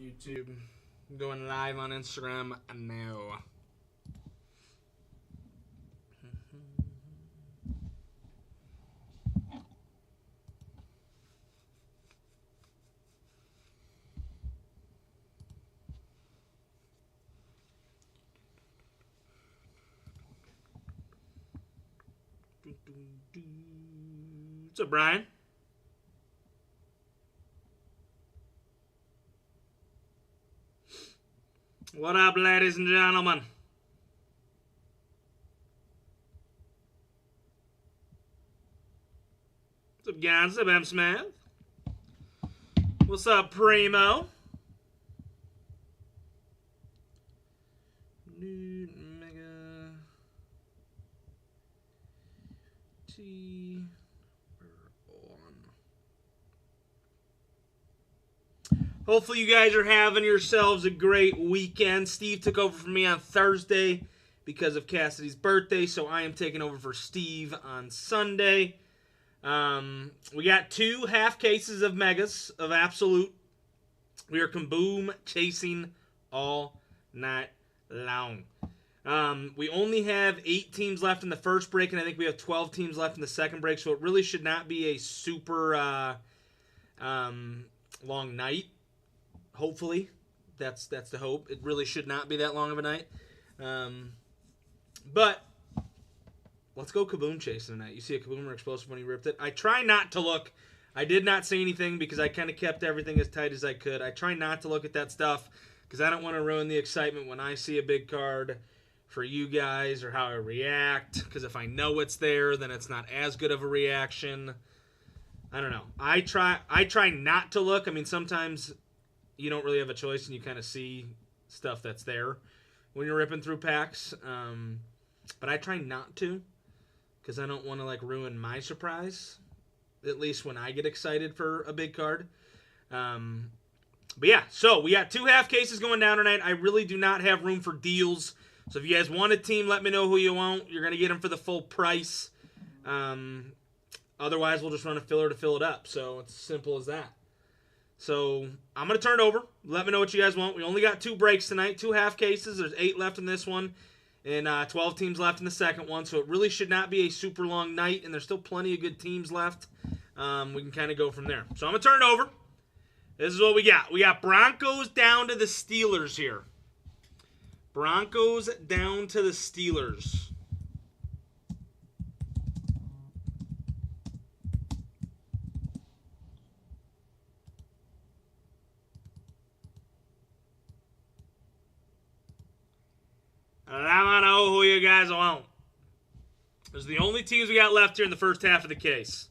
YouTube. I'm going live on Instagram now. What's up, Brian? What up, ladies and gentlemen? What's up, guys? What's up, M. Smith? What's up, Primo? Mega T. Hopefully you guys are having yourselves a great weekend. Steve took over for me on Thursday because of Cassidy's birthday, so I am taking over for Steve on Sunday. We got 2 half cases of Megas, of Absolute. We are kaboom chasing all night long. We only have 8 teams left in the first break, and I think we have 12 teams left in the second break, so it really should not be a super long night. Hopefully, that's the hope. It really should not be that long of a night. But let's go kaboom chasing tonight. You see a kaboom or explosive when he ripped it. I try not to look. I did not say anything because I kind of kept everything as tight as I could. I try not to look at that stuff because I don't want to ruin the excitement when I see a big card for you guys or how I react. Because if I know it's there, then it's not as good of a reaction. I don't know. I try not to look. I mean, sometimes you don't really have a choice and you kind of see stuff that's there when you're ripping through packs. But I try not to because I don't want to ruin my surprise, at least when I get excited for a big card. But yeah, so we got 2 half cases going down tonight. I really do not have room for deals. So if you guys want a team, let me know who you want. You're going to get them for the full price. Otherwise, we'll just run a filler to fill it up. So it's as simple as that. So I'm going to turn it over. Let me know what you guys want. We only got 2 breaks tonight, 2 half cases. There's 8 left in this one, and 12 teams left in the second one. So it really should not be a super long night, and there's still plenty of good teams left. We can kind of go from there. So I'm going to turn it over. This is what we got. We got Broncos down to the Steelers here. Broncos down to the Steelers. I want to know who you guys want. Those are the only teams we got left here in the first half of the case.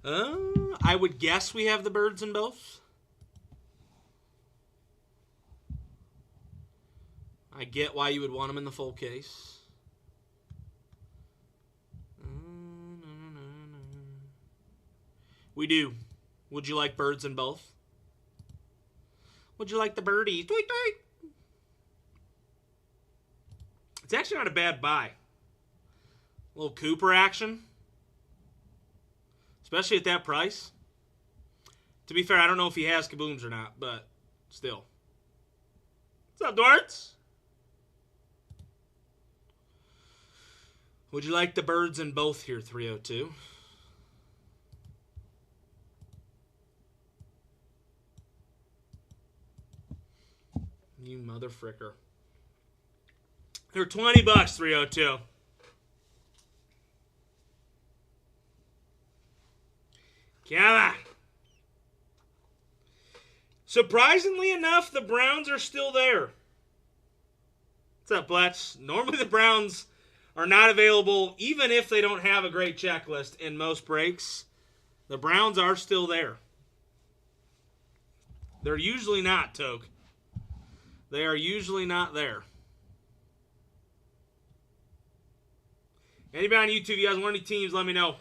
I would guess we have the birds in both. I get why you would want them in the full case. We do. Would you like birds in both? Would you like the birdies? Tweet, tweet. It's actually not a bad buy. A little Cooper action. Especially at that price. To be fair, I don't know if he has kabooms or not, but still. What's up, Dwarts? Would you like the birds in both here, 302? You mother fricker. They're $20, 302. Come on. Surprisingly enough, the Browns are still there. What's up, Bletch? Normally the Browns are not available, even if they don't have a great checklist in most breaks. The Browns are still there. They're usually not, Toke. They are usually not there. Anybody on YouTube, you guys want any teams, let me know.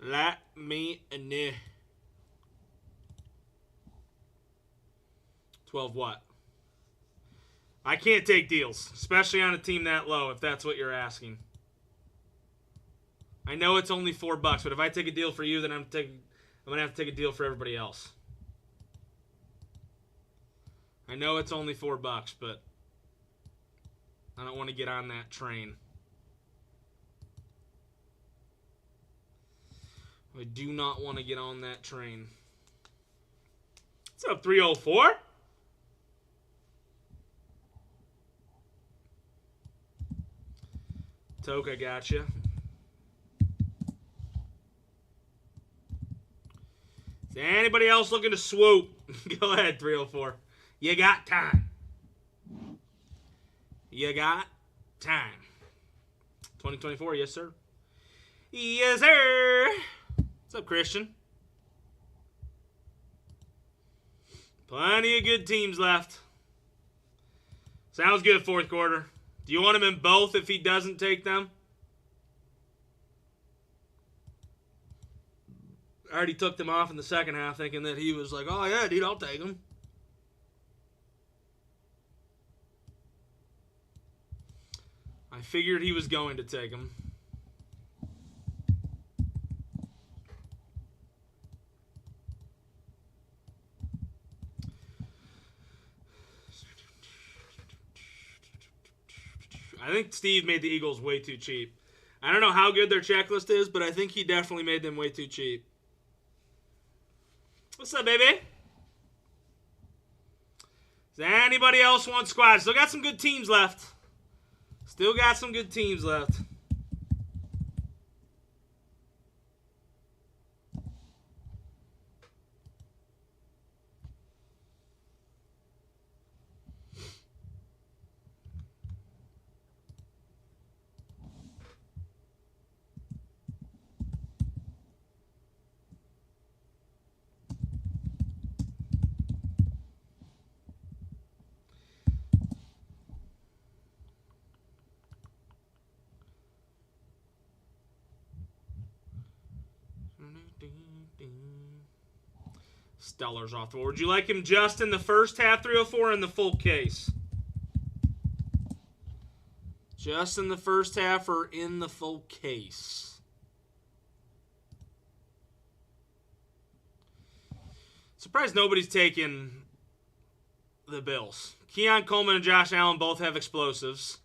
Let me know. 12 what? I can't take deals, especially on a team that low, if that's what you're asking. I know it's only $4, but if I take a deal for you, then I'm going to have to take a deal for everybody else. I know it's only $4, but I don't want to get on that train. I do not want to get on that train. What's up, 304? Toka, gotcha. Is anybody else looking to swoop? Go ahead, 304. You got time. You got time. 2024, yes, sir. Yes, sir. What's up, Christian? Plenty of good teams left. Sounds good, fourth quarter. Do you want him in both if he doesn't take them? I already took them off in the second half thinking that he was like, oh, yeah, dude, I'll take them. I figured he was going to take them. I think Steve made the Eagles way too cheap. I don't know how good their checklist is, but I think he definitely made them way too cheap. What's up, baby? Does anybody else want squad? Still got some good teams left. Still got some good teams left. Stellar's off the board. Would you like him just in the first half, 304, or in the full case? Just in the first half or in the full case? Surprised nobody's taken the Bills. Keon Coleman and Josh Allen both have explosives.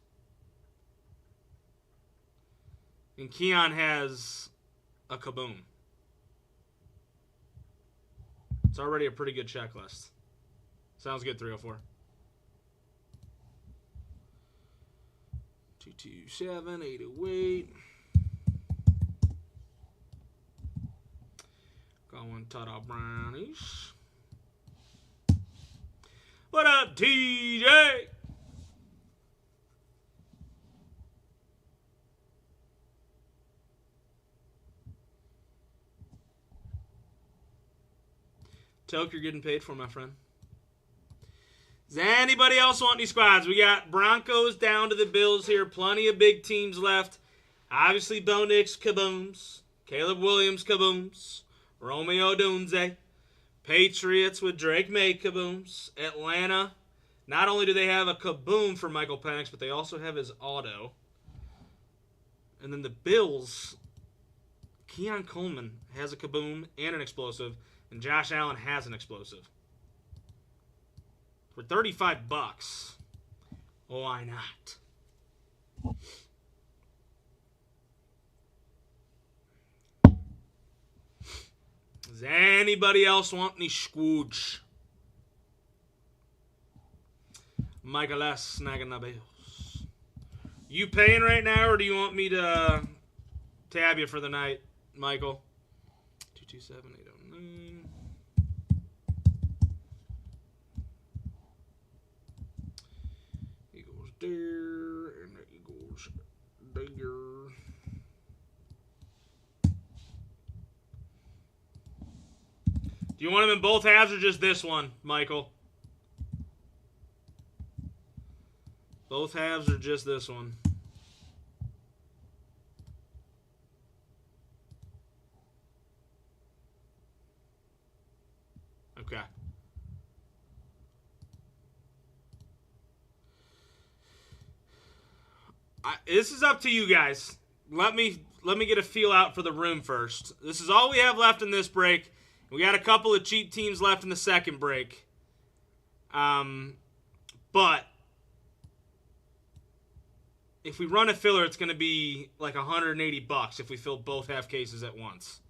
And Keon has a kaboom. It's already a pretty good checklist. Sounds good, 304. 227, 808. Going Tada Brownies. What up, TJ? Toke, you're getting paid for, my friend. Does anybody else want any squads? We got Broncos down to the Bills here. Plenty of big teams left. Obviously, Bo Nix, kabooms. Caleb Williams, kabooms. Romeo Dunze. Patriots with Drake May, kabooms. Atlanta. Not only do they have a kaboom for Michael Penix, but they also have his auto. And then the Bills, Keon Coleman has a kaboom and an explosive. And Josh Allen has an explosive. For $35. Why not? Does anybody else want any squooge? Michael S. snagging the Bills. You paying right now, or do you want me to tab you for the night, Michael? 227-809. Eagles there, and the Eagles there. Do you want them in both halves or just this one, Michael? Both halves or just this one? Okay. This is up to you guys. Let me get a feel out for the room first. This is all we have left in this break. We got a couple of cheat teams left in the second break. But if we run a filler, it's going to be like $180 if we fill both half cases at once.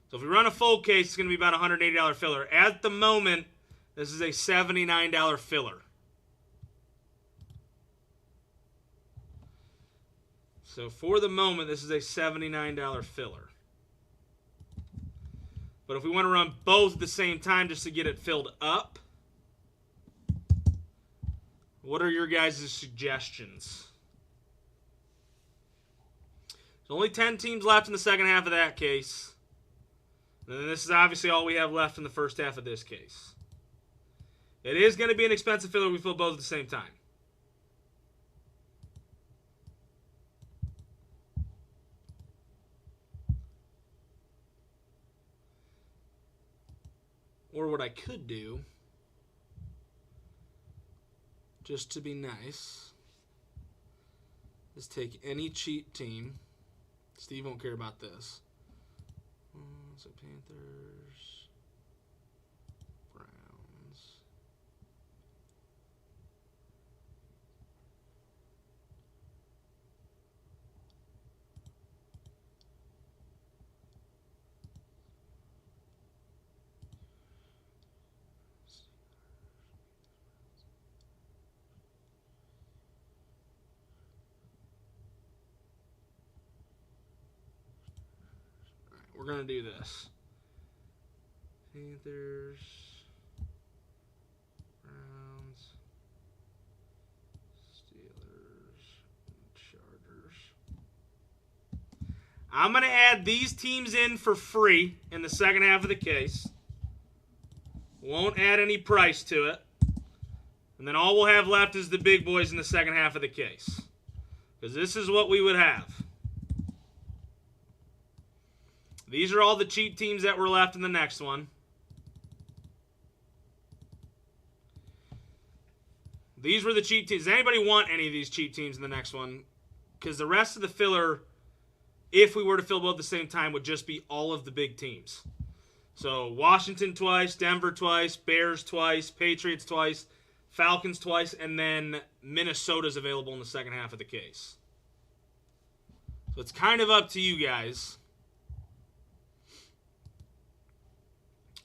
So if we run a full case, it's going to be about a $180 filler. At the moment, this is a $79 filler. So for the moment, this is a $79 filler. But if we want to run both at the same time just to get it filled up, what are your guys' suggestions? There's only 10 teams left in the second half of that case. And then this is obviously all we have left in the first half of this case. It is going to be an expensive filler if we fill both at the same time. Or what I could do, just to be nice, is take any cheat team. Steve won't care about this. So Panthers, Browns. We're going to do this. Panthers, Browns, Steelers, Chargers. I'm going to add these teams in for free in the second half of the case. Won't add any price to it. And then all we'll have left is the big boys in the second half of the case. Because this is what we would have. These are all the cheat teams that were left in the next one. These were the cheat teams. Does anybody want any of these cheat teams in the next one? Because the rest of the filler, if we were to fill both at the same time, would just be all of the big teams. So Washington twice, Denver twice, Bears twice, Patriots twice, Falcons twice, and then Minnesota's available in the second half of the case. So it's kind of up to you guys.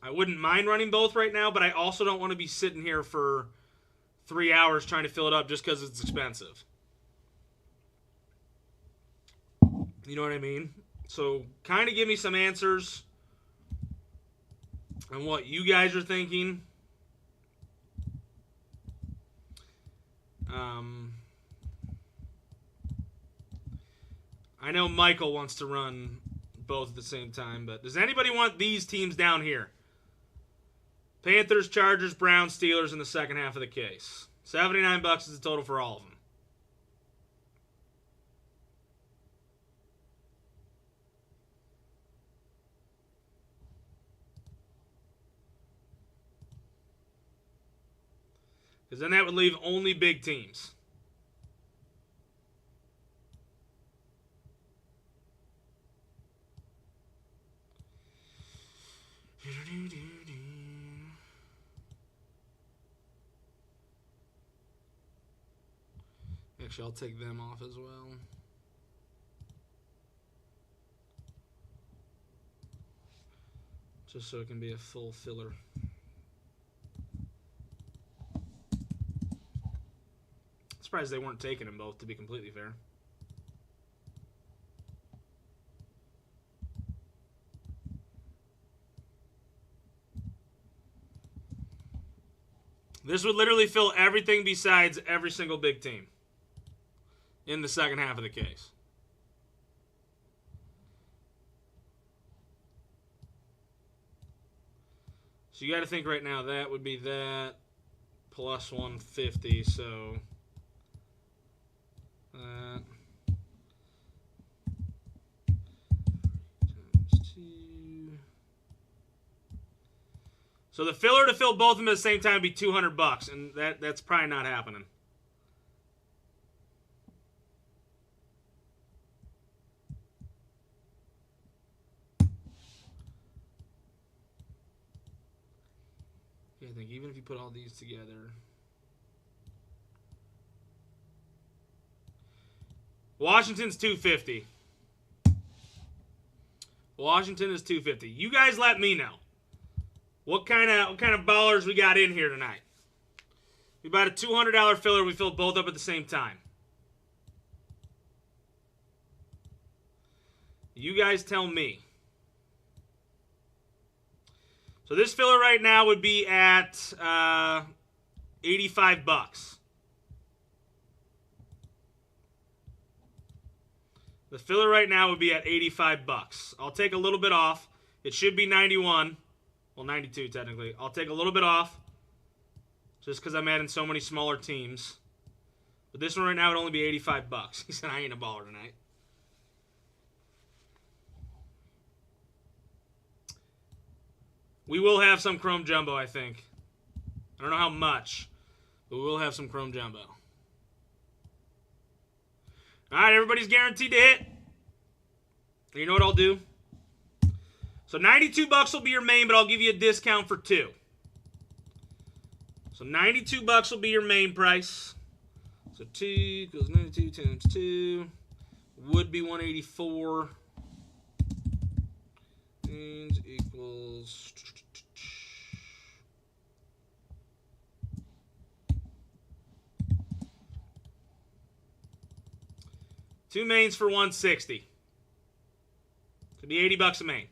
I wouldn't mind running both right now, but I also don't want to be sitting here for 3 hours trying to fill it up just because it's expensive. You know what I mean? So kind of give me some answers on what you guys are thinking. I know Michael wants to run both at the same time, but does anybody want these teams down here? Panthers, Chargers, Browns, Steelers in the second half of the case. $79 is the total for all of them. Because then that would leave only big teams. Actually, I'll take them off as well. Just so it can be a full filler. Surprised they weren't taking them both, to be completely fair. This would literally fill everything besides every single big team in the second half of the case. So you got to think right now that would be that plus 150. So that times 2. So the filler to fill both of them at the same time would be $200, and that's probably not happening. even if you put all these together. Washington's 250. Washington is 250. You guys let me know. What kind of ballers we got in here tonight? We bought a $200 filler. We filled both up at the same time. You guys tell me. So this filler right now would be at $85. The filler right now would be at $85. I'll take a little bit off. It should be 91. Well, 92 technically. I'll take a little bit off just because I'm adding so many smaller teams. But this one right now would only be $85. He said, I ain't a baller tonight. We will have some Chrome Jumbo, I think. I don't know how much, but we will have some Chrome Jumbo. All right, everybody's guaranteed to hit. You know what I'll do? So $92 will be your main, but I'll give you a discount for 2. So $92 will be your main price. So 2 equals 92 times 2 would be 184. Means equals 2 mains for 160. It'd be $80 a main.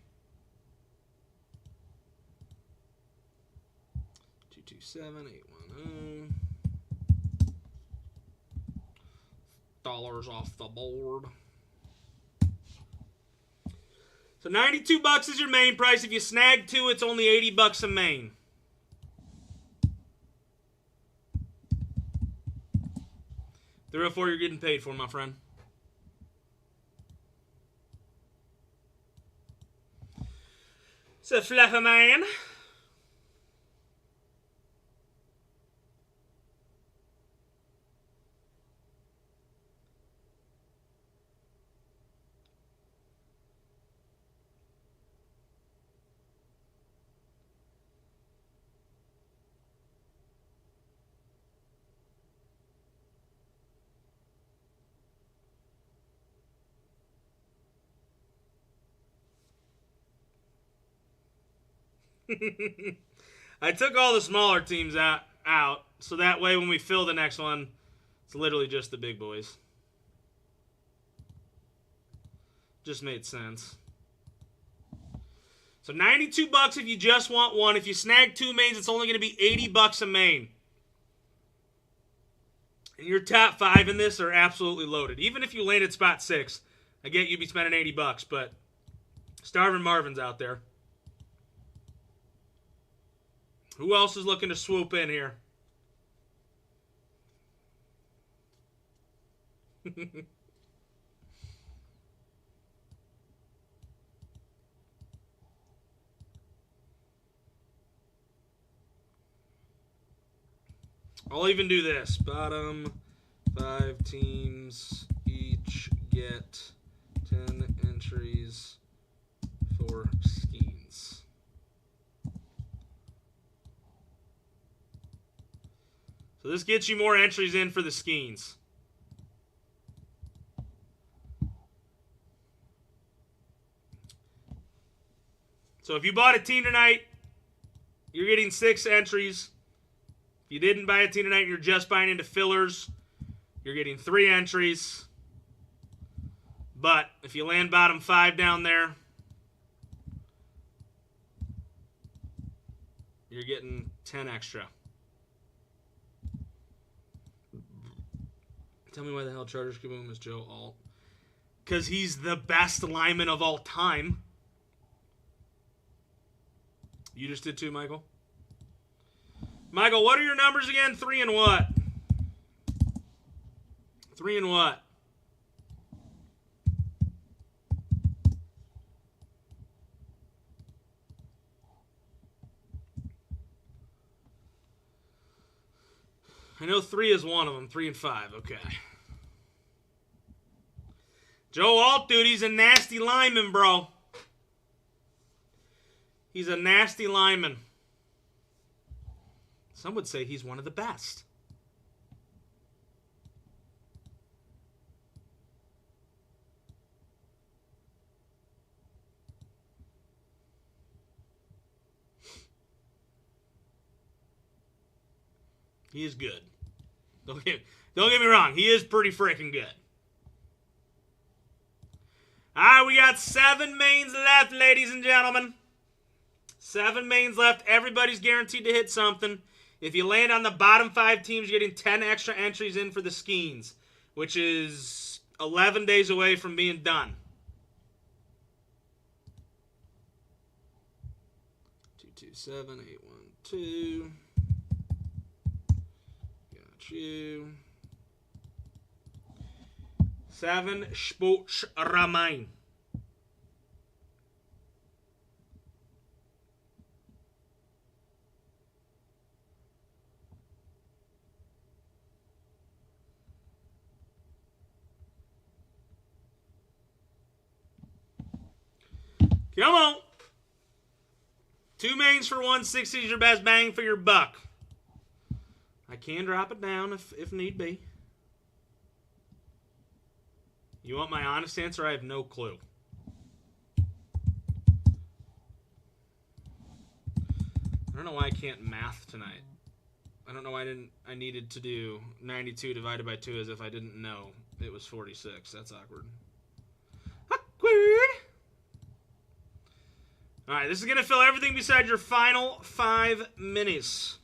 227,810. Dollars off the board. So $92 is your main price. If you snag 2, it's only $80 a main. $304 you're getting paid for, my friend. It's a fluffer man. I took all the smaller teams out, so that way when we fill the next one, it's literally just the big boys. Just made sense. So $92 if you just want one. If you snag 2 mains, it's only going to be $80 a main. And your top 5 in this are absolutely loaded. Even if you landed spot 6, I get you'd be spending $80, but Starvin' Marvin's out there. Who else is looking to swoop in here? I'll even do this. Bottom 5 teams each get 10 entries for Skeens. So this gets you more entries in for the Skeens. So if you bought a team tonight, you're getting 6 entries. If you didn't buy a team tonight and you're just buying into fillers, you're getting 3 entries. But if you land bottom 5 down there, you're getting 10 extra. Tell me why the hell Chargers Kaboom is Joe Alt. Because he's the best lineman of all time. You just did 2, Michael? Michael, what are your numbers again? 3 and what? 3 and what? I know 3 is one of them. 3 and 5. Okay. Joe Alt, dude, he's a nasty lineman, bro. He's a nasty lineman. Some would say he's one of the best. He is good. Don't get me wrong. He is pretty freaking good. All right, we got 7 mains left, ladies and gentlemen. 7 mains left. Everybody's guaranteed to hit something. If you land on the bottom 5 teams, you're getting 10 extra entries in for the Skeens, which is 11 days away from being done. 227812. You 7 Sports Ramain. Come on. 2 mains for 160 is your best bang for your buck. I can drop it down if need be. You want my honest answer? I have no clue. I don't know why I can't math tonight. I don't know why I needed to do 92 divided by 2 as if I didn't know it was 46. That's awkward. Awkward! Alright, this is going to fill everything besides your final 5 minis.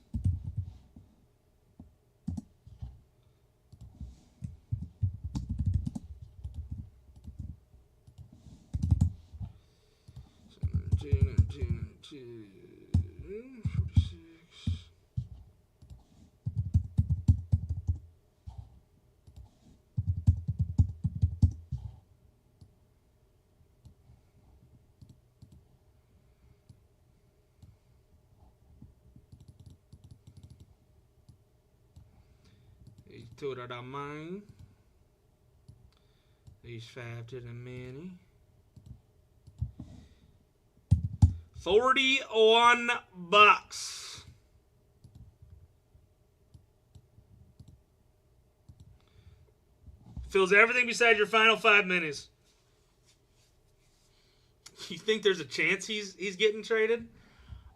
Two to the main. These 5 to the mini. 41 bucks. Fills everything besides your final 5 minis. You think there's a chance he's getting traded?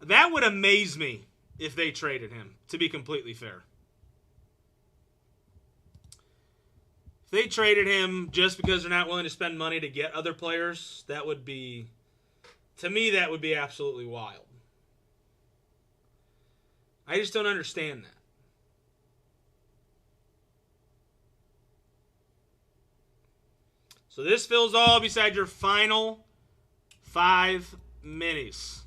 That would amaze me if they traded him, to be completely fair. If they traded him just because they're not willing to spend money to get other players, that would be, to me, that would be absolutely wild. I just don't understand that. So this fills all beside your final 5 minis.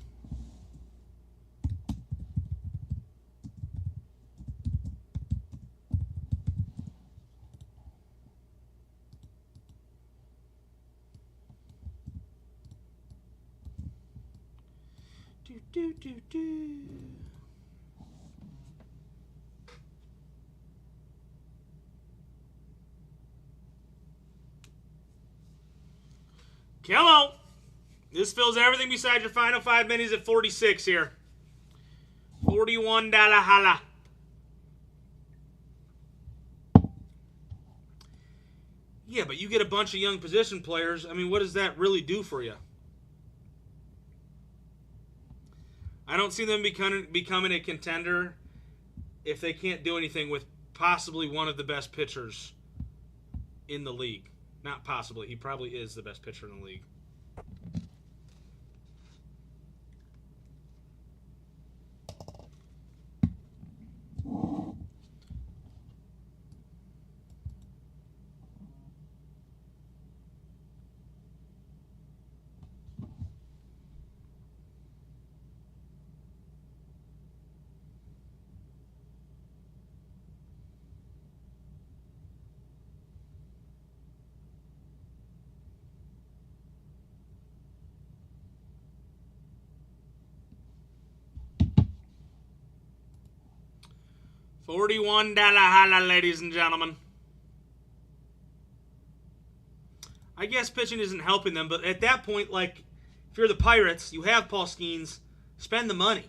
Come on. This fills everything besides your final 5 minis at 46 here. $41 holla. Yeah, but you get a bunch of young position players. I mean, what does that really do for you? I don't see them becoming a contender if they can't do anything with possibly one of the best pitchers in the league. Not possibly. He probably is the best pitcher in the league. $41 holla, ladies and gentlemen. I guess pitching isn't helping them, but at that point, like, if you're the Pirates, you have Paul Skeens, spend the money.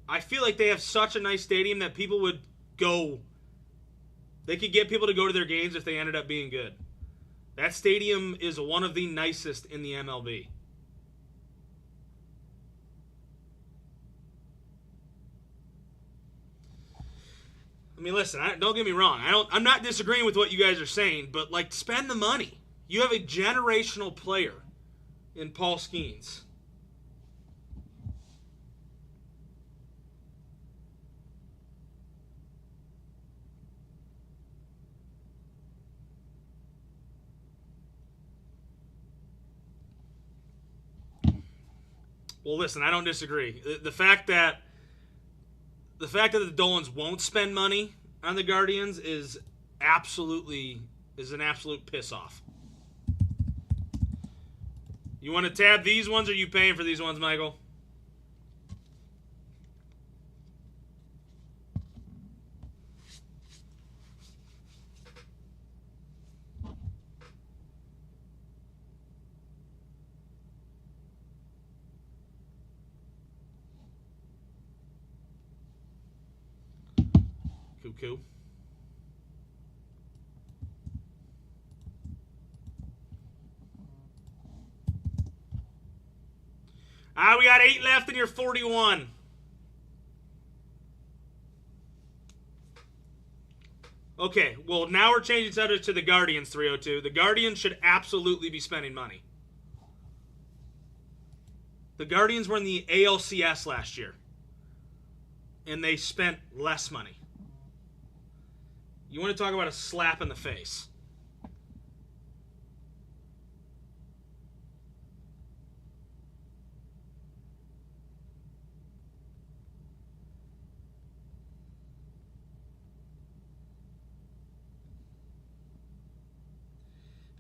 I feel like they have such a nice stadium that people would go. They could get people to go to their games if they ended up being good. That stadium is one of the nicest in the MLB. I mean, listen, don't get me wrong. I'm not disagreeing with what you guys are saying, but like, spend the money. You have a generational player in Paul Skeens. Well, listen, I don't disagree. The fact that the Dolans won't spend money on the Guardians is an absolute piss off. You want to tab these ones, or are you paying for these ones, Michael? Cuckoo. We got 8 left in your 41. Okay, well, now we're changing subject to the Guardians, 302. The Guardians should absolutely be spending money. The Guardians were in the ALCS last year, and they spent less money. You want to talk about a slap in the face?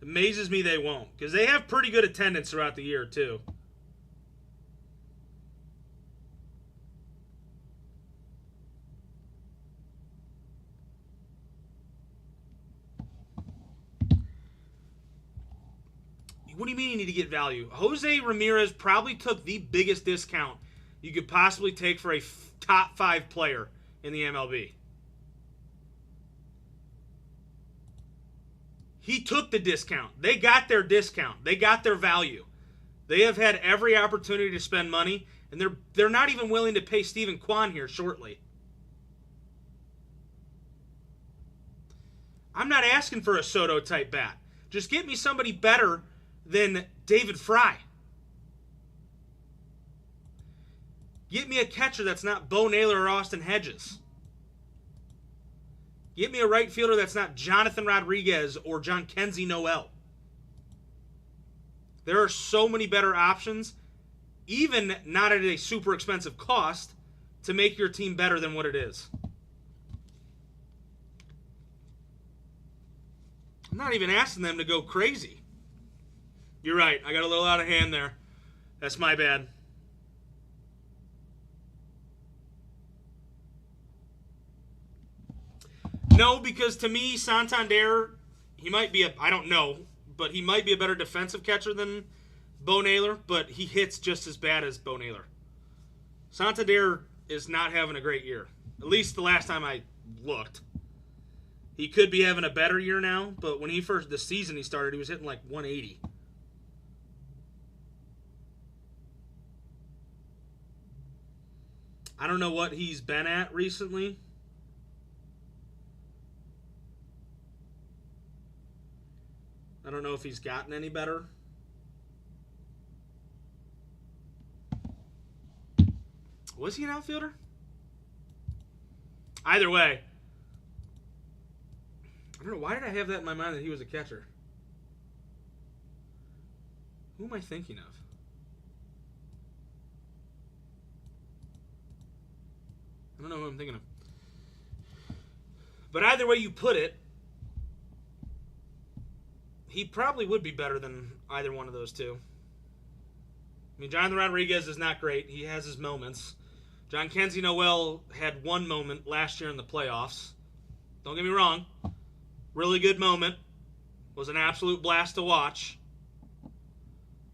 Amazes me they won't, because they have pretty good attendance throughout the year, too. What do you mean you need to get value? Jose Ramirez probably took the biggest discount you could possibly take for a top 5 player in the MLB. He took the discount. They got their discount. They got their value. They have had every opportunity to spend money, and they're not even willing to pay Stephen Kwan here shortly. I'm not asking for a Soto-type bat. Just get me somebody better than David Fry. Get me a catcher that's not Bo Naylor or Austin Hedges. Get me a right fielder that's not Jonathan Rodriguez or John Kenzie Noel. There are so many better options, even not at a super expensive cost, to make your team better than what it is. I'm not even asking them to go crazy. You're right. I got a little out of hand there. That's my bad. No, because to me, Santander, he might be I don't know, but he might be a better defensive catcher than Bo Naylor, but he hits just as bad as Bo Naylor. Santander is not having a great year. At least the last time I looked. He could be having a better year now, but when the season he started, he was hitting like 180. I don't know what he's been at recently. I don't know if he's gotten any better. Was he an outfielder? Either way. I don't know. Why did I have that in my mind that he was a catcher? Who am I thinking of? I don't know who I'm thinking of. But either way you put it, he probably would be better than either one of those two. I mean, Jonathan Rodriguez is not great. He has his moments. John Kenzie Noel had one moment last year in the playoffs. Don't get me wrong. Really good moment. Was an absolute blast to watch.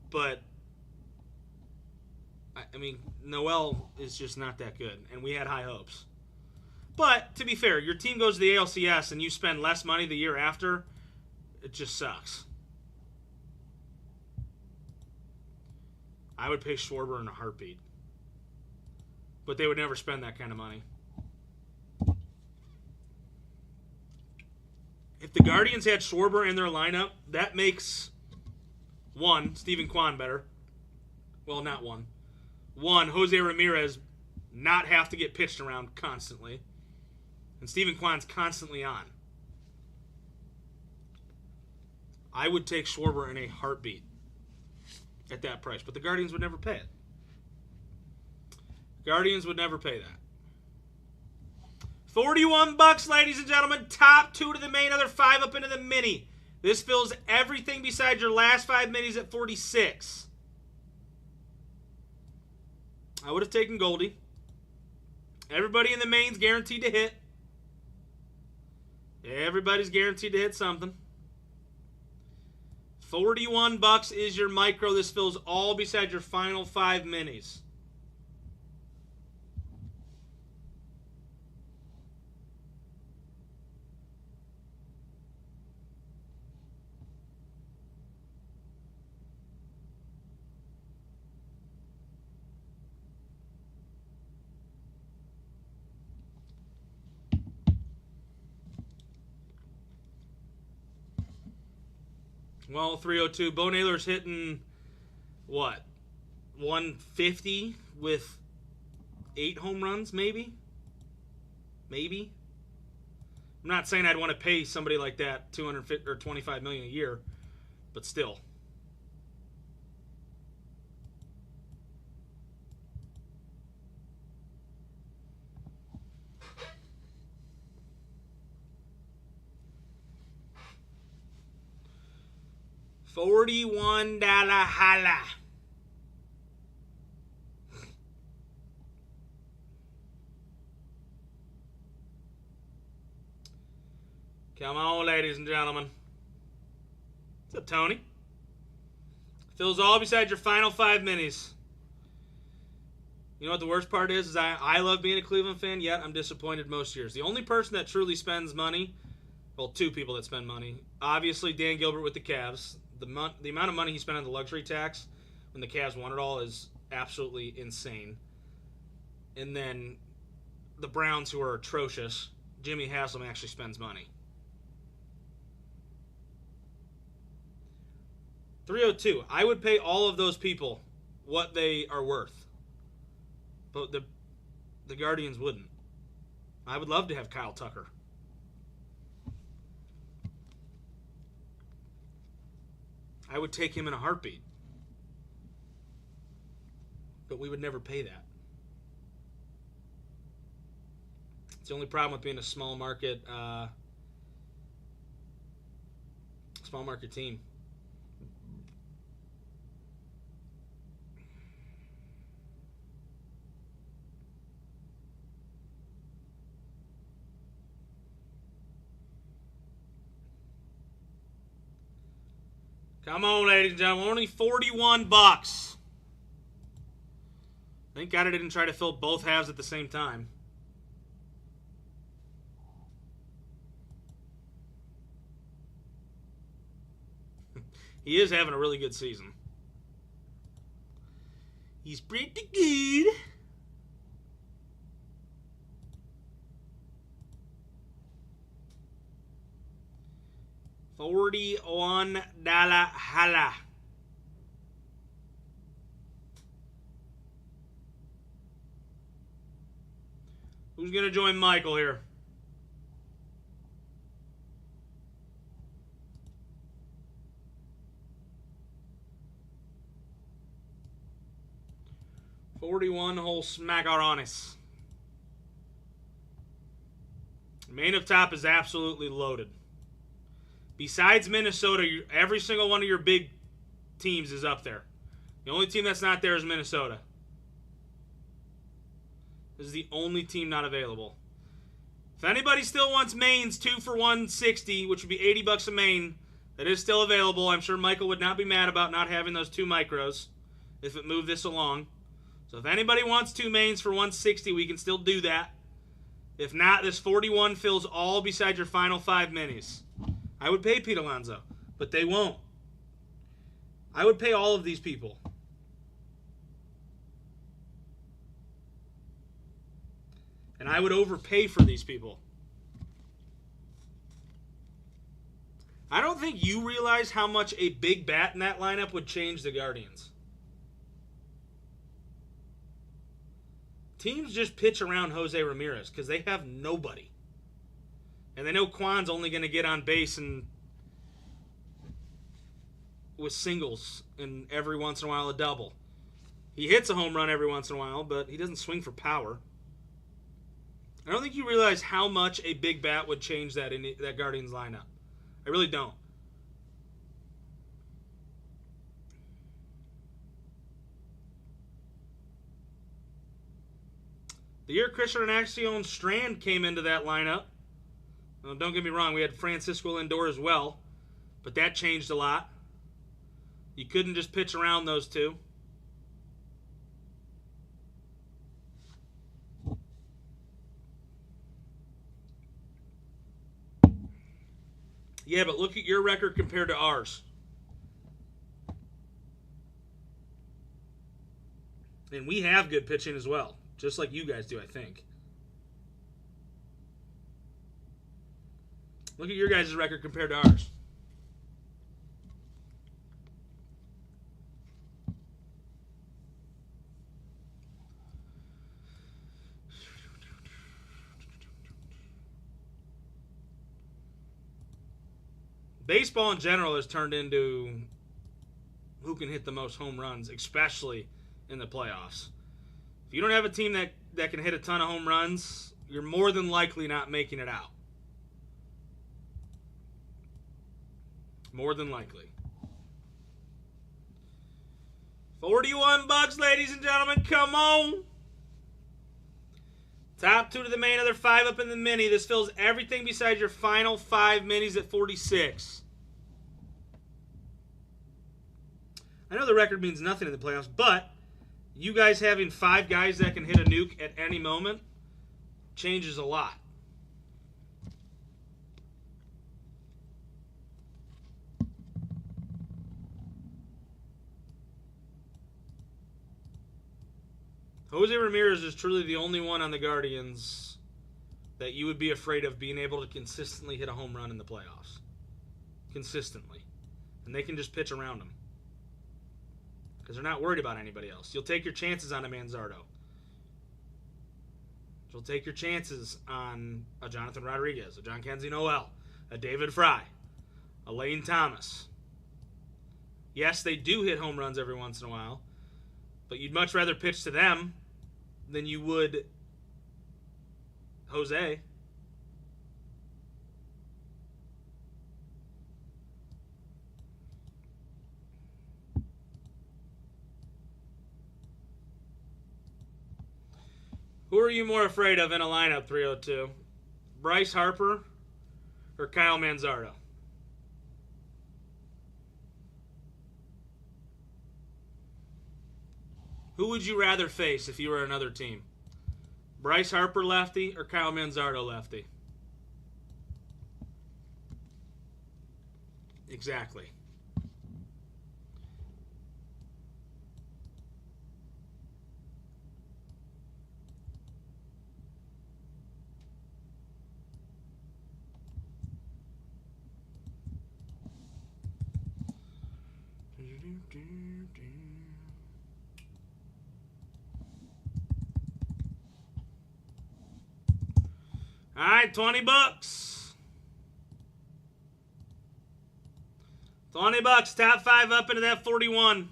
But, I mean, Noel is just not that good, and we had high hopes. But, to be fair, your team goes to the ALCS and you spend less money the year after, it just sucks. I would pay Schwarber in a heartbeat. But they would never spend that kind of money. If the Guardians had Schwarber in their lineup, that makes, one, Steven Kwan better. Well, not one. One, Jose Ramirez not have to get pitched around constantly. And Steven Kwan's constantly on. I would take Schwarber in a heartbeat at that price. But the Guardians would never pay it. Guardians would never pay that. $41, ladies and gentlemen. Top 2 to the main, other 5 up into the mini. This fills everything besides your last 5 minis at 46. I would have taken Goldie. Everybody in the main's guaranteed to hit. Everybody's guaranteed to hit something. $41 is your micro. This fills all besides your final 5 minis. Well, 302. Bo Naylor's hitting, what, 150 with 8 home runs, maybe? Maybe. I'm not saying I'd want to pay somebody like that $250 or $25 million a year, but still. $41 holla. Come on, ladies and gentlemen. What's up, Tony? Fills all besides your final 5 minis. You know what the worst part is I love being a Cleveland fan, yet I'm disappointed most years. The only person that truly spends money, well, 2 people that spend money. Obviously, Dan Gilbert with the Cavs. The amount of money he spent on the luxury tax when the Cavs won it all is absolutely insane. And then the Browns, who are atrocious, Jimmy Haslam actually spends money. 302. I would pay all of those people what they are worth. But the Guardians wouldn't. I would love to have Kyle Tucker. I would take him in a heartbeat. But we would never pay that. It's the only problem with being a small market team. Come on, ladies and gentlemen. Only $41. Thank God I didn't try to fill both halves at the same time. He is having a really good season. He's pretty good. $41 holla. Who's going to join Michael here? $41 whole smackaronis. Main up top is absolutely loaded. Besides Minnesota, every single one of your big teams is up there. The only team that's not there is Minnesota. This is the only team not available. If anybody still wants mains 2 for $160, which would be $80 a main, that is still available. I'm sure Michael would not be mad about not having those 2 micros if it moved this along. So if anybody wants 2 mains for 160, we can still do that. If not, this 41 fills all besides your final 5 minis. I would pay Pete Alonso, but they won't. I would pay all of these people. And I would overpay for these people. I don't think you realize how much a big bat in that lineup would change the Guardians. Teams just pitch around Jose Ramirez because they have nobody. And they know Kwan's only going to get on base and with singles and every once in a while a double. He hits a home run every once in a while, but he doesn't swing for power. I don't think you realize how much a big bat would change that in that Guardians lineup. I really don't. The year Christian Axion Strand came into that lineup, well, don't get me wrong, we had Francisco Lindor as well, but that changed a lot. You couldn't just pitch around those two. Yeah, but look at your record compared to ours. And we have good pitching as well, just like you guys do, I think. Look at your guys' record compared to ours. Baseball in general has turned into who can hit the most home runs, especially in the playoffs. If you don't have a team that can hit a ton of home runs, you're more than likely not making it out. More than likely. 41 bucks, ladies and gentlemen. Come on. Top 2 to the main, other 5 up in the mini. This fills everything besides your final 5 minis at 46. I know the record means nothing in the playoffs, but you guys having 5 guys that can hit a nuke at any moment changes a lot. Jose Ramirez is truly the only one on the Guardians that you would be afraid of being able to consistently hit a home run in the playoffs. Consistently. And they can just pitch around him. Because they're not worried about anybody else. You'll take your chances on a Manzardo. You'll take your chances on a Jonathan Rodriguez, a John Kenzie Noel, a David Fry, a Lane Thomas. Yes, they do hit home runs every once in a while, but you'd much rather pitch to them than you would Jose. Who are you more afraid of in a lineup, 302? Bryce Harper or Kyle Manzardo? Who would you rather face if you were another team? Bryce Harper lefty or Kyle Manzardo lefty? Exactly. All right, 20 bucks. 20 bucks, top 5 up into that 41.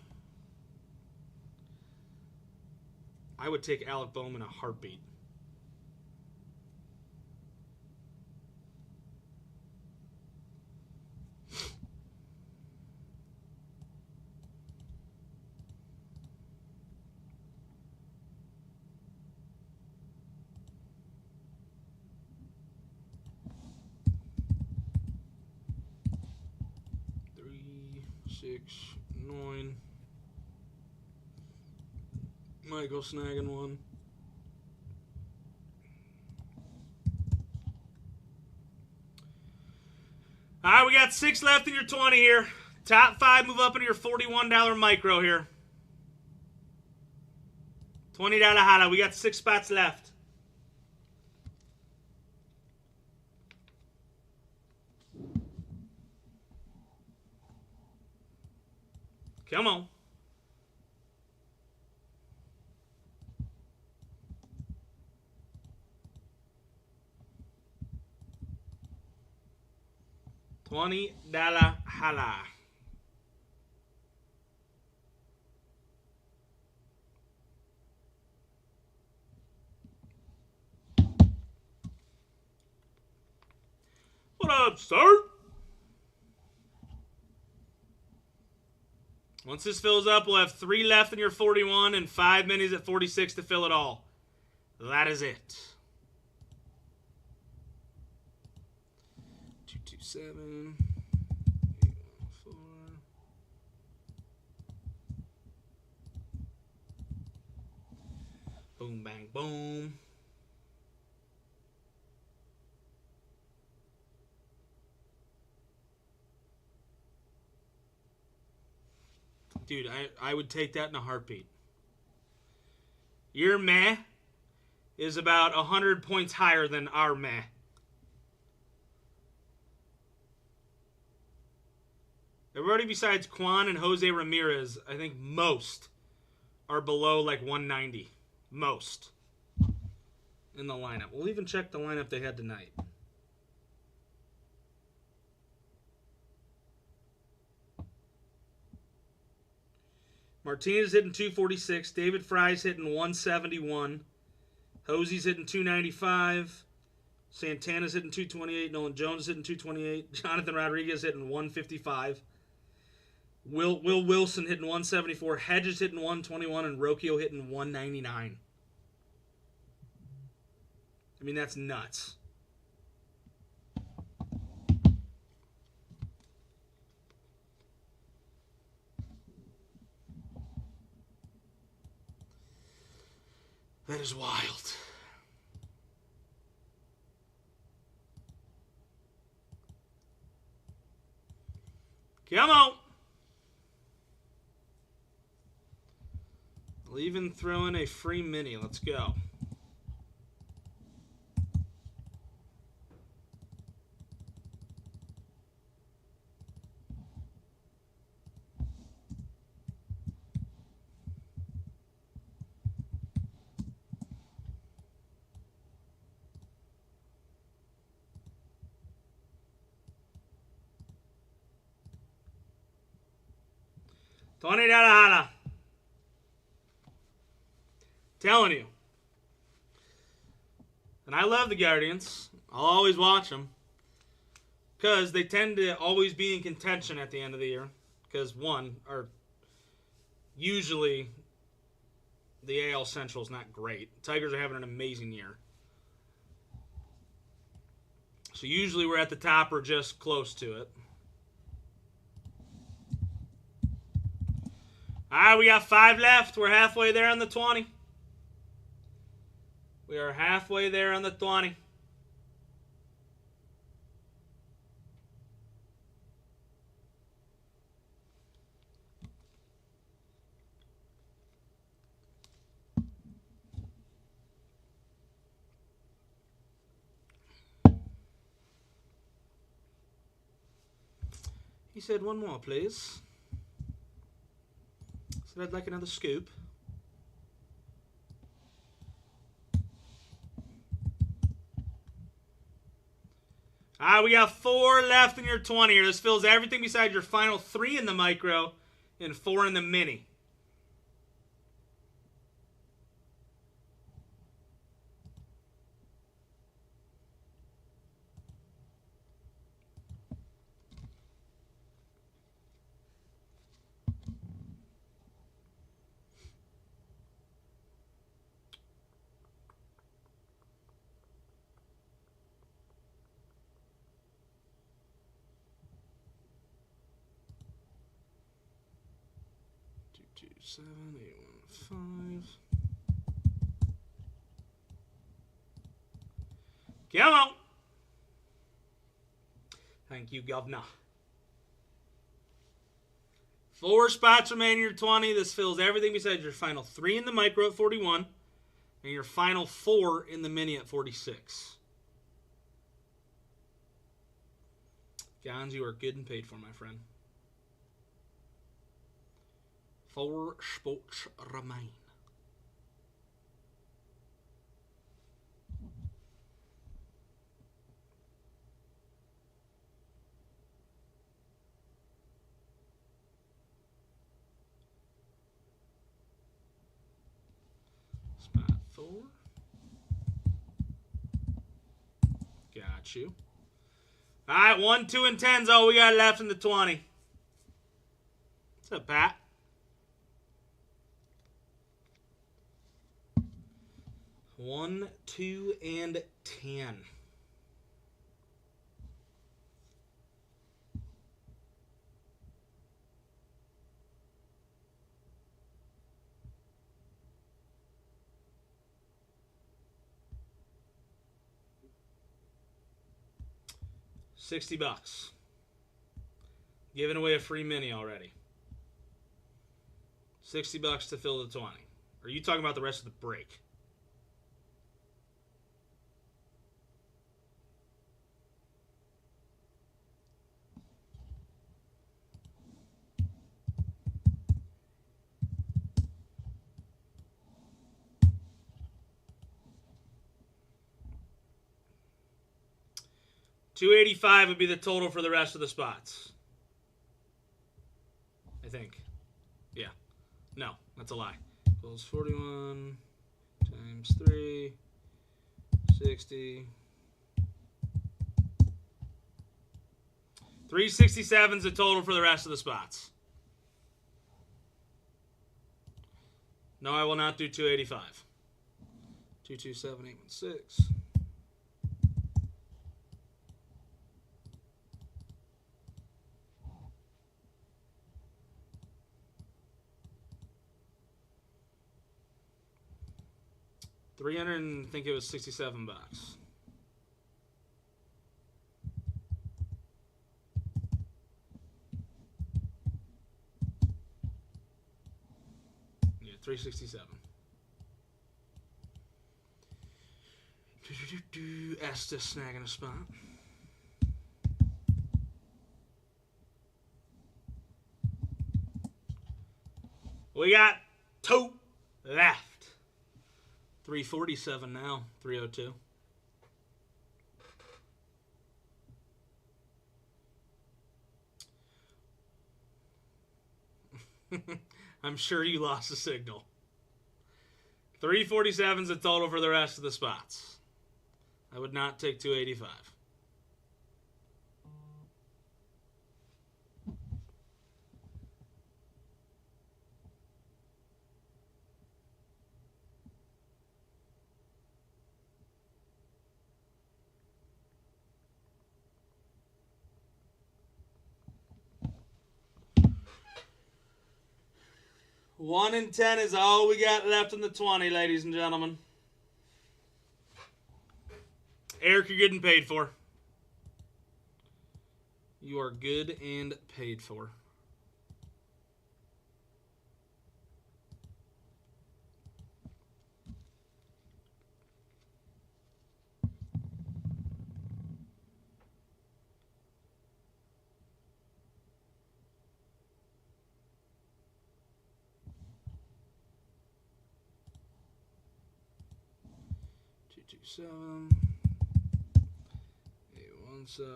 I would take Alec Bohm in a heartbeat. Six, 9. Michael snagging one. All right, we got 6 left in your 20 here. Top 5 move up into your $41 micro here. $20 holla. We got 6 spots left. Come on. $20 holla. What up, sir? Once this fills up, we'll have 3 left in your 41 and 5 minis at 46 to fill it all. That is it. 227. 814. Boom, bang, boom. Dude, I would take that in a heartbeat. Your meh is about 100 points higher than our meh. Everybody besides Quan and Jose Ramirez, I think most are below like 190. Most. In the lineup. We'll even check the lineup they had tonight. Martinez hitting 246. David Fry's hitting 171. Hosey's hitting 295. Santana's hitting 228. Nolan Jones is hitting 228. Jonathan Rodriguez hitting 155. Will Wilson hitting 174. Hedges hitting 121. And Rocchio hitting 199. I mean, that's nuts. That is wild. Come on. I'll even throw in a free mini. Let's go. $20 holla. Telling you. And I love the Guardians. I'll always watch them. Because they tend to always be in contention at the end of the year. Because, one, usually the AL Central is not great. Tigers are having an amazing year. So usually we're at the top or just close to it. All right, we got 5 left. We're halfway there on the 20. We are halfway there on the 20. He said, one more, please. Said I'd like another scoop. All right, we got 4 left in your 20 here. This fills everything besides your final 3 in the micro and 4 in the mini. Two, 7, 8, 1, 5. Come on. Thank you, Governor. 4 spots remain in your 20. This fills everything besides your final 3 in the micro at 41 and your final 4 in the mini at 46. Gons, you are good and paid for, my friend. 4 spots remain. Spot 4. Got you. All right, 1, 2, and 10's all we got left in the 20. What's up, Pat? One, 2, and 10. $60. Giving away a free mini already. $60 to fill the 20. Are you talking about the rest of the break? $285 would be the total for the rest of the spots. I think. Yeah. No, that's a lie. Equals 41 times 3, 60. 367 is the total for the rest of the spots. No, I will not do 285. 227,816. $300, I think it was $67. Yeah, $367. Estes snagging a spot. We got 2 left. 347 now, 302. I'm sure you lost the signal. 347 is the total for the rest of the spots. I would not take 285. One and 10 is all we got left in the 20, ladies and gentlemen. Eric, you're getting paid for. You are good and paid for. $227, $817.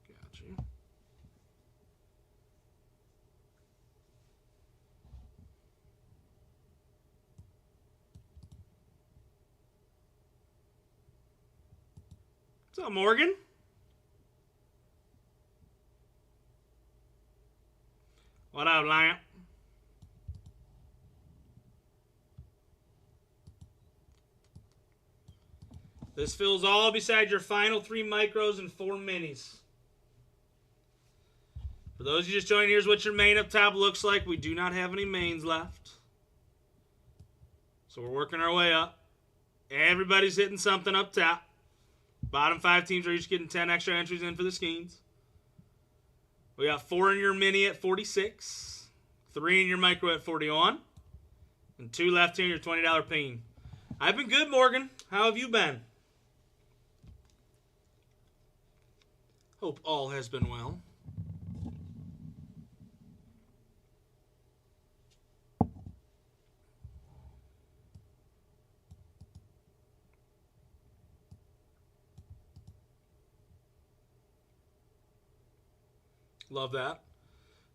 Got you. What's up, Morgan? What up, Lamp? This fills all beside your final 3 micros and 4 minis. For those of you just joining, here's what your main up top looks like. We do not have any mains left. So we're working our way up. Everybody's hitting something up top. Bottom 5 teams are each getting 10 extra entries in for the Skeens. We got 4 in your mini at 46, 3 in your micro at 41, and 2 left here in your $20 peen. I've been good, Morgan. How have you been? Hope all has been well. Love that.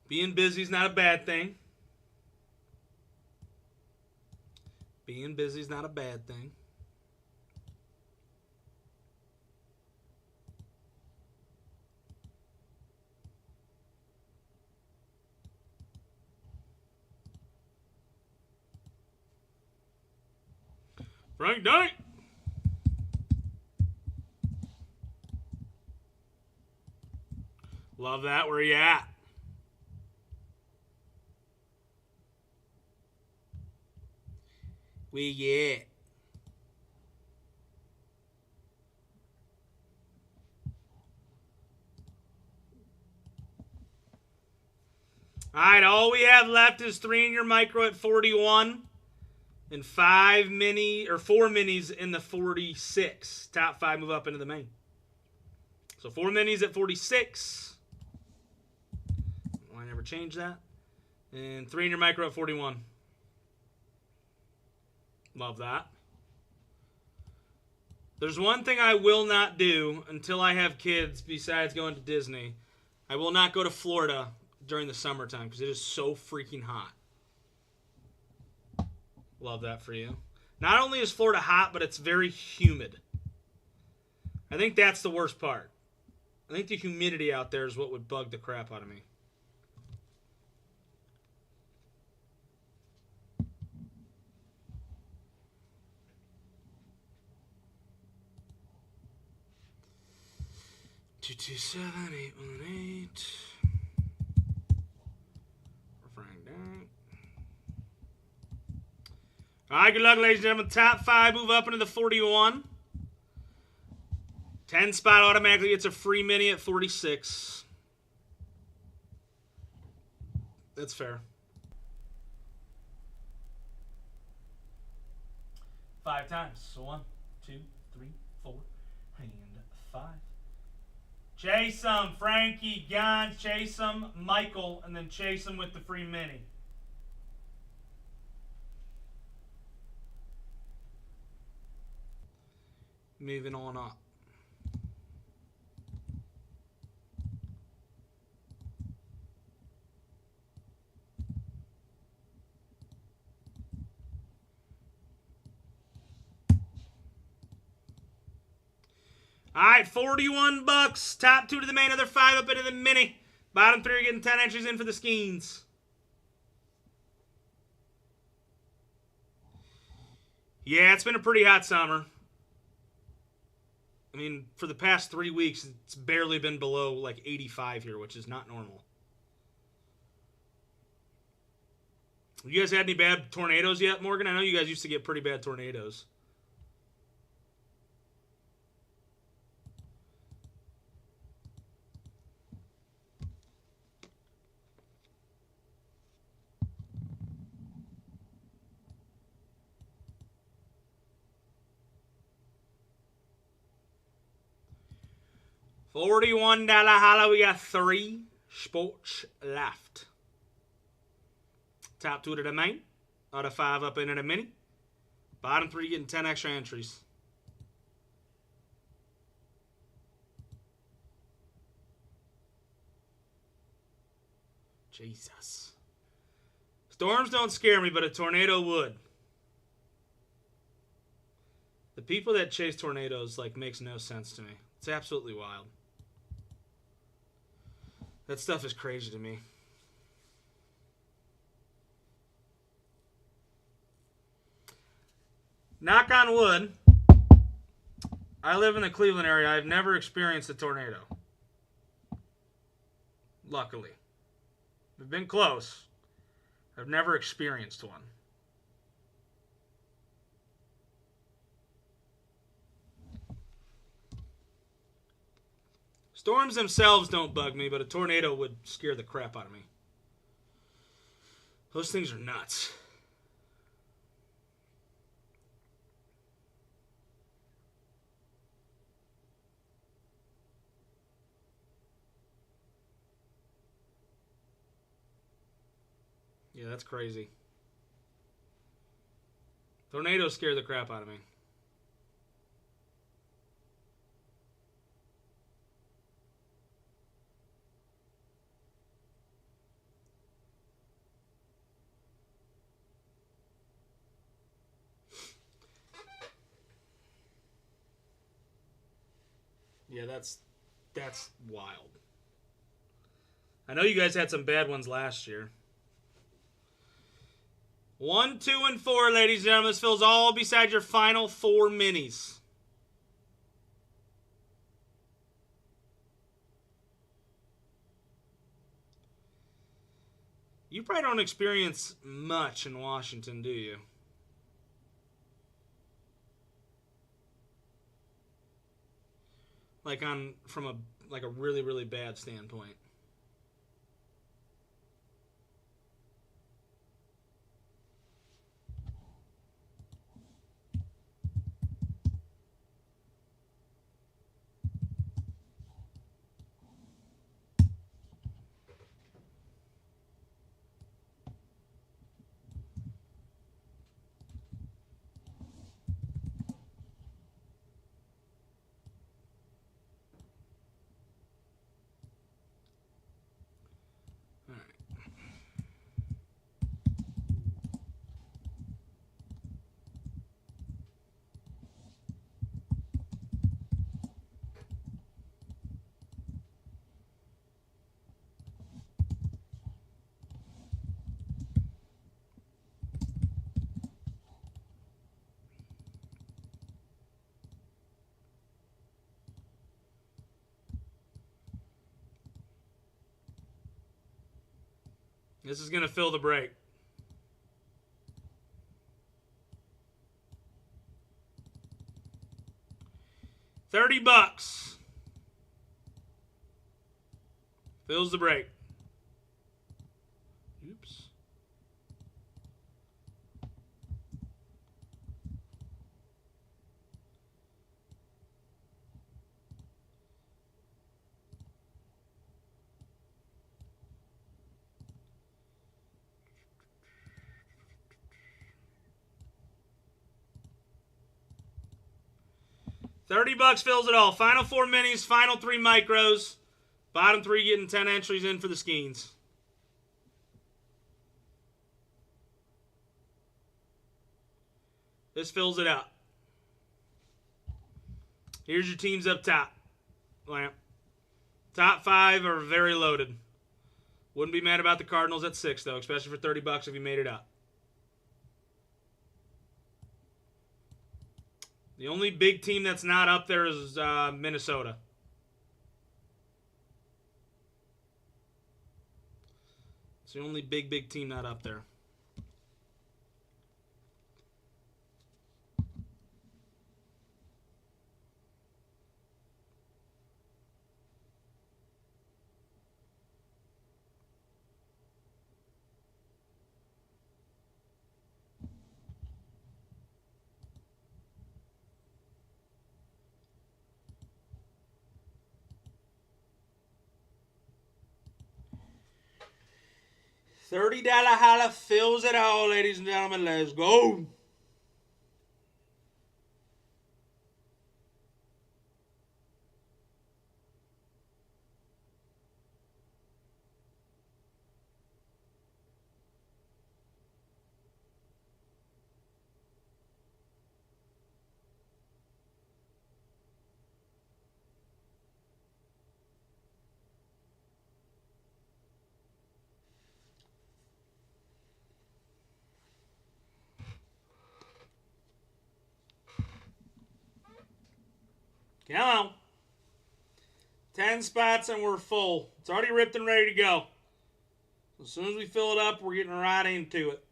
Being busy is not a bad thing. Being busy is not a bad thing. Frank Dyke. Love that. Where you at? Where you at? All right, all we have left is 3 in your micro at 41 and 4 minis in the 46. Top 5 move up into the main. So 4 minis at 46. I never changed that. And 3 in your micro at 41. Love that. There's one thing I will not do until I have kids besides going to Disney. I will not go to Florida during the summertime because it is so freaking hot. Love that for you. Not only is Florida hot, but it's very humid. I think that's the worst part. I think the humidity out there is what would bug the crap out of me. Two, 7, 8, 1, 8. Frank down. All right, good luck, ladies and gentlemen. Top 5 move up into the 41. 10 spot automatically gets a free mini at 46. That's fair. 5 times. So 1, 2, 3, 4, and 5. Chase him, Frankie, Gons, chase him, Michael, and then chase him with the free mini. Moving on up. All right, $41. Top 2 to the main, other 5 up into the mini. Bottom 3 are getting 10 entries in for the Skeens. Yeah, it's been a pretty hot summer. I mean, for the past 3 weeks, it's barely been below like 85 here, which is not normal. You guys had any bad tornadoes yet, Morgan? I know you guys used to get pretty bad tornadoes. $41 holla. We got 3 spots left. Top 2 to the main. Out of 5 up into the mini. Bottom 3 getting 10 extra entries. Jesus. Storms don't scare me, but a tornado would. The people that chase tornadoes makes no sense to me. It's absolutely wild. That stuff is crazy to me. Knock on wood. I live in the Cleveland area. I've never experienced a tornado. Luckily. I've been close. I've never experienced one. Storms themselves don't bug me, but a tornado would scare the crap out of me. Those things are nuts. Yeah, that's crazy. Tornadoes scare the crap out of me. Yeah, that's wild. I know you guys had some bad ones last year. 1, 2, and 4, ladies and gentlemen. This fills all beside your final 4 minis. You probably don't experience much in Washington, do you? Like from a really, really bad standpoint. This is going to fill the break. $30. Fills the break. Oops. $30 fills it all. Final 4 minis, final 3 micros. Bottom 3 getting 10 entries in for the Skeens. This fills it out. Here's your teams up top. Lamp. Top 5 are very loaded. Wouldn't be mad about the Cardinals at 6, though, especially for $30 if you made it up. The only big team that's not up there is Minnesota. It's the only big team not up there. $30 holla fills it all, ladies and gentlemen. Let's go. Come on. 10 spots and we're full. It's already ripped and ready to go. As soon as we fill it up, we're getting right into it.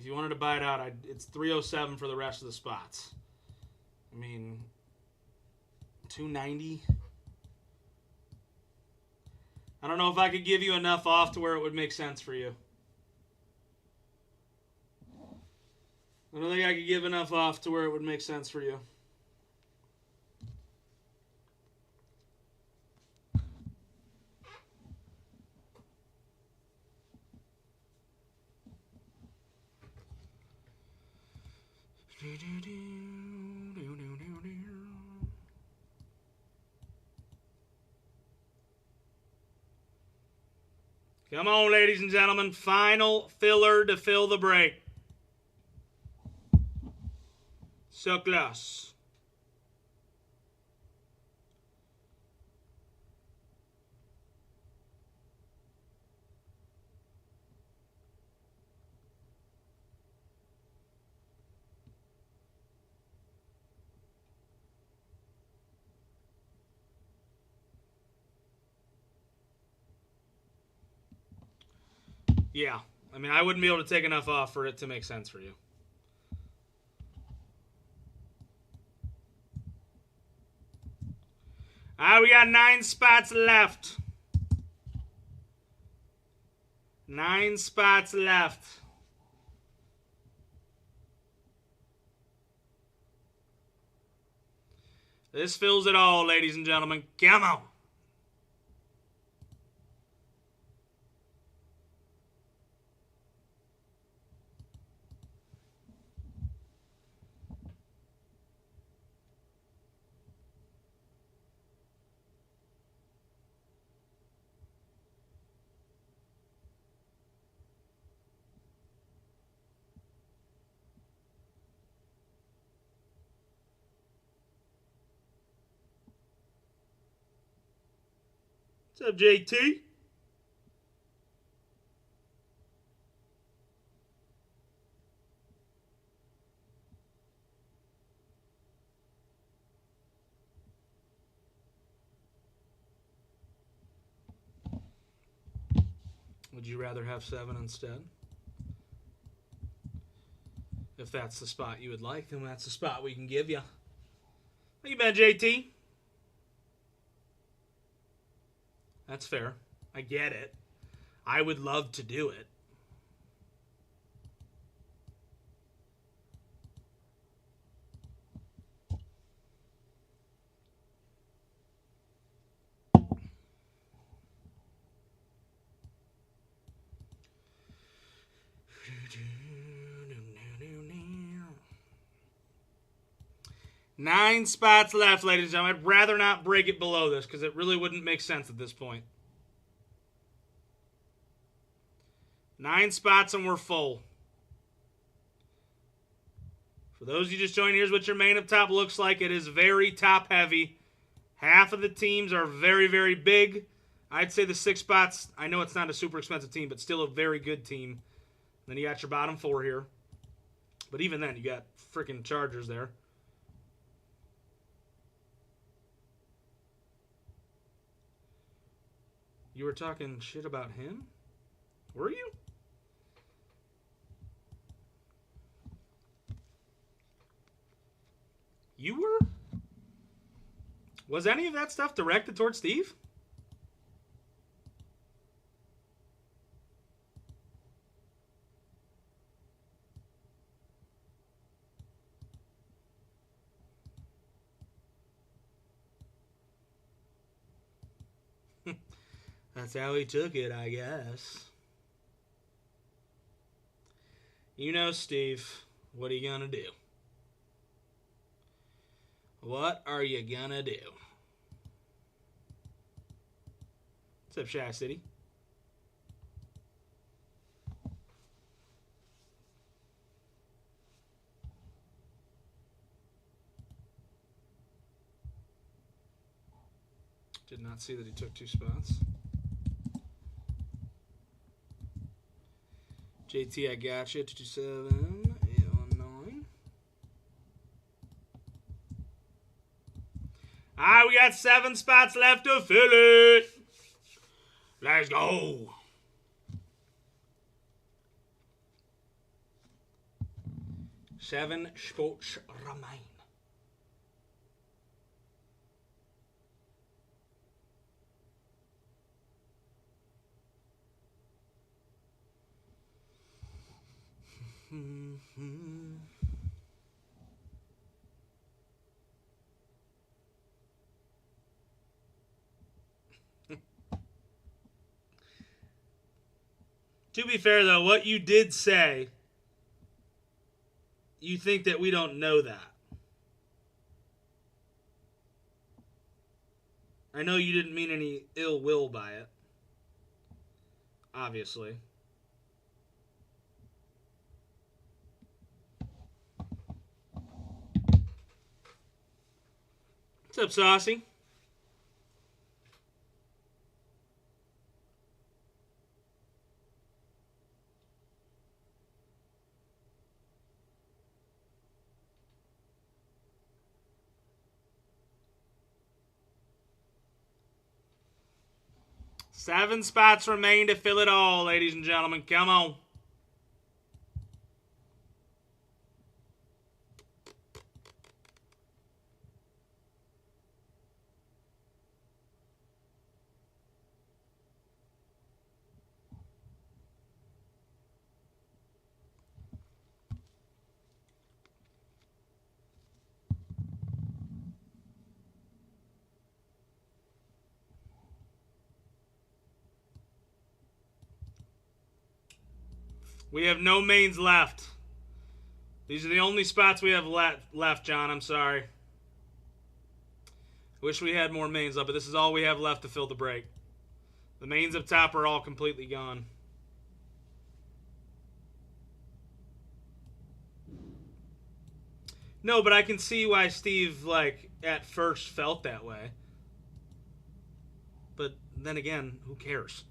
If you wanted to buy it out, it's $307 for the rest of the spots. I mean, $290. I don't know if I could give you enough off to where it would make sense for you. I don't think I could give enough off to where it would make sense for you. Come on, ladies and gentlemen. Final filler to fill the break. So close. Yeah. I mean, I wouldn't be able to take enough off for it to make sense for you. We got 9 spots left. 9 spots left. This fills it all, ladies and gentlemen. Come on. What's up, JT? Would you rather have 7 instead? If that's the spot you would like, then that's the spot we can give you. How you been, JT? That's fair. I get it. I would love to do it. Nine spots left, ladies and gentlemen. I'd rather not break it below this because it really wouldn't make sense at this point. 9 spots and we're full. For those of you just joining, here's what your main up top looks like. It is very top heavy. Half of the teams are very, very big. I'd say the 6 spots, I know it's not a super expensive team, but still a very good team. Then you got your bottom 4 here. But even then, you got freaking Chargers there. You were talking shit about him? Were you? You were? Was any of that stuff directed towards Steve? That's how he took it, I guess. You know, Steve, what are you gonna do? What are you gonna do? What's up, Shy City? Did not see that he took 2 spots. JT, I got you. 227, 819. We got 7 spots left to fill it. Let's go. 7 spots remain. To be fair, though, what you did say, you think that we don't know that. I know you didn't mean any ill will by it. Obviously. What's up, Saucy? Seven spots remain to fill it all, ladies and gentlemen. Come on. We have no mains left. These are the only spots we have left, John. I'm sorry. Wish we had more mains left, but this is all we have left to fill the break. The mains up top are all completely gone. No, but I can see why Steve, at first felt that way. But then again, who cares?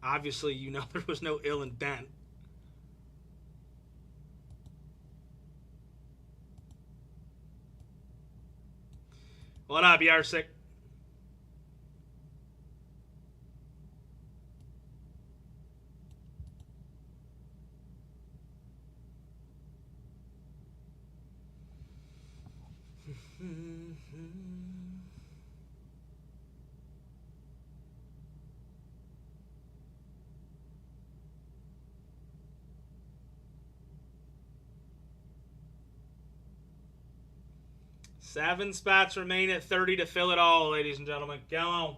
Obviously, you know there was no ill intent. What up, Yarsik? Seven spots remain at 30 to fill it all, ladies and gentlemen. Come on.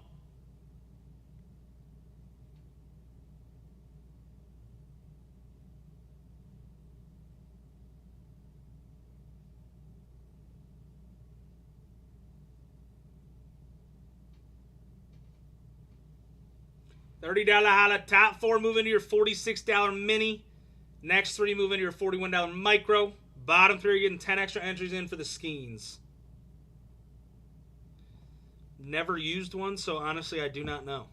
$30 holla. Top 4 move into your $46 mini. Next 3 move into your $41 micro. Bottom 3 are getting 10 extra entries in for the Skeens. Never used one, so honestly, I do not know.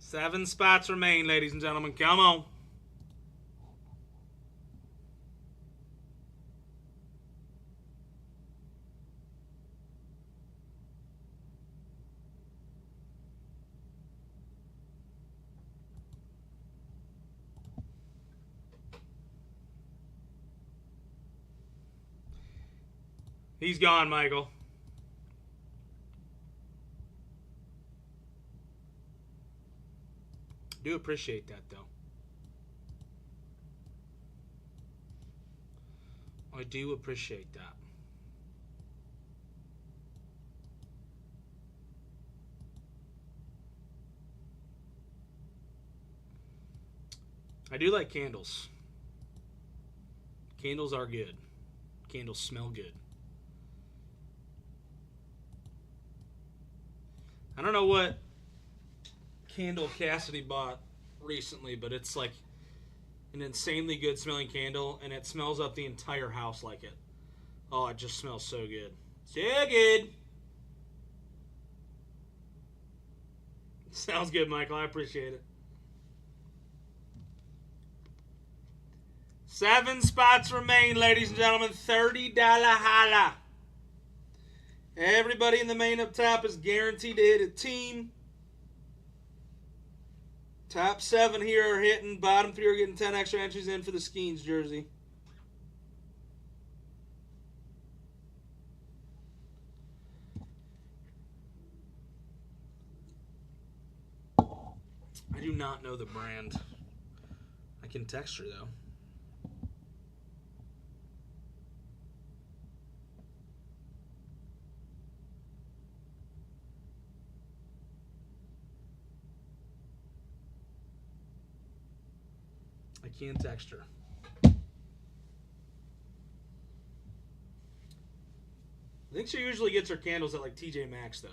Seven spots remain, ladies and gentlemen. Come on. He's gone, Michael. Do appreciate that, though. I do appreciate that. I do like candles. Candles are good. Candles smell good. I don't know what candle Cassidy bought recently, but it's like an insanely good smelling candle, and it smells up the entire house like it. Oh, it just smells so good. So good. Sounds good, Michael. I appreciate it. 7 spots remain, ladies and gentlemen. $30 holla. Everybody in the main up top is guaranteed to hit a team. Top 7 here are hitting. Bottom 3 are getting 10 extra entries in for the Skeens jersey. I do not know the brand. I can text her, though. I can't text her. I think she usually gets her candles at like TJ Maxx, though.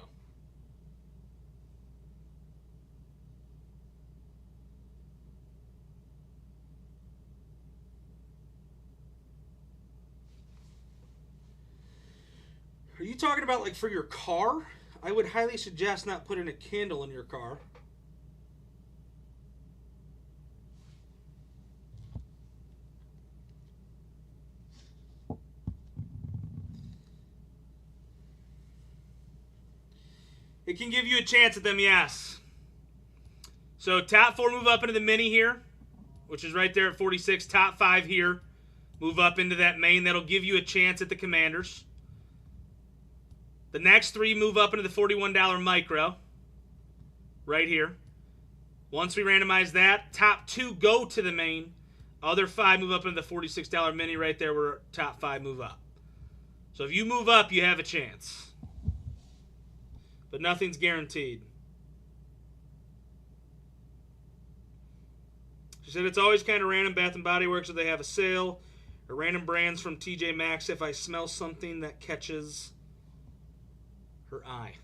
Are you talking about like for your car? I would highly suggest not putting a candle in your car. It can give you a chance at them, yes. So top 4 move up into the mini here, which is right there at 46. Top 5 here move up into that main. That'll give you a chance at the Commanders. The next 3 move up into the $41 micro right here. Once we randomize that, top 2 go to the main. Other 5 move up into the $46 mini right there where top 5 move up. So if you move up, you have a chance. But nothing's guaranteed. She said it's always kind of random. Bath & Body Works, if they have a sale, or random brands from TJ Maxx if I smell something that catches her eye.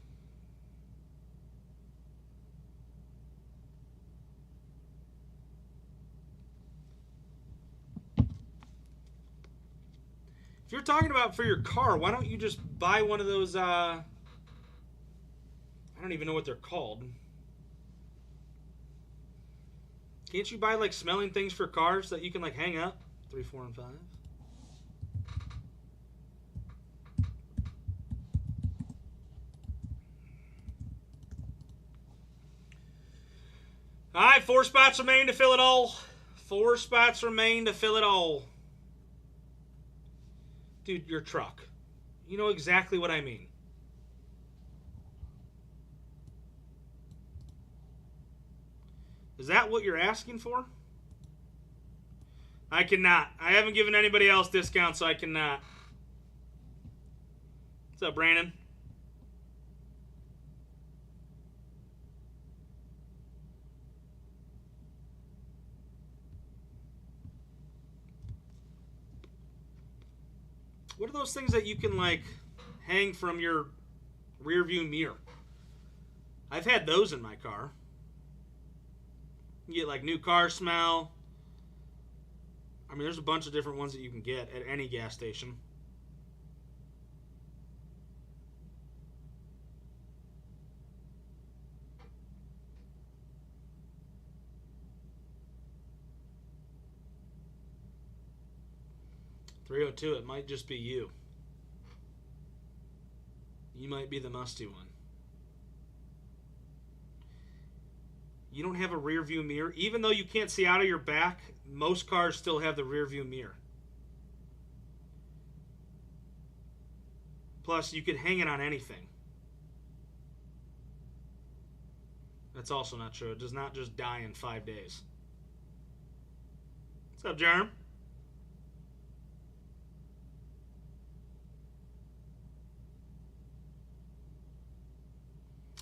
If you're talking about for your car, why don't you just buy one of those, I don't even know what they're called. Can't you buy like smelling things for cars that you can like hang up? 3, 4, and 5. All right, 4 spots remain to fill it all. 4 spots remain to fill it all. Dude, your truck. You know exactly what I mean. Is that what you're asking for? I cannot. I haven't given anybody else discounts, so I cannot. What's up, Brandon? What are those things that you can, like, hang from your rear view mirror? I've had those in my car. You get, like, new car smell. I mean, there's a bunch of different ones that you can get at any gas station. .302, it might just be you. You might be the musty one. You don't have a rear view mirror. Even though you can't see out of your back, most cars still have the rear view mirror. Plus, you could hang it on anything. That's also not true. It does not just die in 5 days. What's up, Jerm?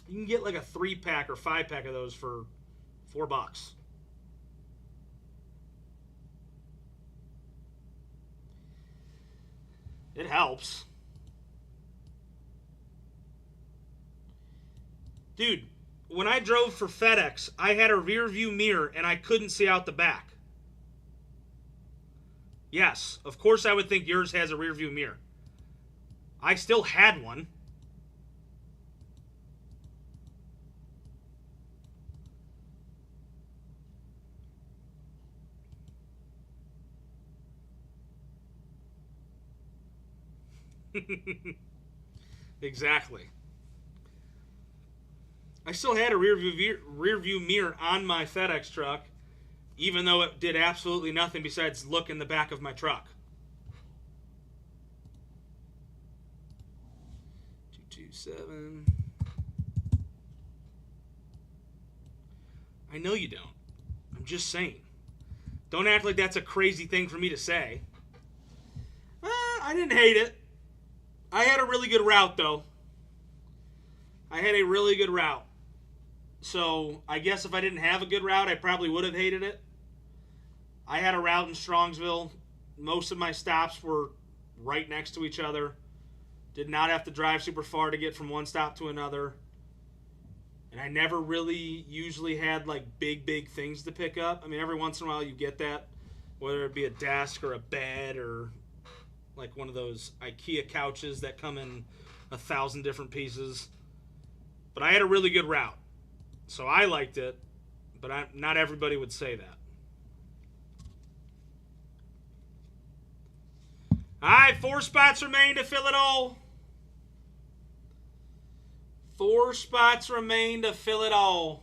You can get like a 3-pack or 5-pack of those for $4. It helps. Dude, when I drove for FedEx, I had a rear view mirror and I couldn't see out the back. Yes, of course I would think yours has a rear view mirror. I still had one. Exactly. I still had a rear view mirror on my FedEx truck, even though it did absolutely nothing besides look in the back of my truck. 227. I know you don't. I'm just saying. Don't act like that's a crazy thing for me to say. I didn't hate it. I had a really good route, though. I had a really good route. So I guess if I didn't have a good route, I probably would have hated it. I had a route in Strongsville. Most of my stops were right next to each other. Did not have to drive super far to get from one stop to another. And I never really usually had like big things to pick up. I mean, every once in a while you get that, whether it be a desk or a bed or like one of those IKEA couches that come in 1,000 different pieces. But I had a really good route. So I liked it, but not everybody would say that. All right, 4 spots remain to fill it all. 4 spots remain to fill it all.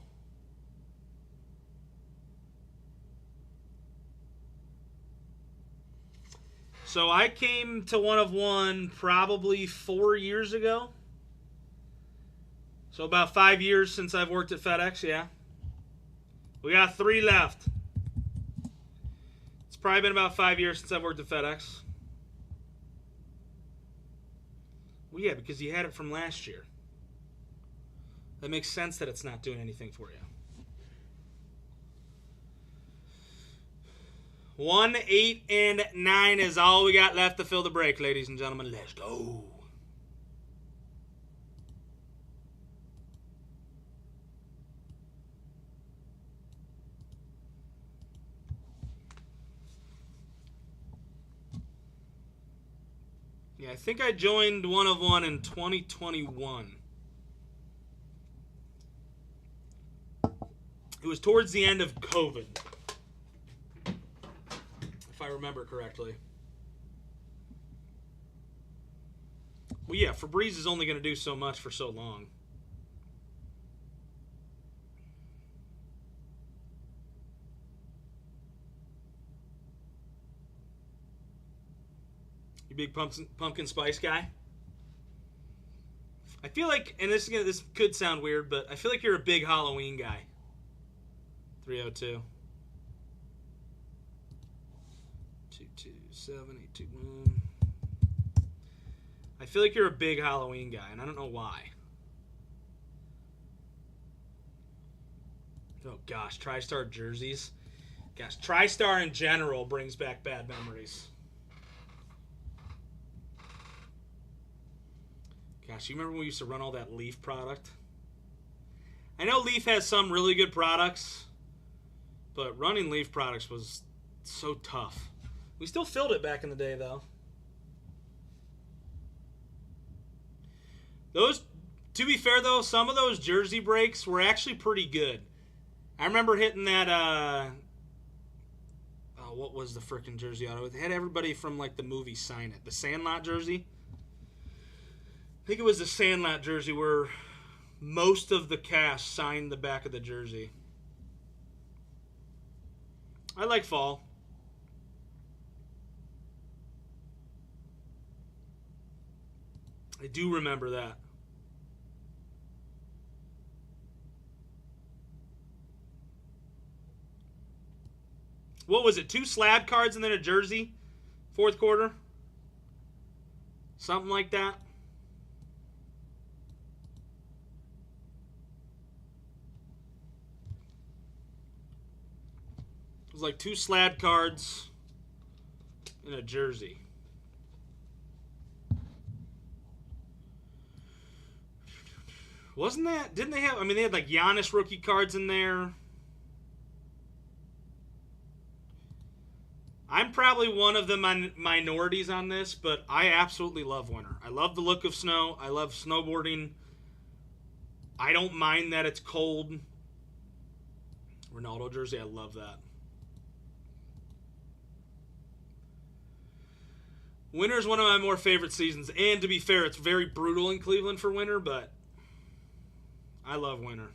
So I came to One of One probably 4 years ago. So about 5 years since I've worked at FedEx, yeah. We got 3 left. It's probably been about 5 years since I've worked at FedEx. Well, yeah, because you had it from last year. That makes sense that it's not doing anything for you. 1, 8, and 9 is all we got left to fill the break, ladies and gentlemen. Let's go. Yeah, I think I joined One of One in 2021. It was towards the end of COVID, if I remember correctly. Well, yeah, Febreze is only going to do so much for so long. You big pumpkin spice guy? I feel like, and this could sound weird, but I feel like you're a big Halloween guy. 302. 227, 821. I feel like you're a big Halloween guy, and I don't know why. Oh gosh, TriStar jerseys. Gosh, TriStar in general brings back bad memories. Gosh, you remember when we used to run all that Leaf product? I know Leaf has some really good products, but running Leaf products was so tough. We still filled it back in the day, though. Those, to be fair, though, some of those jersey breaks were actually pretty good. I remember hitting that, what was the freaking jersey auto? It had everybody from, like, the movie sign it. The Sandlot jersey. I think it was the Sandlot jersey where most of the cast signed the back of the jersey. I like fall. I do remember that. What was it? 2 slab cards and then a jersey? 4th quarter? Something like that. It was like 2 slab cards and a jersey. Wasn't that? Didn't they have? I mean, they had like Giannis rookie cards in there. I'm probably one of the minorities on this, but I absolutely love winter. I love the look of snow. I love snowboarding. I don't mind that it's cold. Ronaldo jersey, I love that. Winter's one of my more favorite seasons. And to be fair, it's very brutal in Cleveland for winter, but I love winter.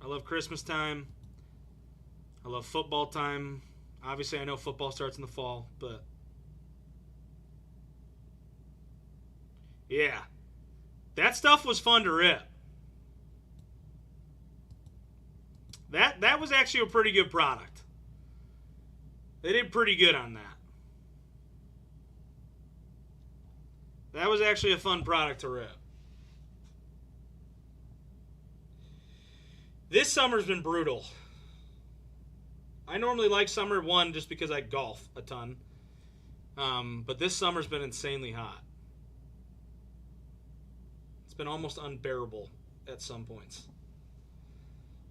I love Christmas time. I love football time. Obviously, I know football starts in the fall, but yeah. That stuff was fun to rip. That was actually a pretty good product. They did pretty good on that. That was actually a fun product to rip. This summer's been brutal. I normally like summer, one, just because I golf a ton. But this summer's been insanely hot. It's been almost unbearable at some points.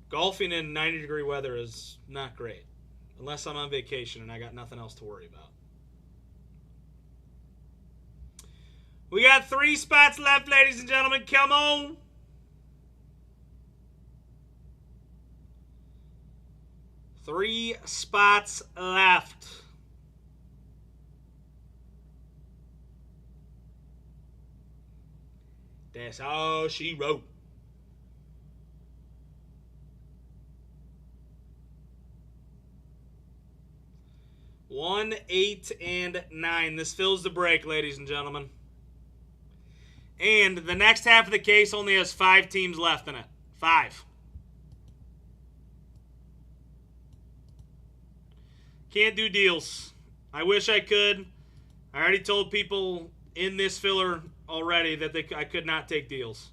Golfing in 90-degree weather is not great. Unless I'm on vacation and I got nothing else to worry about. We got 3 spots left, ladies and gentlemen. Come on. Three spots left. That's all she wrote. One, 8, and 9. This fills the break, ladies and gentlemen. And the next half of the case only has 5 teams left in it. 5. Can't do deals. I wish I could. I already told people in this filler already that I could not take deals.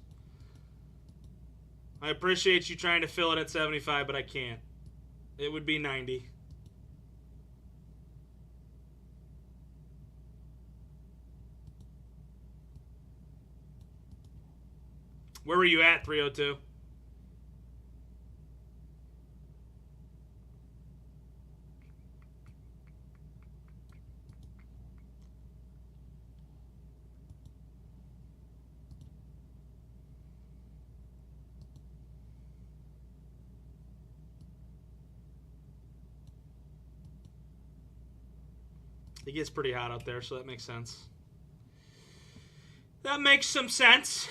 I appreciate you trying to fill it at 75, but I can't. It would be 90. Where were you at, 302? It gets pretty hot out there, so that makes sense. That makes some sense.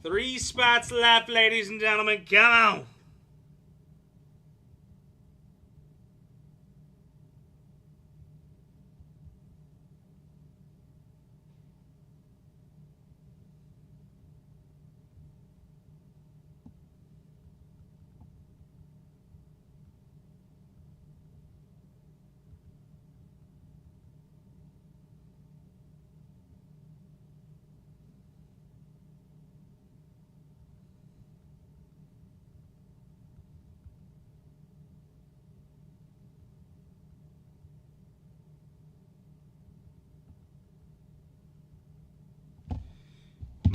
3 spots left, ladies and gentlemen. Come on.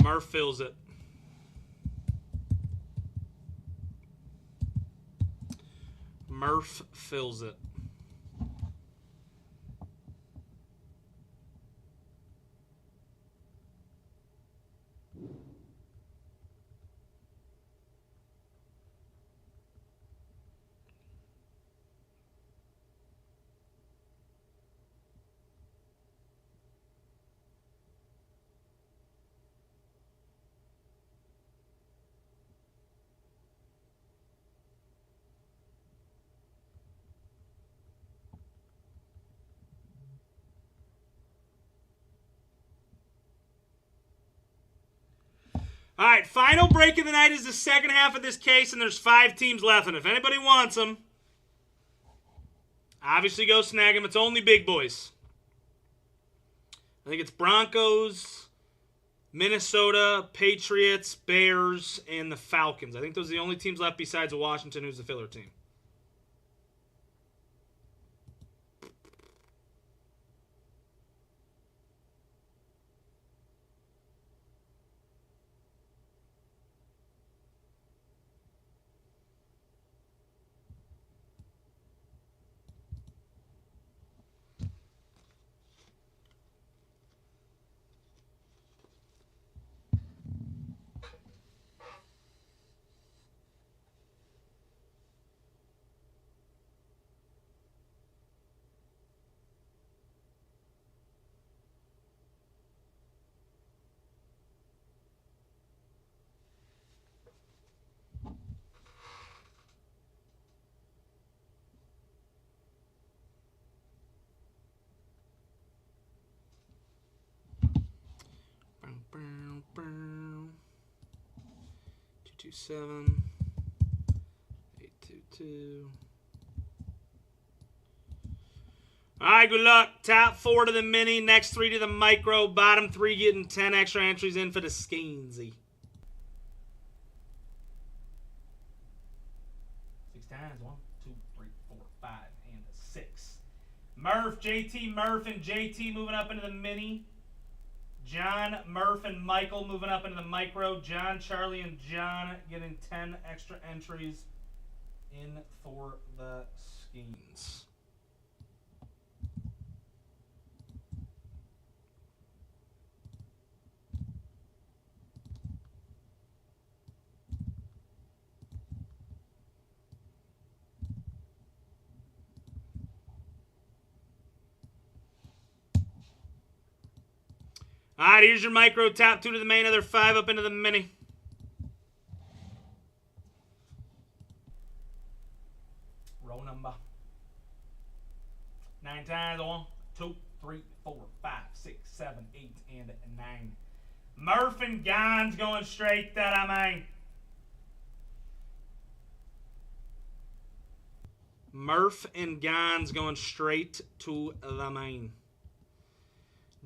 Murph fills it. Murph fills it. All right, final break of the night is the second half of this case, and there's 5 teams left. And if anybody wants them, obviously go snag them. It's only big boys. I think it's Broncos, Minnesota, Patriots, Bears, and the Falcons. I think those are the only teams left besides Washington, who's the filler team. 827. 822. All right, good luck. Top 4 to the mini, next 3 to the micro, bottom 3 getting 10 extra entries in for the Skainsy. 6 times. 1, 2, 3, 4, 5, and 6. Murph, JT, Murph, and JT moving up into the mini. John, Murph, and Michael moving up into the micro. John, Charlie, and John getting 10 extra entries in for the Skeens. All right, here's your micro. Top 2 to the main, other 5 up into the mini. Roll number. 9 times. 1, 2, 3, 4, 5, 6, 7, 8, and 9. Murph and Gons going straight to the main. Murph and Gons going straight to the main.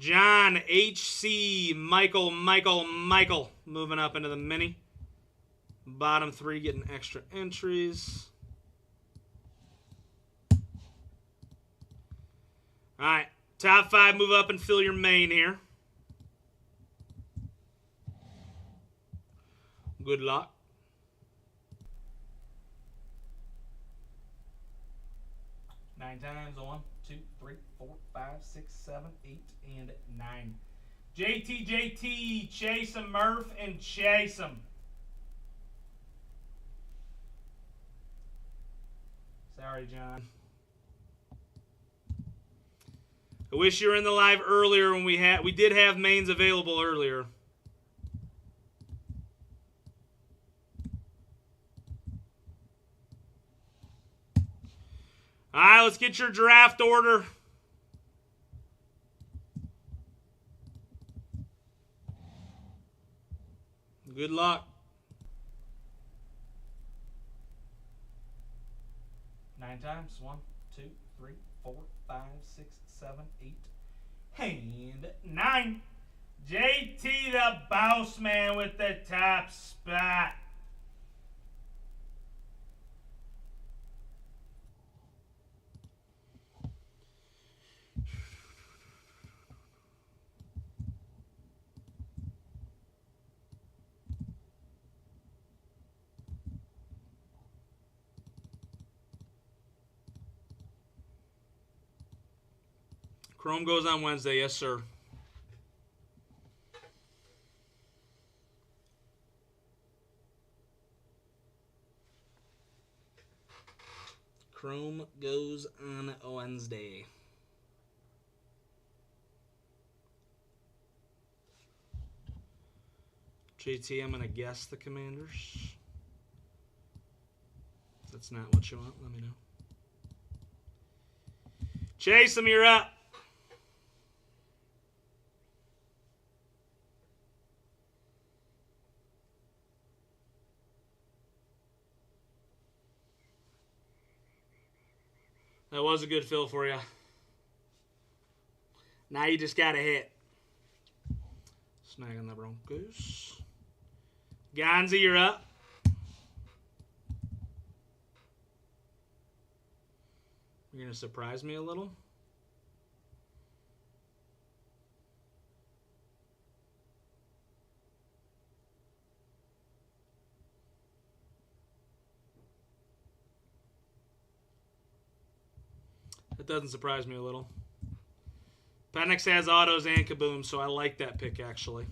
John, HC, Michael, moving up into the mini. Bottom 3 getting extra entries. All right, top 5 move up and fill your main here. Good luck. Nine times. 1, 2, 3, 4, 5, 6, 7, 8, and 9. JT, chase him, Murph, and chase him. Sorry, John. I wish you were in the live earlier when we did have mains available earlier. All right, let's get your draft order. Good luck. 9 times. 1, 2, 3, 4, 5, 6, 7, 8, and 9. JT the Boss Man with the top spot. Chrome goes on Wednesday, yes, sir. Chrome goes on Wednesday. JT, I'm going to guess the Commanders. If that's not what you want, let me know. Chase them, you're up. That was a good fill for you. Now you just got to hit. Snagging the Broncos. Gonzi, you're up. You're going to surprise me a little? That doesn't surprise me a little. Penix has autos and Kaboom, so I like that pick, actually.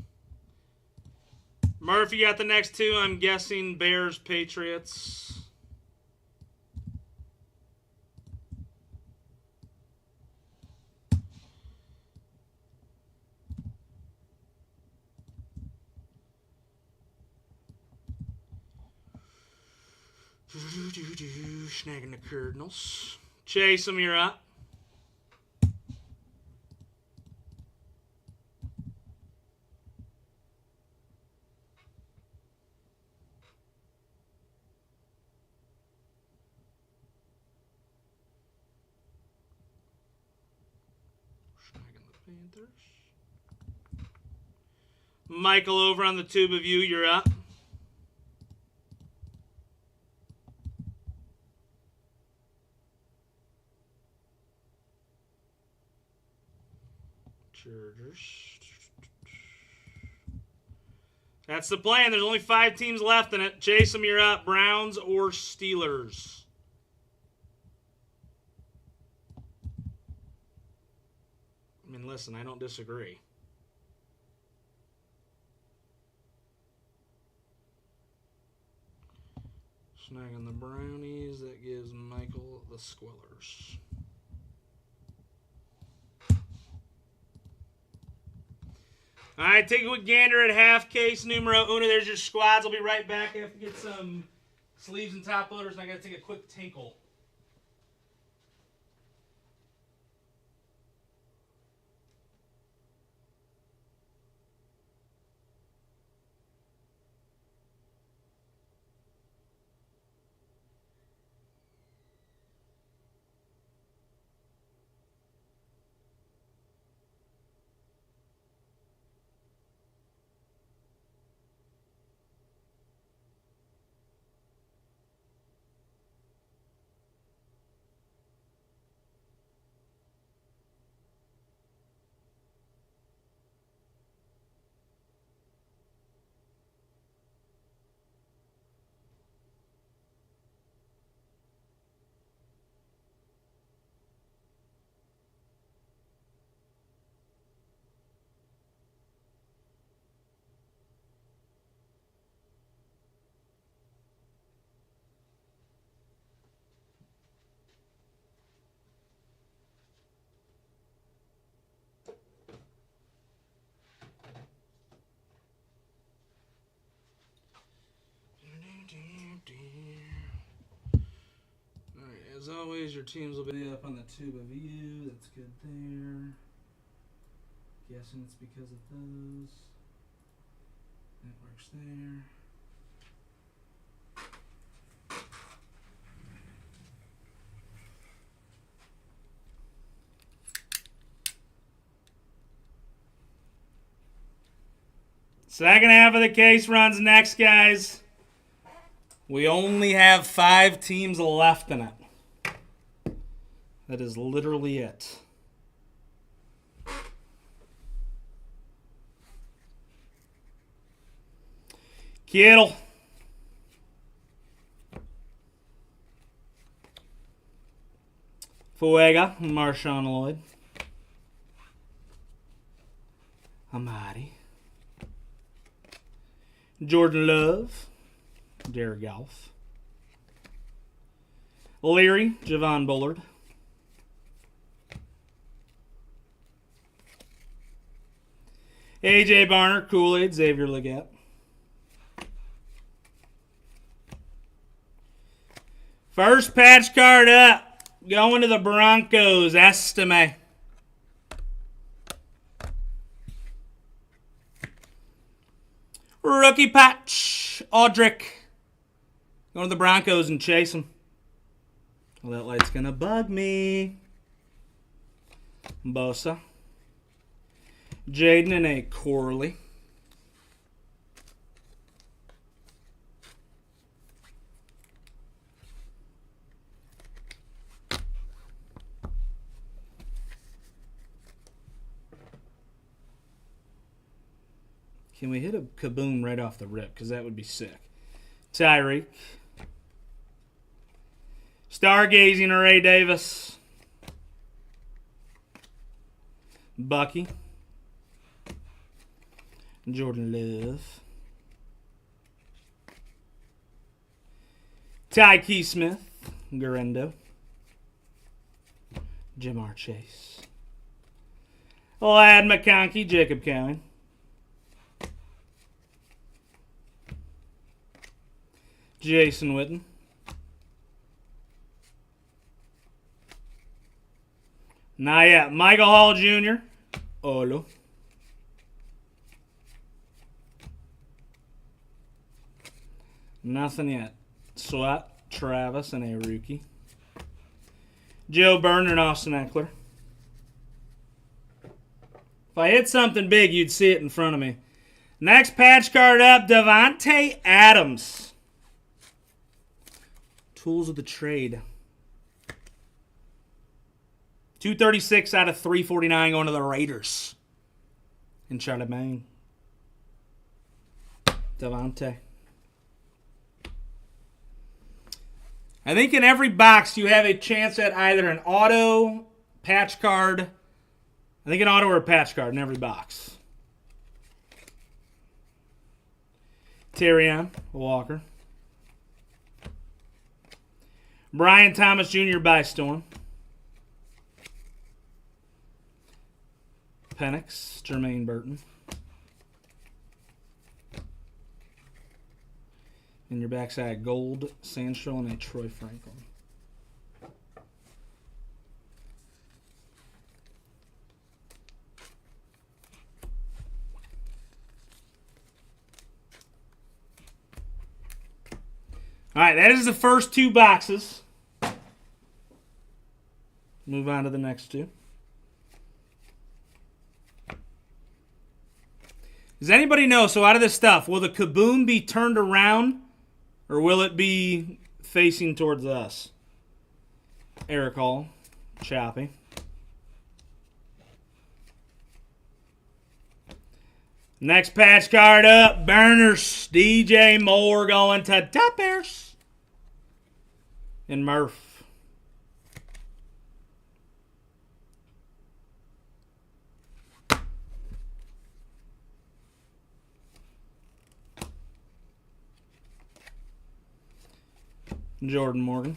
Murphy got the next 2. I'm guessing Bears, Patriots. Snagging the Cardinals. Chase them, you're up. Panthers. Michael over on the tube of you, you're up. Chargers. That's the plan. There's only 5 teams left in it. Chase them, you're up. Browns or Steelers? I mean, listen, I don't disagree. Snagging the Brownies. That gives Michael the Squillers. All right, take a quick gander at half case numero uno. There's your squads. I'll be right back. I have to get some sleeves and top loaders, and I got to take a quick tinkle. Alright, as always, your teams will be up on the tube of you. That's good there. Guessing it's because of those. That works there. Second half of the case runs next, guys. We only have 5 teams left in it. That is literally it. Kittle. Fuega, Marshawn Lloyd. Amadi. Jordan Love. Jared Goff. Leary, Javon Bullard. A.J. Barner, Kool-Aid, Xavier Legette. First patch card up. Going to the Broncos, Estime. Rookie patch, Audric. Going to the Broncos and chase them. Well, that light's going to bug me. Bosa. Jaden and a Corley. Can we hit a kaboom right off the rip? Because that would be sick. Tyreek. Stargazing Ray Davis. Bucky. Jordan Love. Tyke Smith. Garendo. Jamar Chase. Lad McConkey. Jacob Cowan. Jason Witten. Not yet. Michael Hall Jr. Olo. Nothing yet. Swat, Travis, and a rookie. Joe Byrne and Austin Eckler. If I hit something big, you'd see it in front of me. Next patch card up, Davante Adams. Tools of the trade. 236 out of 349 going to the Raiders. In Charlemagne. Davante. I think in every box you have a chance at either an auto, patch card. I think an auto or a patch card in every box. Terrion Walker. Brian Thomas Jr. by Storm. Penix, Jermaine Burton. In your backside, gold, Sandstrom, and a Troy Franklin. All right, that is the first two boxes. Move on to the next two. Does anybody know, so out of this stuff, will the Kaboom be turned around or will it be facing towards us? Eric Hall, Choppy. Next patch card up, Burners, DJ Moore going to Toppers. And Murph. Jordan Morgan.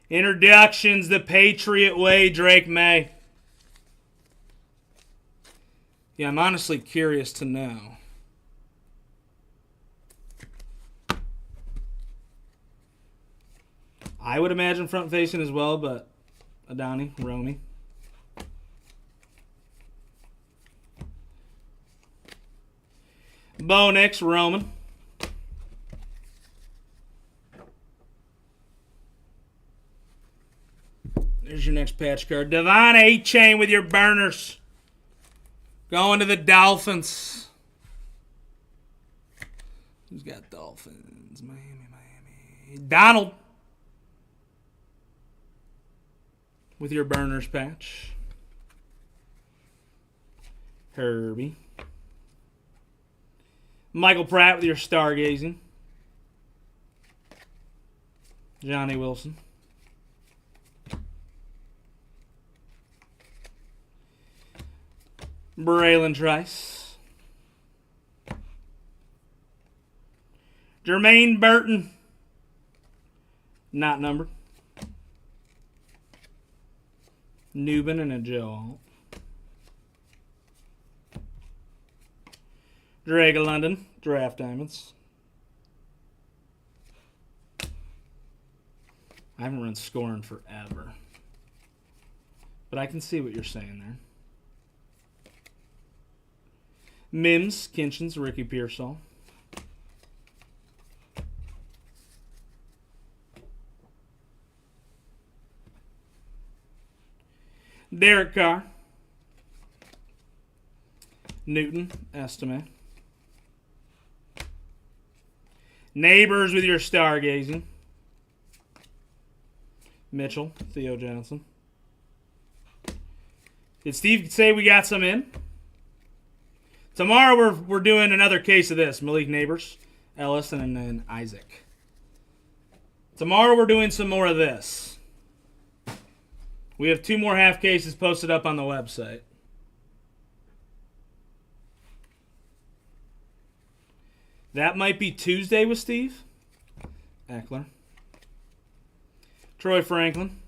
Introductions, the Patriot Way, Drake May. Yeah, I'm honestly curious to know. I would imagine front facing as well, but Adani, Romy. Bo Nix, Roman. There's your next patch card. Devon A-Chain with your Burners. Going to the Dolphins. Who's got Dolphins? Miami. Donald. With your Burners patch. Herbie. Michael Pratt with your Stargazing. Johnny Wilson. Braylon Trice. Jermaine Burton. Not numbered. Newbin and a Joe. Drake London. Draft Diamonds. I haven't run scoring forever. But I can see what you're saying there. Mims, Kinchins, Ricky Pearsall. Derek Carr. Newton, Estime. Neighbors with your Stargazing. Mitchell, Theo Johnson. Did Steve say we got some in? Tomorrow we're doing another case of this. Malik Neighbors, Ellis, and then Isaac. Tomorrow we're doing some more of this. We have 2 more half cases posted up on the website. That might be Tuesday with Steve. Eckler. Troy Franklin.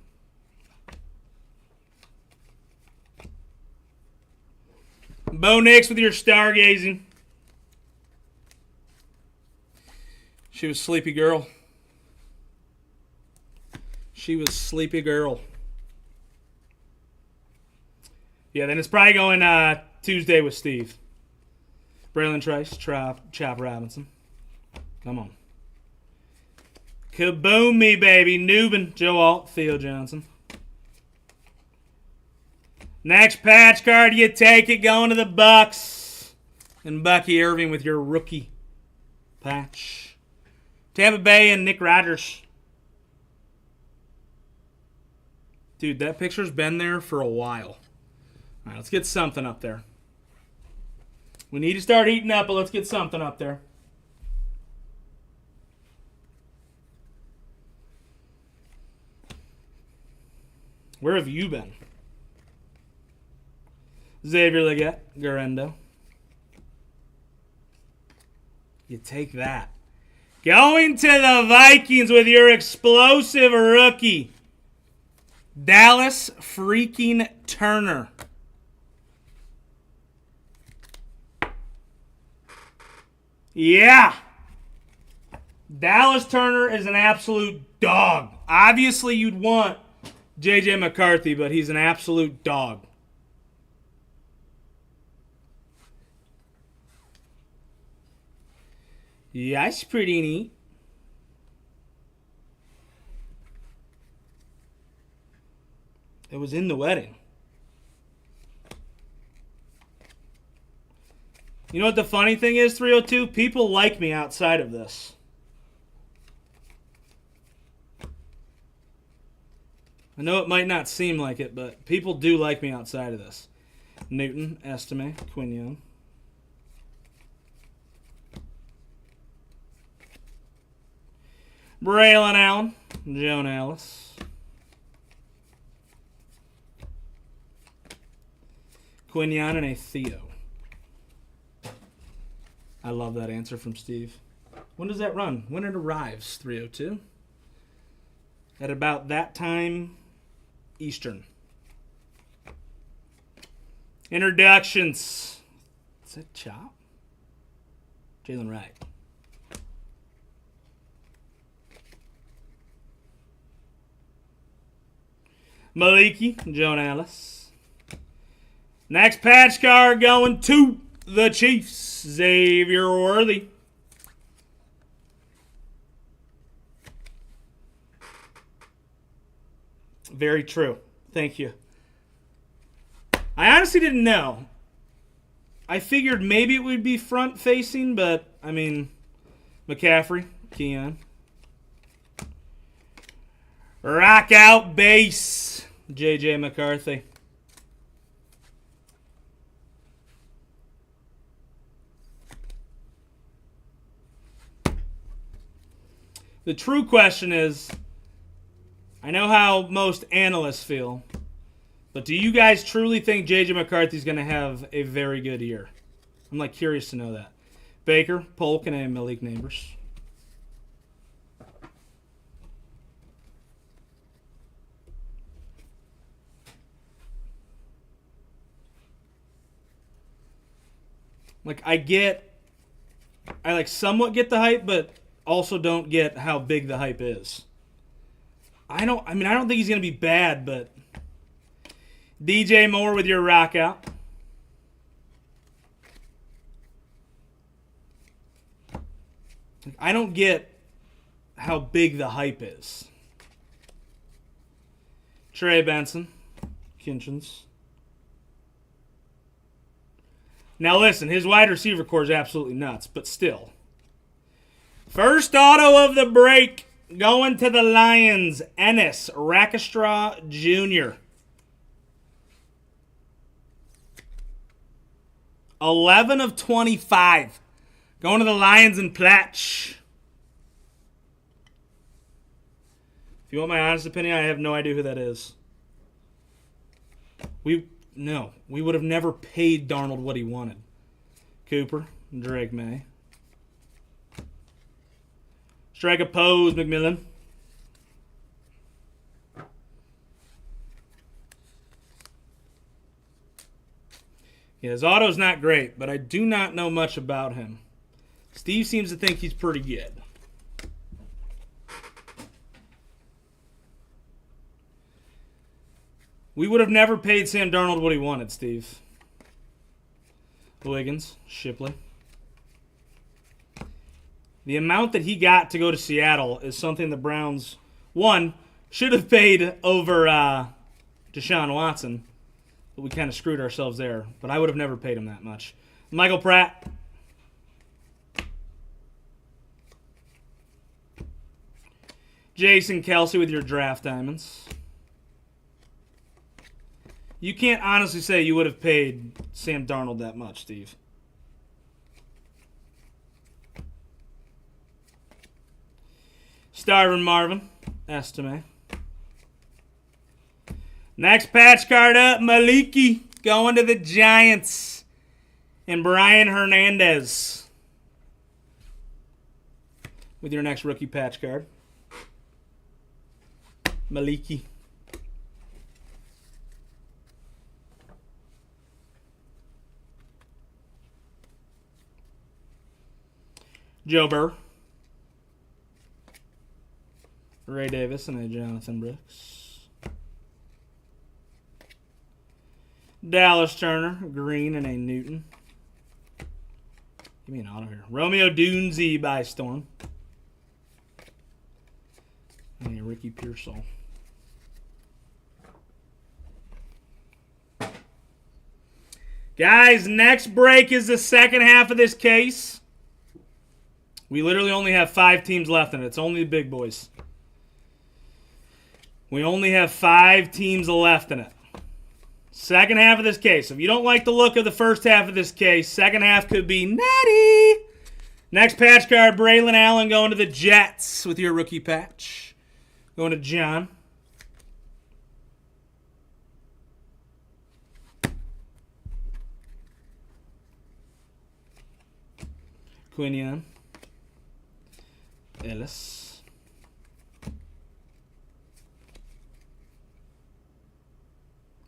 Bo Nix with your Stargazing. She was Sleepy Girl. She was Sleepy Girl. Yeah, then it's probably going Tuesday with Steve. Braylon Trice, Chop Robinson. Come on. Kaboom me, baby. Newbin, Joe Alt, Theo Johnson. Next patch card, you take it, going to the Bucks. And Bucky Irving with your rookie patch. Tampa Bay and Nick Rogers. Dude, that picture's been there for a while. All right, let's get something up there. We need to start heating up, but let's get something up there. Where have you been? Xavier Legette, Garendo. You take that. Going to the Vikings with your explosive rookie, Dallas freaking Turner. Yeah. Dallas Turner is an absolute dog. Obviously, you'd want J.J. McCarthy, but he's an absolute dog. Yeah, it's pretty neat. It was in the wedding. You know what the funny thing is, 302? People like me outside of this. I know it might not seem like it, but people do like me outside of this. Newton, Estime, Quinion. Braylon Allen, Joan Ellis. Quinion and a Theo. I love that answer from Steve. When does that run? When it arrives, 302? At about that time, Eastern. Introductions. Is that Chop? Jalen Wright. Maliki, Joan Ellis. Next patch card going to the Chiefs, Xavier Worthy. Very true. Thank you. I honestly didn't know. I figured maybe it would be front facing, but I mean, McCaffrey, Keon. Rock out base, J.J. McCarthy. The true question is, I know how most analysts feel, but do you guys truly think J.J. McCarthy's going to have a very good year? I'm curious to know that. Baker, Polk, and Malik Neighbors. I somewhat get the hype, but also don't get how big the hype is. I don't think he's going to be bad, but DJ Moore with your rock out. I don't get how big the hype is. Trey Benson, Kinchins. Now listen, his wide receiver core is absolutely nuts, but still. First auto of the break going to the Lions, Ennis Rackstraw Jr. 11 of 25. Going to the Lions and Platch. If you want my honest opinion, I have no idea who that is. We would have never paid Darnold what he wanted. Cooper, Drake May. Strike a pose, McMillan. Yeah, his auto's not great, but I do not know much about him. Steve seems to think he's pretty good. We would have never paid Sam Darnold what he wanted, Steve. Wiggins, Shipley. The amount that he got to go to Seattle is something the Browns, one, should have paid over Deshaun Watson. But we kind of screwed ourselves there. But I would have never paid him that much. Michael Pratt. Jason Kelsey with your draft diamonds. You can't honestly say you would have paid Sam Darnold that much, Steve. Starvin Marvin. Estime. Next patch card up, Maliki going to the Giants. And Brian Hernandez with your next rookie patch card. Maliki. Joe Burr. Ray Davis and a Jonathan Brooks. Dallas Turner, Green and a Newton. Give me an auto here. Romeo Dunze by Storm. And a Ricky Pearsall. Guys, next break is the second half of this case. We literally only have 5 teams left in it. It's only the big boys. We only have 5 teams left in it. Second half of this case. If you don't like the look of the first half of this case, second half could be natty. Next patch card, Braylon Allen going to the Jets with your rookie patch. Going to John. Quinion. Ellis.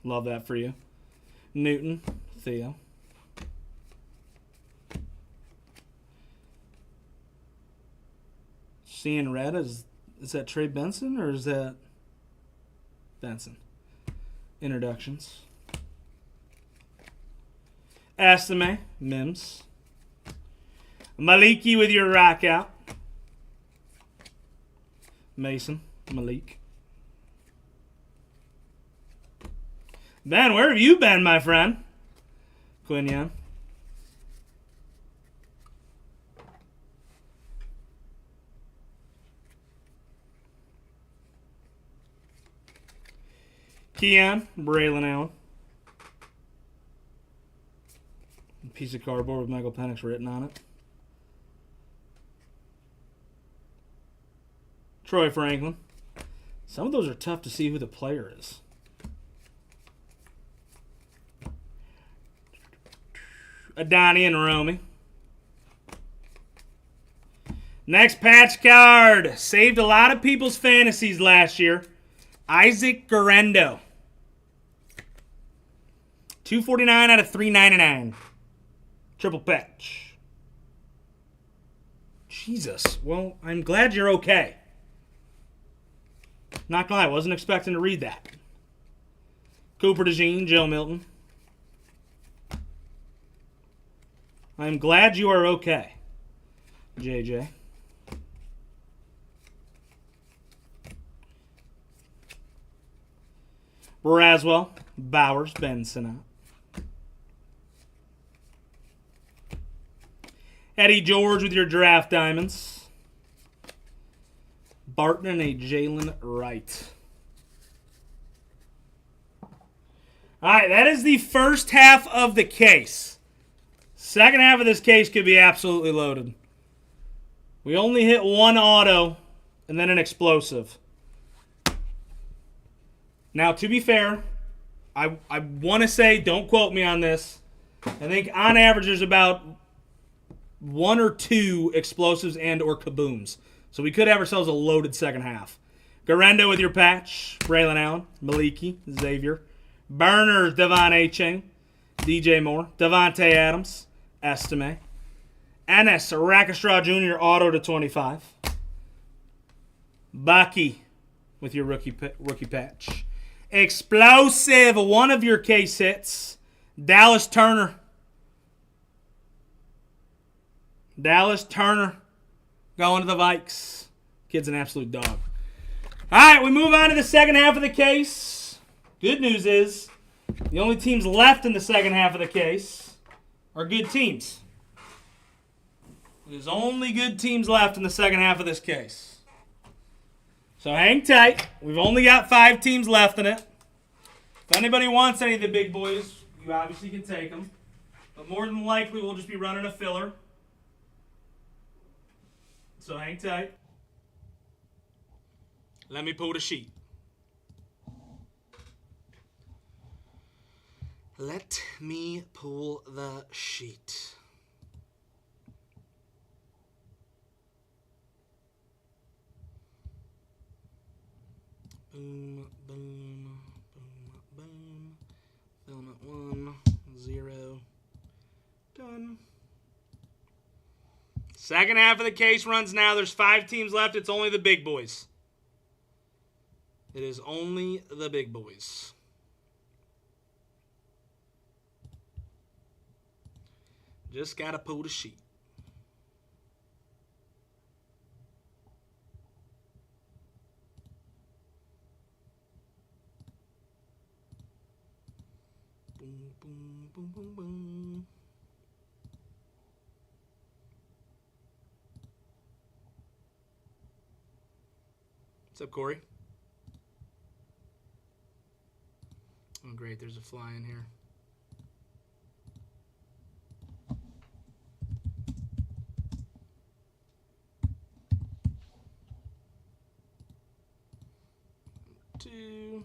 Love that for you. Newton. Theo. Seeing red, is that Trey Benson or is that Benson? Introductions. Estime. Mims. Maliki with your rock out. Mason. Malik. Ben, where have you been, my friend? Quinion. Keon. Braylon Allen. A piece of cardboard with Michael Penix written on it. Troy Franklin. Some of those are tough to see who the player is. Adani and Romy. Next patch card. Saved a lot of people's fantasies last year. Isaac Guerendo. 249 out of 399. Triple patch. Jesus. Well, I'm glad you're okay. Not gonna lie, I wasn't expecting to read that. Cooper DeJean, Joe Milton. I'm glad you are okay, JJ. Braswell, Bowers, Benson. Eddie George with your draft diamonds. Barton and a Jalen Wright. All right, that is the first half of the case. Second half of this case could be absolutely loaded. We only hit one auto and then an explosive. Now, to be fair, I want to say, don't quote me on this. I think on average there's about 1 or 2 explosives and or kabooms. So we could have ourselves a loaded second half. Guerendo with your patch. Braylon Allen. Maliki. Xavier. Burners. Devon A-Chain. DJ Moore. Devontae Adams. Estime. Ennis Rakestraw Jr. auto to 25. Bucky with your rookie patch. Explosive. One of your case hits. Dallas Turner. Dallas Turner. Going to the Vikes. Kid's an absolute dog. All right, we move on to the second half of the case. Good news is The only teams left in the second half of the case are good teams. There's only good teams left in the second half of this case. So hang tight. We've only got 5 teams left in it. If anybody wants any of the big boys, you obviously can take them. But more than likely, we'll just be running a filler. So hang tight. Let me pull the sheet. Let me pull the sheet. Boom, boom, boom, boom. Filament 1, 0. Done. Second half of the case runs now. There's 5 teams left. It's only the big boys. It is only the big boys. Just gotta pull the sheet. Boom, boom, boom, boom, boom. What's up, Corey? Oh, great. There's a fly in here. Two.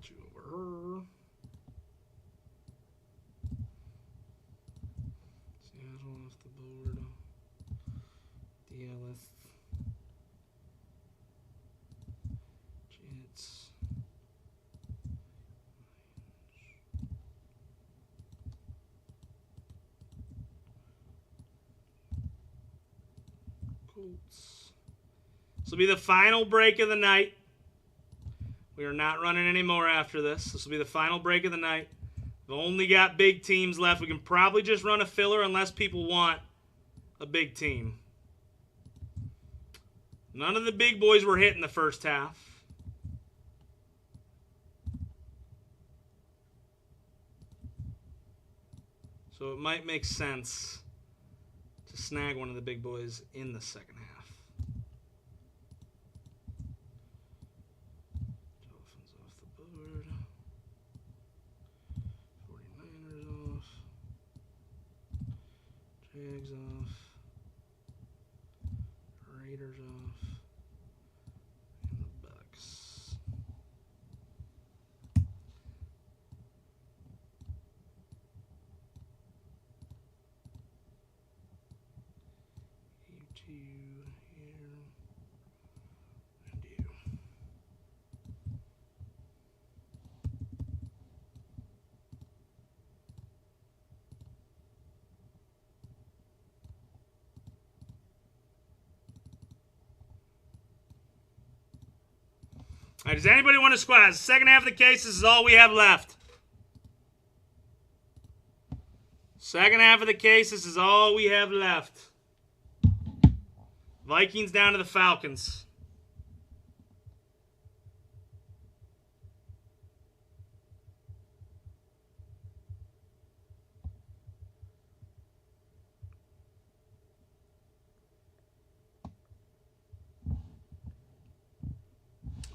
Two over her. Seattle off the board. DLF. Jets. Colts. This will be the final break of the night. We are not running any more after this. This will be the final break of the night. We've only got big teams left. We can probably just run a filler unless people want a big team. None of the big boys were hit in the first half. So it might make sense to snag one of the big boys in the second half. Dolphins off the board. 49ers off. Jags off. Raiders off. And the Bucks. You two here. And you. All right, does anybody want to squaz? Second half of the case, this is all we have left. Second half of the case, this is all we have left. Vikings down to the Falcons.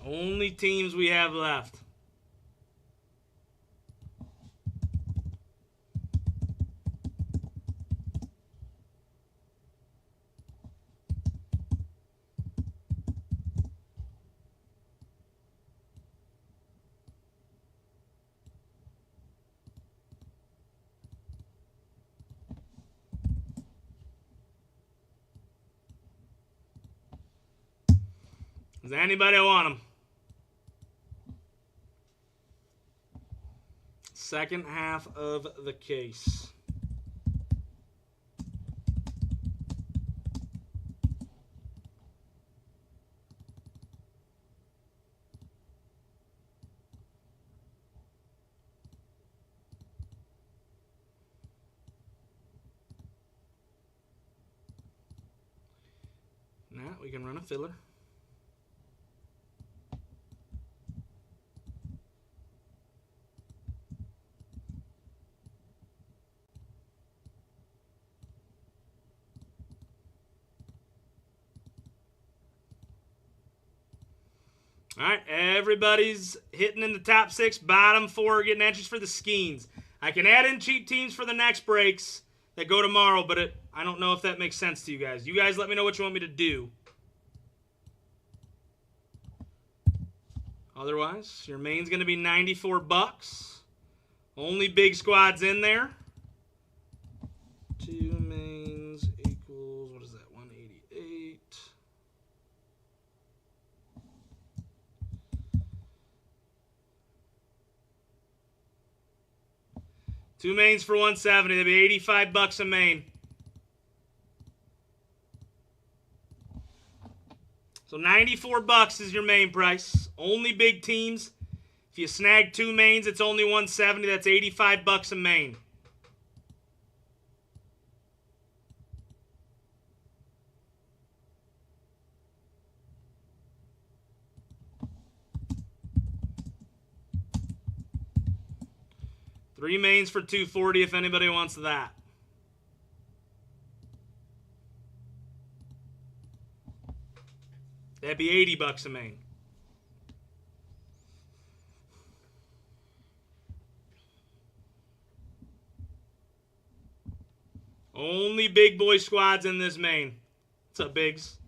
Only teams we have left. Does anybody want them? Second half of the case. Now we can run a filler. All right, everybody's hitting in the top 6, bottom 4 getting entries for the Skeens. I can add in cheap teams for the next breaks that go tomorrow, but I don't know if that makes sense to you guys. You guys let me know what you want me to do. Otherwise, your main's going to be $94. Only big squads in there. 2 mains equals, what is that, 188. Two mains for 170. That'd be $85 a main. So $94 is your main price. Only big teams. If you snag 2 mains, it's only 170. That's $85 a main. Three mains for $240 if anybody wants that. That'd be $80 a main. Only big boy squads in this main. What's up, Biggs?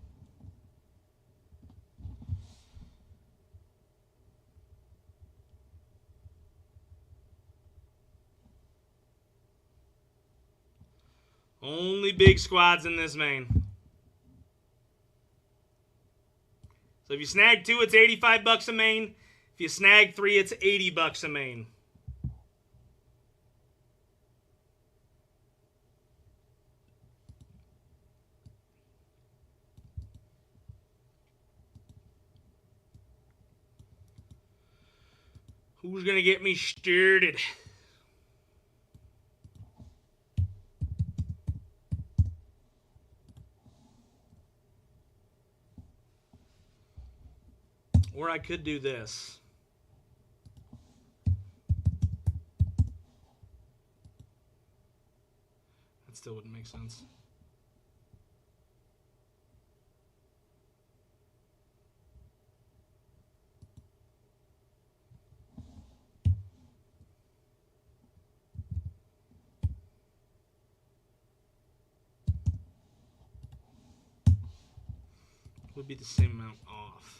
Only big squads in this main. So if you snag 2, it's $85 a main. If you snag 3, it's $80 a main. Who's going to get me started? Or I could do this. That still wouldn't make sense. Would be the same amount off.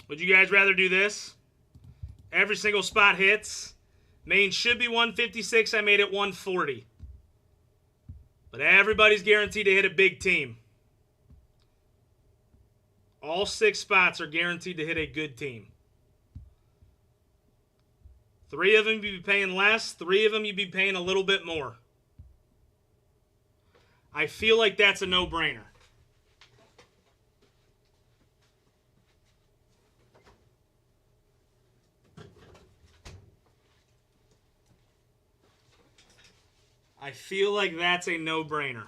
Would you guys rather do this? Every single spot hits. Main should be 156. I made it 140. But everybody's guaranteed to hit a big team. All 6 spots are guaranteed to hit a good team. 3 of them you'd be paying less. 3 of them you'd be paying a little bit more. I feel like that's a no-brainer. I feel like that's a no-brainer.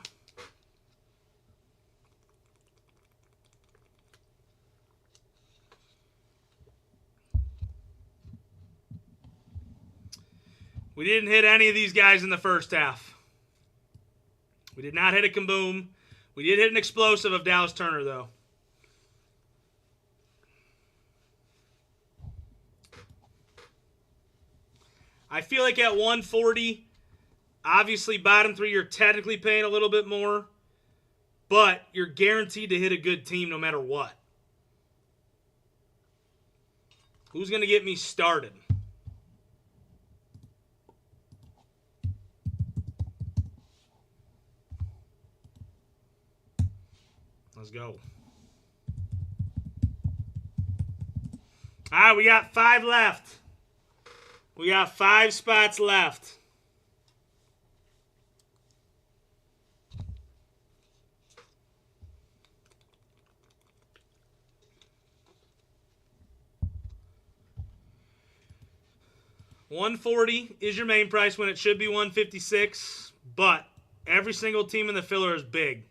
We didn't hit any of these guys in the first half. We did not hit a Kaboom. We did hit an explosive of Dallas Turner, though. I feel like at 140, obviously bottom 3, you're technically paying a little bit more, but you're guaranteed to hit a good team no matter what. Who's going to get me started? Let's go. All right, we got 5 left. We got 5 spots left. 140 is your main price when it should be 156, but every single team in the filler is big.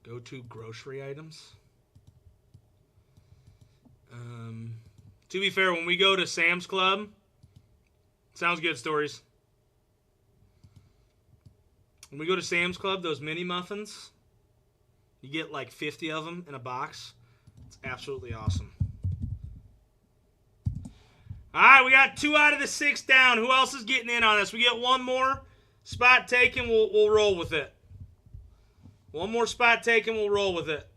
Go to grocery items. To be fair, when we go to Sam's Club, sounds good, Stories. When we go to Sam's Club, those mini muffins, you get like 50 of them in a box. It's absolutely awesome. All right, we got 2 out of the 6 down. Who else is getting in on this? We get one more spot taken, we'll roll with it. One more spot taken, we'll roll with it.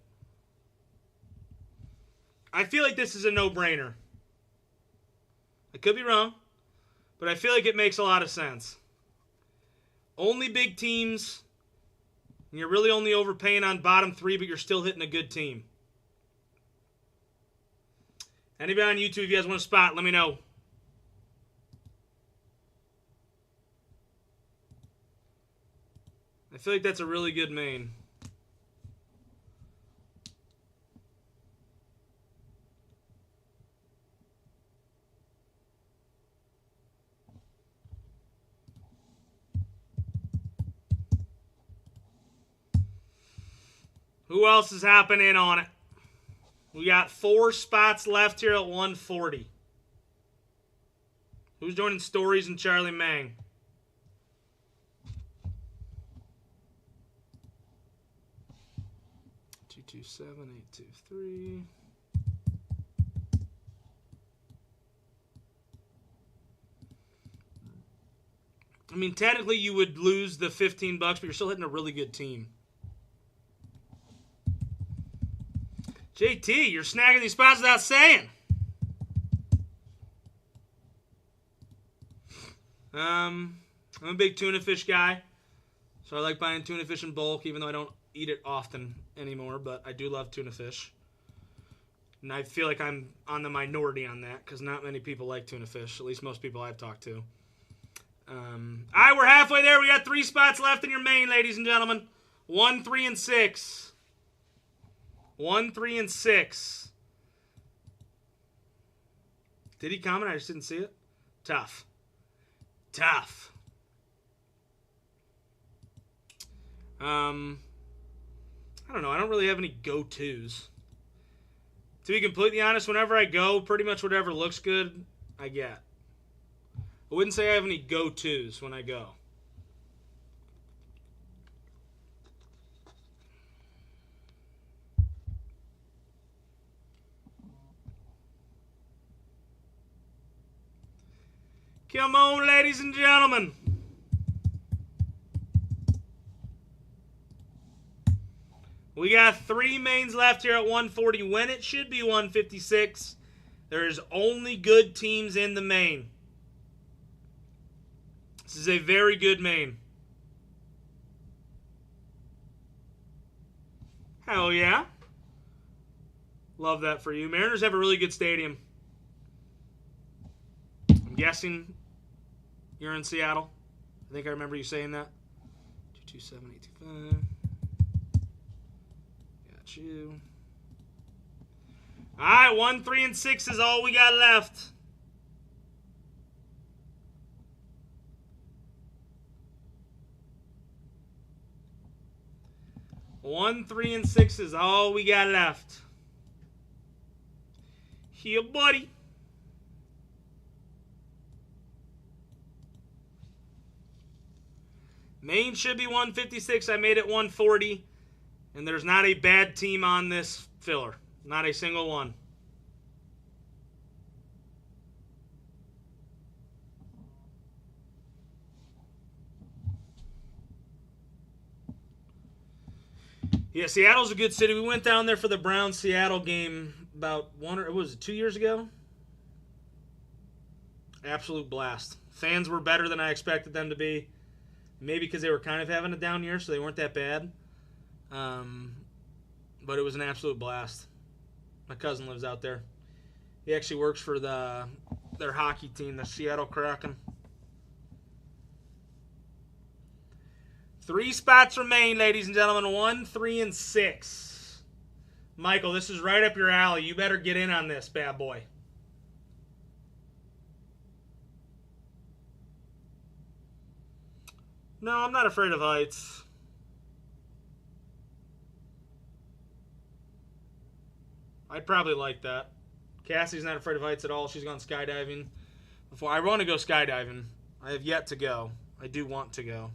I feel like this is a no-brainer. I could be wrong, but I feel like it makes a lot of sense. Only big teams, and you're really only overpaying on bottom 3, but you're still hitting a good team. Anybody on YouTube, if you guys want a spot, let me know. I feel like that's a really good main. Who else is happening on it? We got 4 spots left here at 140. Who's joining Stories and Charlie Mang? Two, 227-823. I mean, technically you would lose the $15, but you're still hitting a really good team. JT, you're snagging these spots without saying. I'm a big tuna fish guy, so I like buying tuna fish in bulk, even though I don't eat it often anymore, but I do love tuna fish. And I feel like I'm on the minority on that, because not many people like tuna fish, at least most people I've talked to. All right, we're halfway there. We got 3 spots left in your main, ladies and gentlemen. 1, 3, and 6. 1, 3, and 6. Did he comment? I just didn't see it. Tough. Tough. I don't know. I don't really have any go-tos. To be completely honest, whenever I go, pretty much whatever looks good, I get. I wouldn't say I have any go-tos when I go. Come on, ladies and gentlemen. We got 3 mains left here at 140 when it should be 156. There's only good teams in the main. This is a very good main. Hell yeah. Love that for you. Mariners have a really good stadium. I'm guessing you're in Seattle. I think I remember you saying that. 227-825. Got you. All right, 1, 3, and 6 is all we got left. One, 3, and 6 is all we got left. Here, buddy. Maine should be 156. I made it 140. And there's not a bad team on this filler. Not a single one. Yeah, Seattle's a good city. We went down there for the Browns-Seattle game about 2 years ago? Absolute blast. Fans were better than I expected them to be. Maybe because they were kind of having a down year, so they weren't that bad. But it was an absolute blast. My cousin lives out there. He actually works for their hockey team, the Seattle Kraken. 3 spots remain, ladies and gentlemen. 1, 3, and 6. Michael, this is right up your alley. You better get in on this, bad boy. No, I'm not afraid of heights. I'd probably like that. Cassie's not afraid of heights at all. She's gone skydiving before. I want to go skydiving. I have yet to go. I do want to go.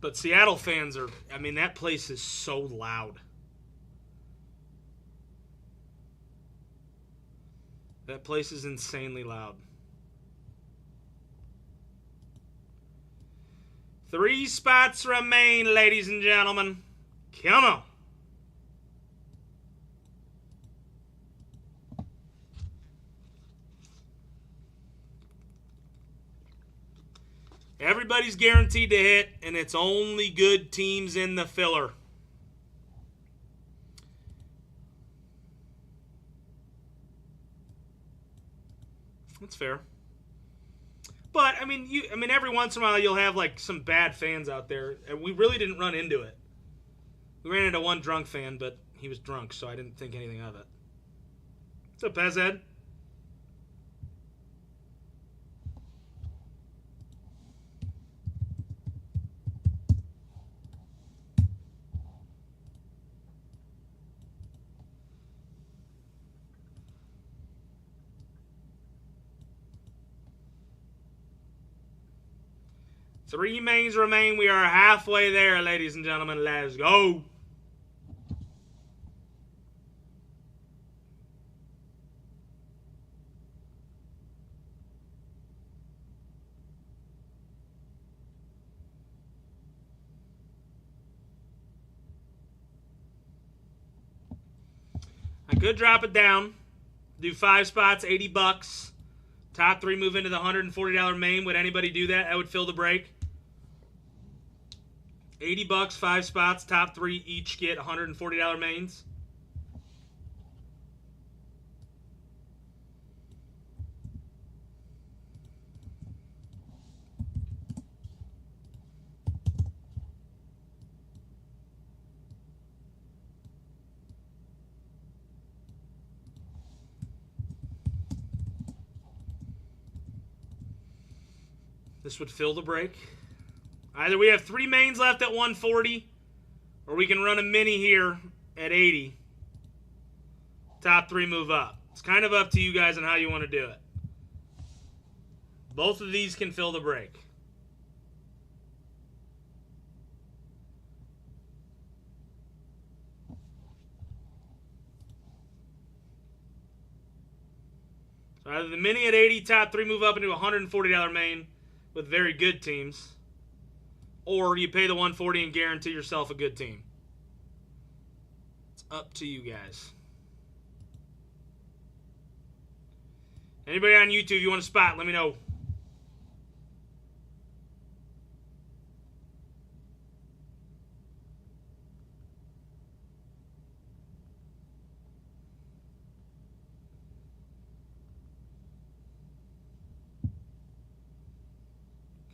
But Seattle fans are, I mean, that place is so loud. That place is insanely loud. 3 spots remain, ladies and gentlemen. Come on. Everybody's guaranteed to hit, and it's only good teams in the filler. That's fair. But I mean, every once in a while you'll have like some bad fans out there, and we really didn't run into it. We ran into one drunk fan, but he was drunk, so I didn't think anything of it. What's up, Pezhead? Three mains remain. We are halfway there, ladies and gentlemen. Let's go. I could drop it down. Do 5 spots, $80. Top 3 move into the $140 main. Would anybody do that? I would fill the break. $80, 5 spots, top 3 each get $140 mains. This would fill the break. Either we have 3 mains left at 140, or we can run a mini here at 80. Top 3 move up. It's kind of up to you guys on how you want to do it. Both of these can fill the break. So either the mini at 80, top 3 move up into a $140 main with very good teams, or you pay the 140 and guarantee yourself a good team. It's up to you guys. Anybody on YouTube, you want a spot, let me know.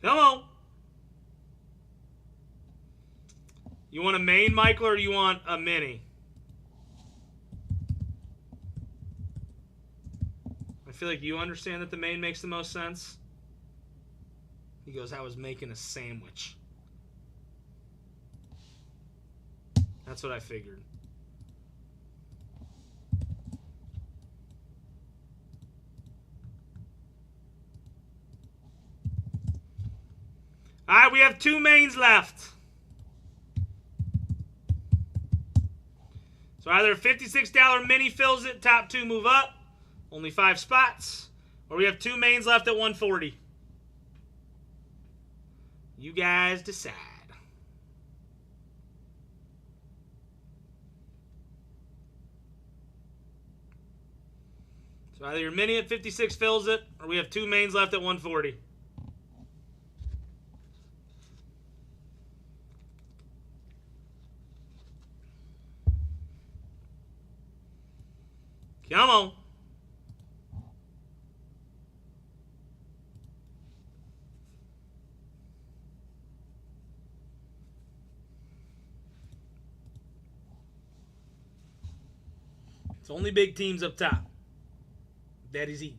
Come on. You want a main, Michael, or do you want a mini? I feel like you understand that the main makes the most sense. He goes, I was making a sandwich. That's what I figured. All right, we have 2 mains left. So either a $56 mini fills it, top 2 move up, only 5 spots, or we have 2 mains left at 140. You guys decide. So either your mini at 56 fills it, or we have 2 mains left at 140. Come on. It's only big teams up top. That is it.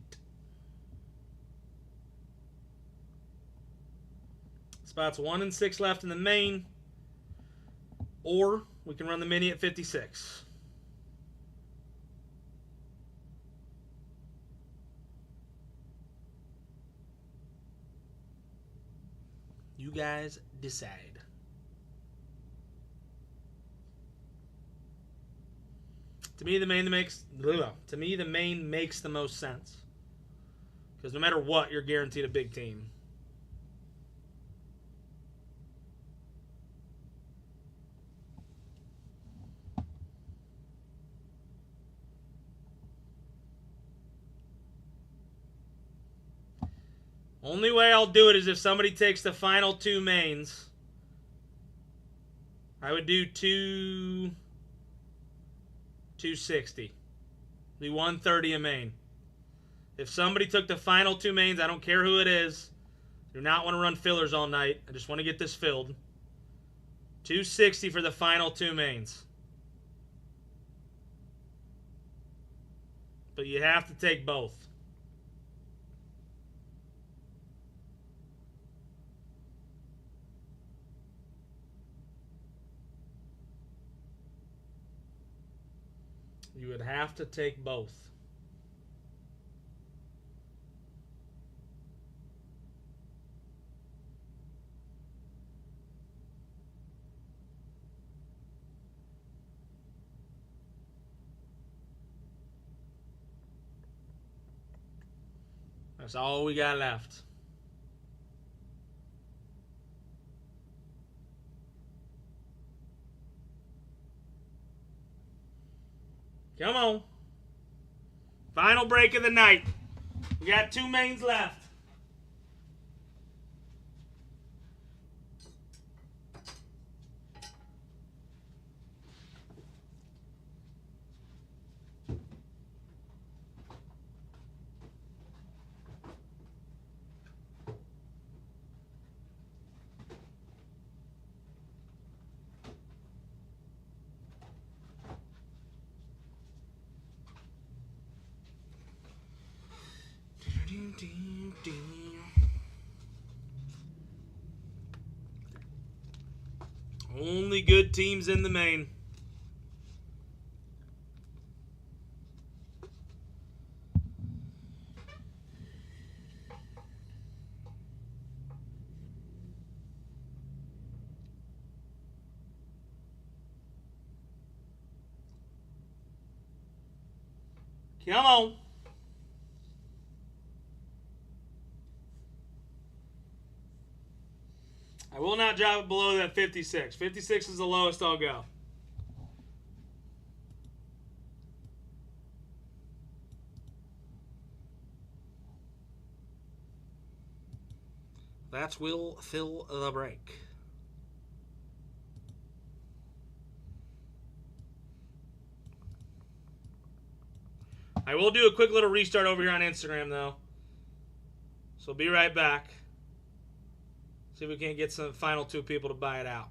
Spots 1 and 6 left in the main. Or we can run the mini at 56. You guys decide. To me, the main makes the most sense. Because no matter what, you're guaranteed a big team. Only way I'll do it is if somebody takes the final 2 mains. I would do 260. Be 130 a main. If somebody took the final 2 mains, I don't care who it is. Do not want to run fillers all night. I just want to get this filled. 260 for the final 2 mains. But you have to take both. You would have to take both. That's all we got left. Come on. Final break of the night. We got 2 mains left. Only good teams in the main. Come on. I will not drop it below that 56. 56 is the lowest I'll go. That will fill the break. I will do a quick little restart over here on Instagram, though. So be right back. See if we can't get some final 2 people to buy it out.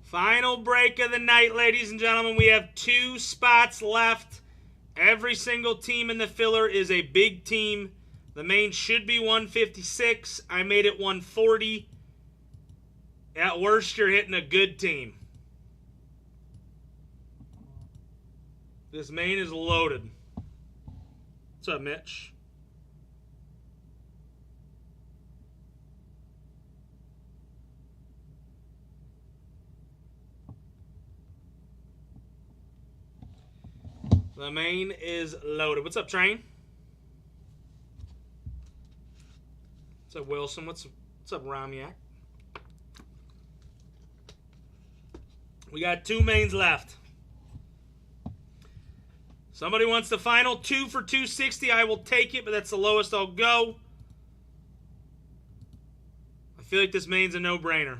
Final break of the night, ladies and gentlemen. We have 2 spots left. Every single team in the filler is a big team. The main should be 156. I made it 140. At worst, you're hitting a good team. This main is loaded. What's up, Mitch? The main is loaded. What's up, Train? What's up, Wilson? What's up, Ramyak? We got 2 mains left. Somebody wants the final 2 for 260. I will take it, but that's the lowest I'll go. I feel like this main's a no-brainer.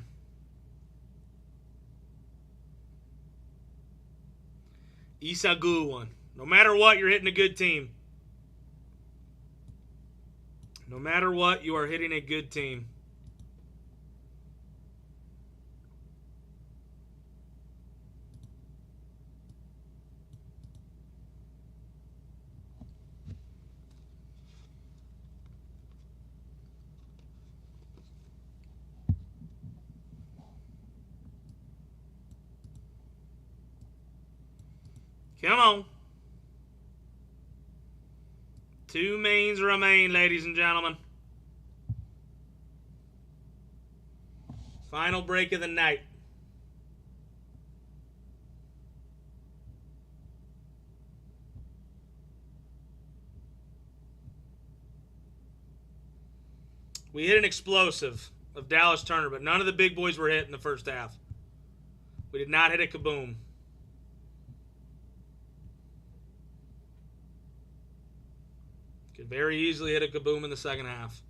Isagu one. No matter what, you're hitting a good team. No matter what, you are hitting a good team. Come on. 2 mains remain, ladies and gentlemen. Final break of the night. We hit an explosive of Dallas Turner, but none of the big boys were hit in the first half. We did not hit a kaboom. Could very easily hit a kaboom in the second half.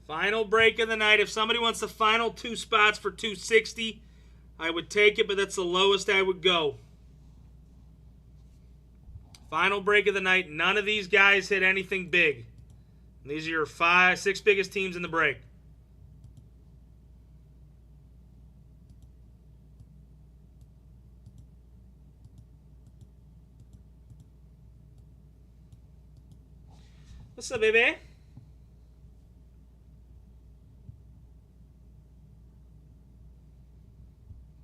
Final break of the night. If somebody wants the final 2 spots for 260, I would take it, but that's the lowest I would go. Final break of the night. None of these guys hit anything big. And these are your 5, 6 biggest teams in the break. What's up, baby?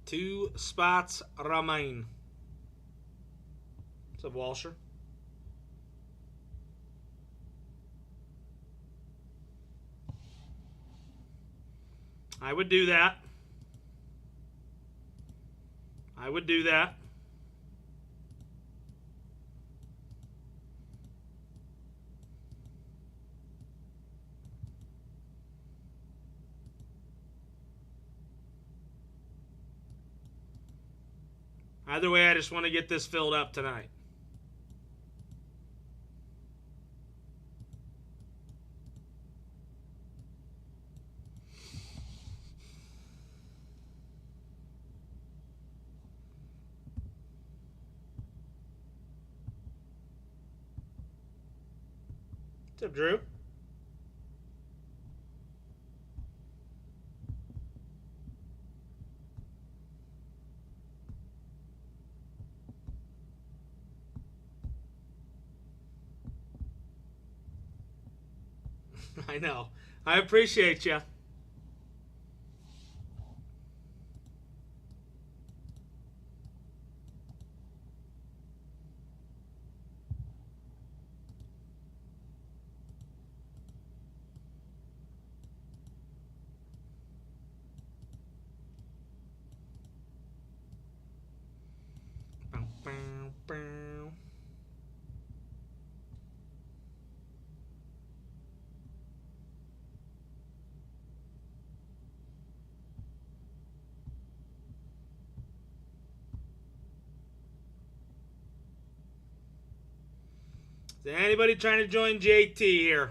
Two spots remain. What's up, Walsher? I would do that. I would do that. Either way, I just want to get this filled up tonight. What's up, Drew? I know. I appreciate you. Is anybody trying to join JT here?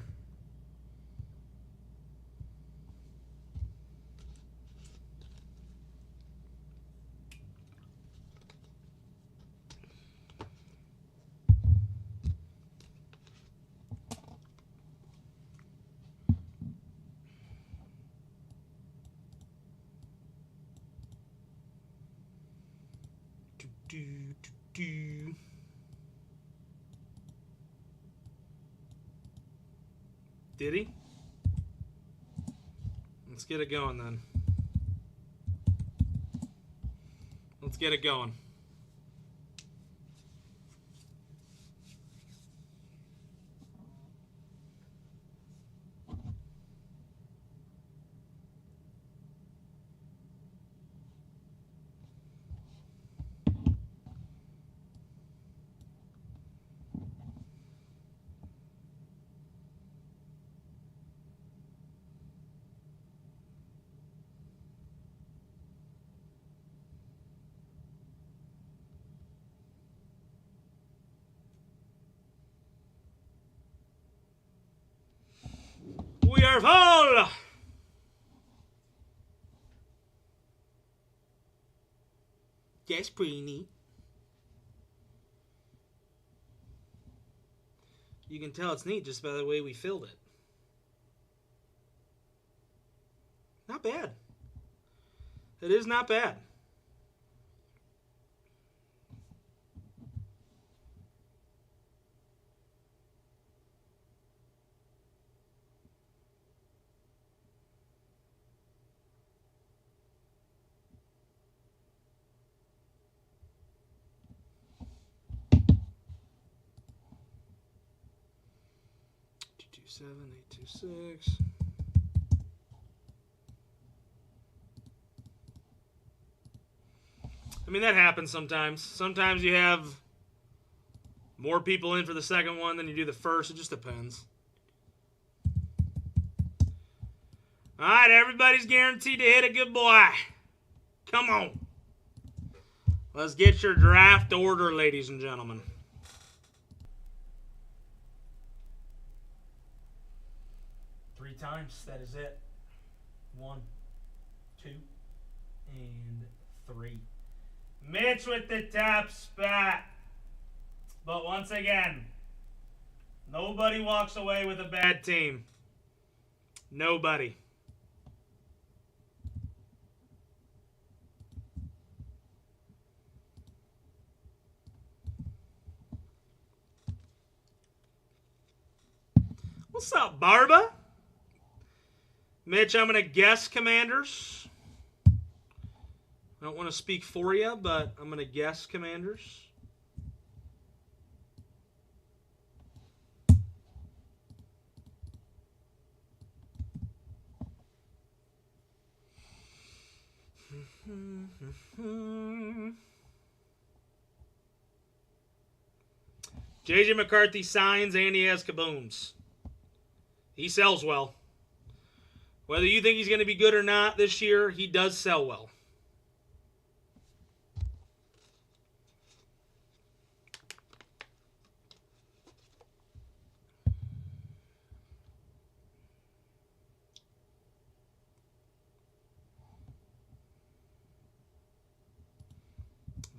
Do. Did he? Let's get it going then. Let's get it going. We are full! That's pretty neat. You can tell it's neat just by the way we filled it. Not bad. It is not bad. Seven, 826. I mean, that happens sometimes. Sometimes you have more people in for the second one than you do the first. It just depends. All right, everybody's guaranteed to hit a good boy. Come on. Let's get your draft order, ladies and gentlemen. Times. That is it. 1, 2, and 3. Mitch with the top spot. But once again, nobody walks away with a bad team. Nobody. What's up, Barba? Mitch, I'm going to guess Commanders. I don't want to speak for you, but I'm going to guess Commanders. J.J. McCarthy signs and he has kabooms. He sells well. Whether you think he's going to be good or not this year, he does sell well.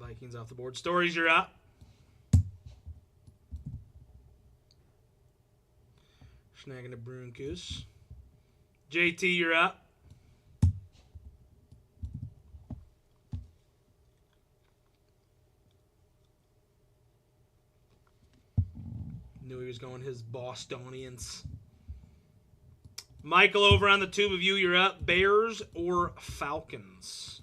Vikings off the board. Stories, you're up. Snagging the Broncos. JT, you're up. Knew he was going his Bostonians. Michael, over on the tube of you, you're up. Bears or Falcons?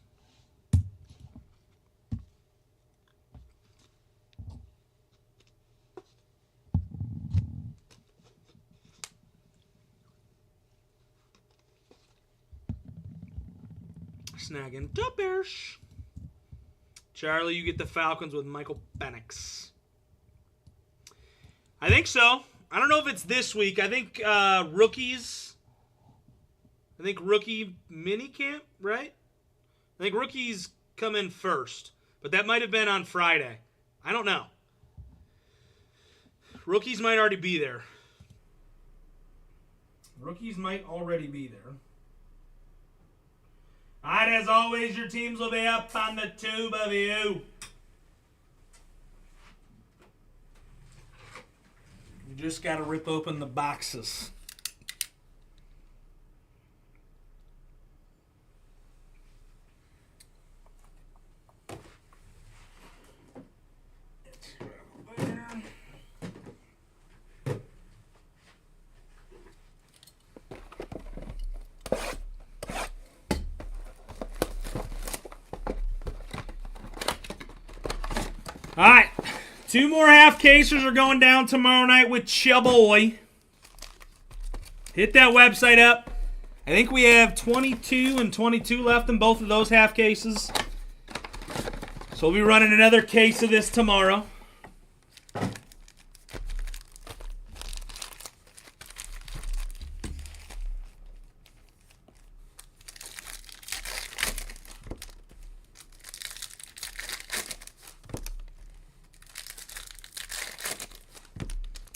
Snagging the Bears. Charlie, you get the Falcons with Michael Penix. I think so. I don't know if it's this week. I think rookies. I think rookie minicamp, right? I think rookies come in first. But that might have been on Friday. I don't know. Rookies might already be there. Rookies might already be there. All right, as always, your teams will be up on the tube of you. You just got to rip open the boxes. All right. 2 more half cases are going down tomorrow night with Chaboy. Hit that website up. I think we have 22 and 22 left in both of those half cases. So we'll be running another case of this tomorrow.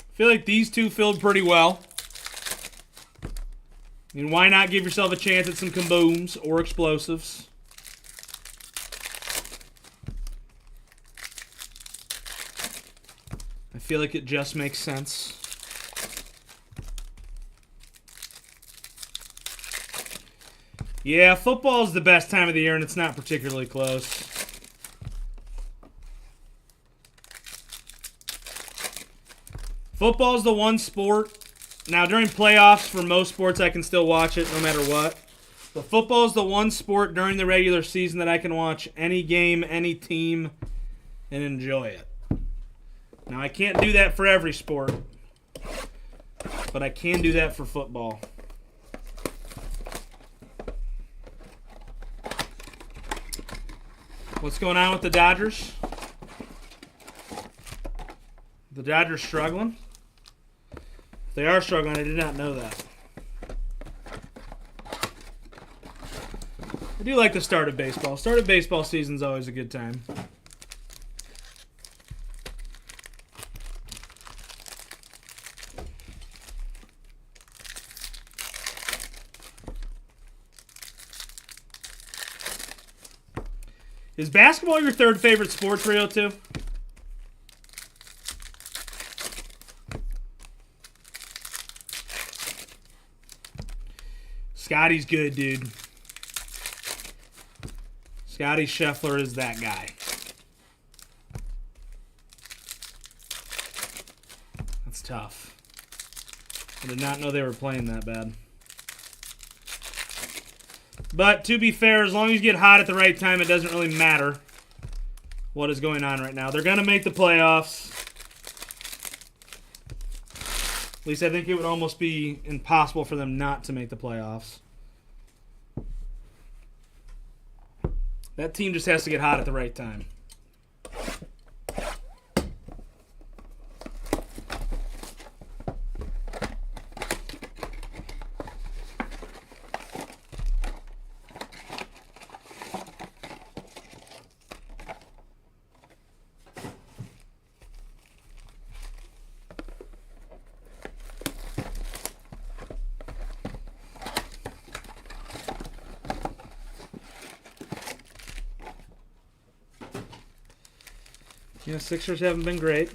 I feel like these two filled pretty well. I mean, why not give yourself a chance at some kabooms or explosives? I feel like it just makes sense. Yeah, football is the best time of the year, and it's not particularly close. Football's the one sport. Now, during playoffs, for most sports, I can still watch it no matter what. But football's the one sport during the regular season that I can watch any game, any team, and enjoy it. Now, I can't do that for every sport, but I can do that for football. What's going on with the Dodgers? The Dodgers struggling? If they are struggling, I did not know that. I do like the start of baseball. Start of baseball season is always a good time. Is basketball your third favorite sport, 302? Scotty's good, dude. Scotty Scheffler is that guy. That's tough. I did not know they were playing that bad. But to be fair, as long as you get hot at the right time, it doesn't really matter what is going on right now. They're going to make the playoffs. At least I think it would almost be impossible for them not to make the playoffs. That team just has to get hot at the right time. Yeah, Sixers haven't been great.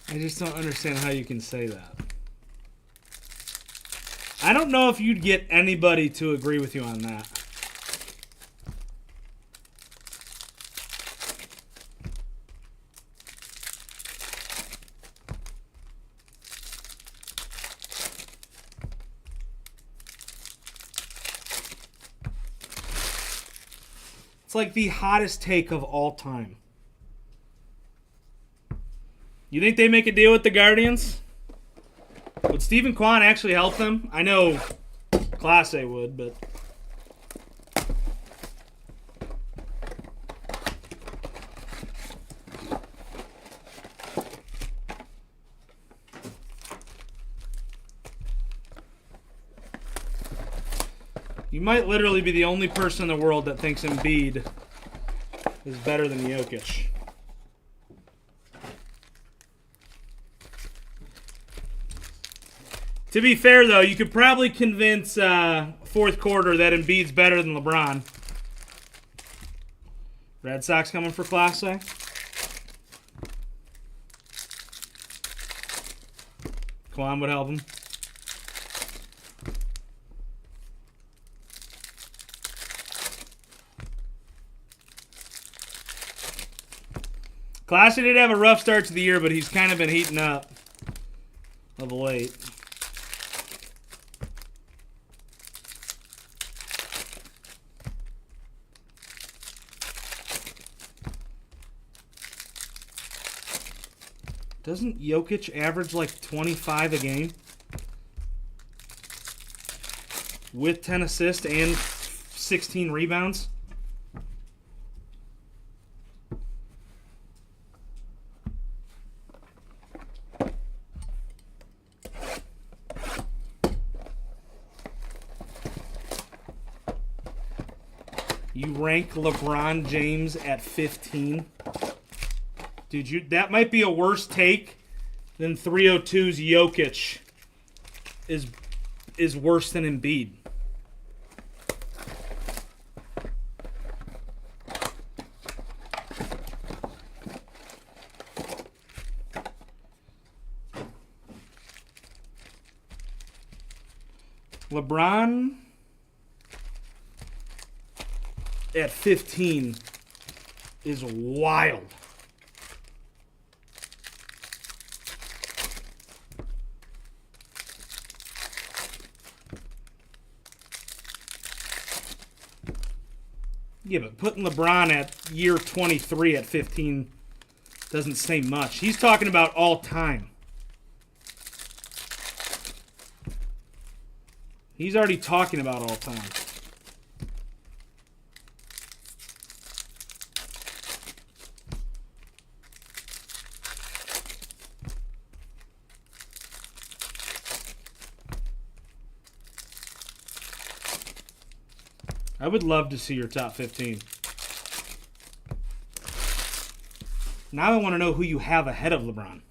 I just don't understand how you can say that. I don't know if you'd get anybody to agree with you on that. It's like the hottest take of all time. You think they make a deal with the Guardians? Would Stephen Kwan actually help them? I know Class A would, but... You might literally be the only person in the world that thinks Embiid is better than Jokic. To be fair, though, you could probably convince fourth quarter that Embiid's better than LeBron. Red Sox coming for Class A. Kwan would help him. Classy did have a rough start to the year, but he's kind of been heating up of late. Doesn't Jokic average like 25 a game? With 10 assists and 16 rebounds? You rank LeBron James at 15? Dude, that might be a worse take than 302's Jokic is worse than Embiid. LeBron at 15 is wild. Yeah, but putting LeBron at year 23 at 15 doesn't say much. He's talking about all time. He's already talking about all time. I would love to see your top 15. Now I want to know who you have ahead of LeBron.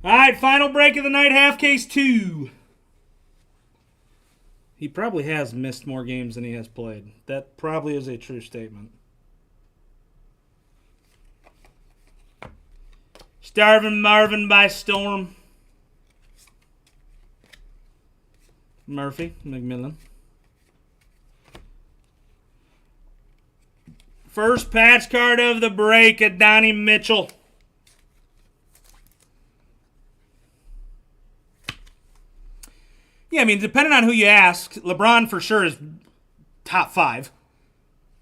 All right, final break of the night, half case 2. He probably has missed more games than he has played. That probably is a true statement. Starvin Marvin by storm. Murphy, McMillan. First patch card of the break, Adonai Mitchell. Yeah, I mean, depending on who you ask, LeBron for sure is top 5.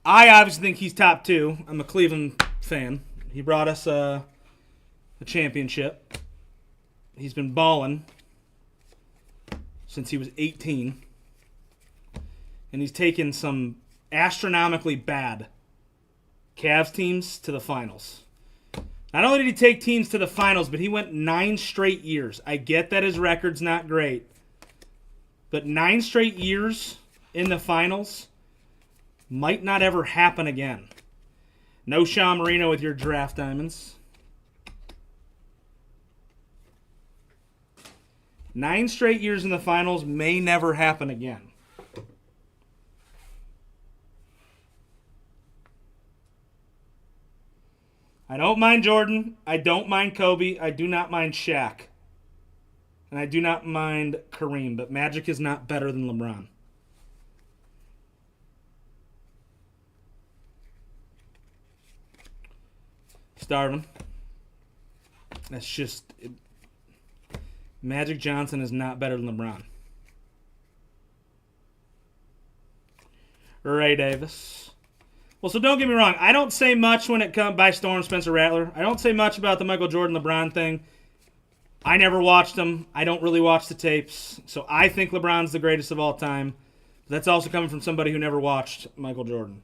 I obviously think he's top 2. I'm a Cleveland fan. He brought us a championship. He's been balling since he was 18. And he's taken some astronomically bad Cavs teams to the finals. Not only did he take teams to the finals, but he went 9 straight years. I get that his record's not great. But 9 straight years in the finals might not ever happen again. No Sean Marino with your draft diamonds. 9 straight years in the finals may never happen again. I don't mind Jordan. I don't mind Kobe. I do not mind Shaq. And I do not mind Kareem, but Magic is not better than LeBron. Starvin. That's just... Magic Johnson is not better than LeBron. Ray Davis. Well, so don't get me wrong. I don't say much when it comes by Storm Spencer Rattler. I don't say much about the Michael Jordan LeBron thing. I never watched them. I don't really watch the tapes. So I think LeBron's the greatest of all time. That's also coming from somebody who never watched Michael Jordan.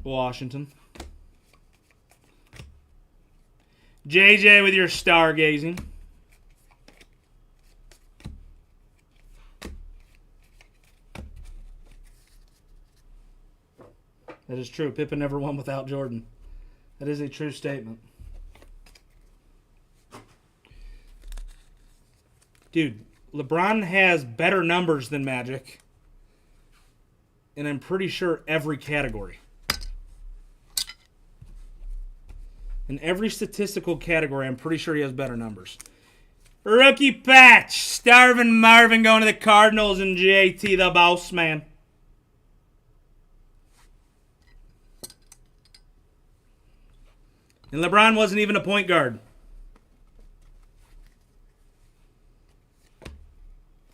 Washington. JJ with your stargazing. That is true. Pippen never won without Jordan. That is a true statement. Dude, LeBron has better numbers than Magic. and I'm pretty sure every category. In every statistical category, I'm pretty sure he has better numbers. Rookie patch. Starvin Marvin going to the Cardinals and JT the boss man. And LeBron wasn't even a point guard.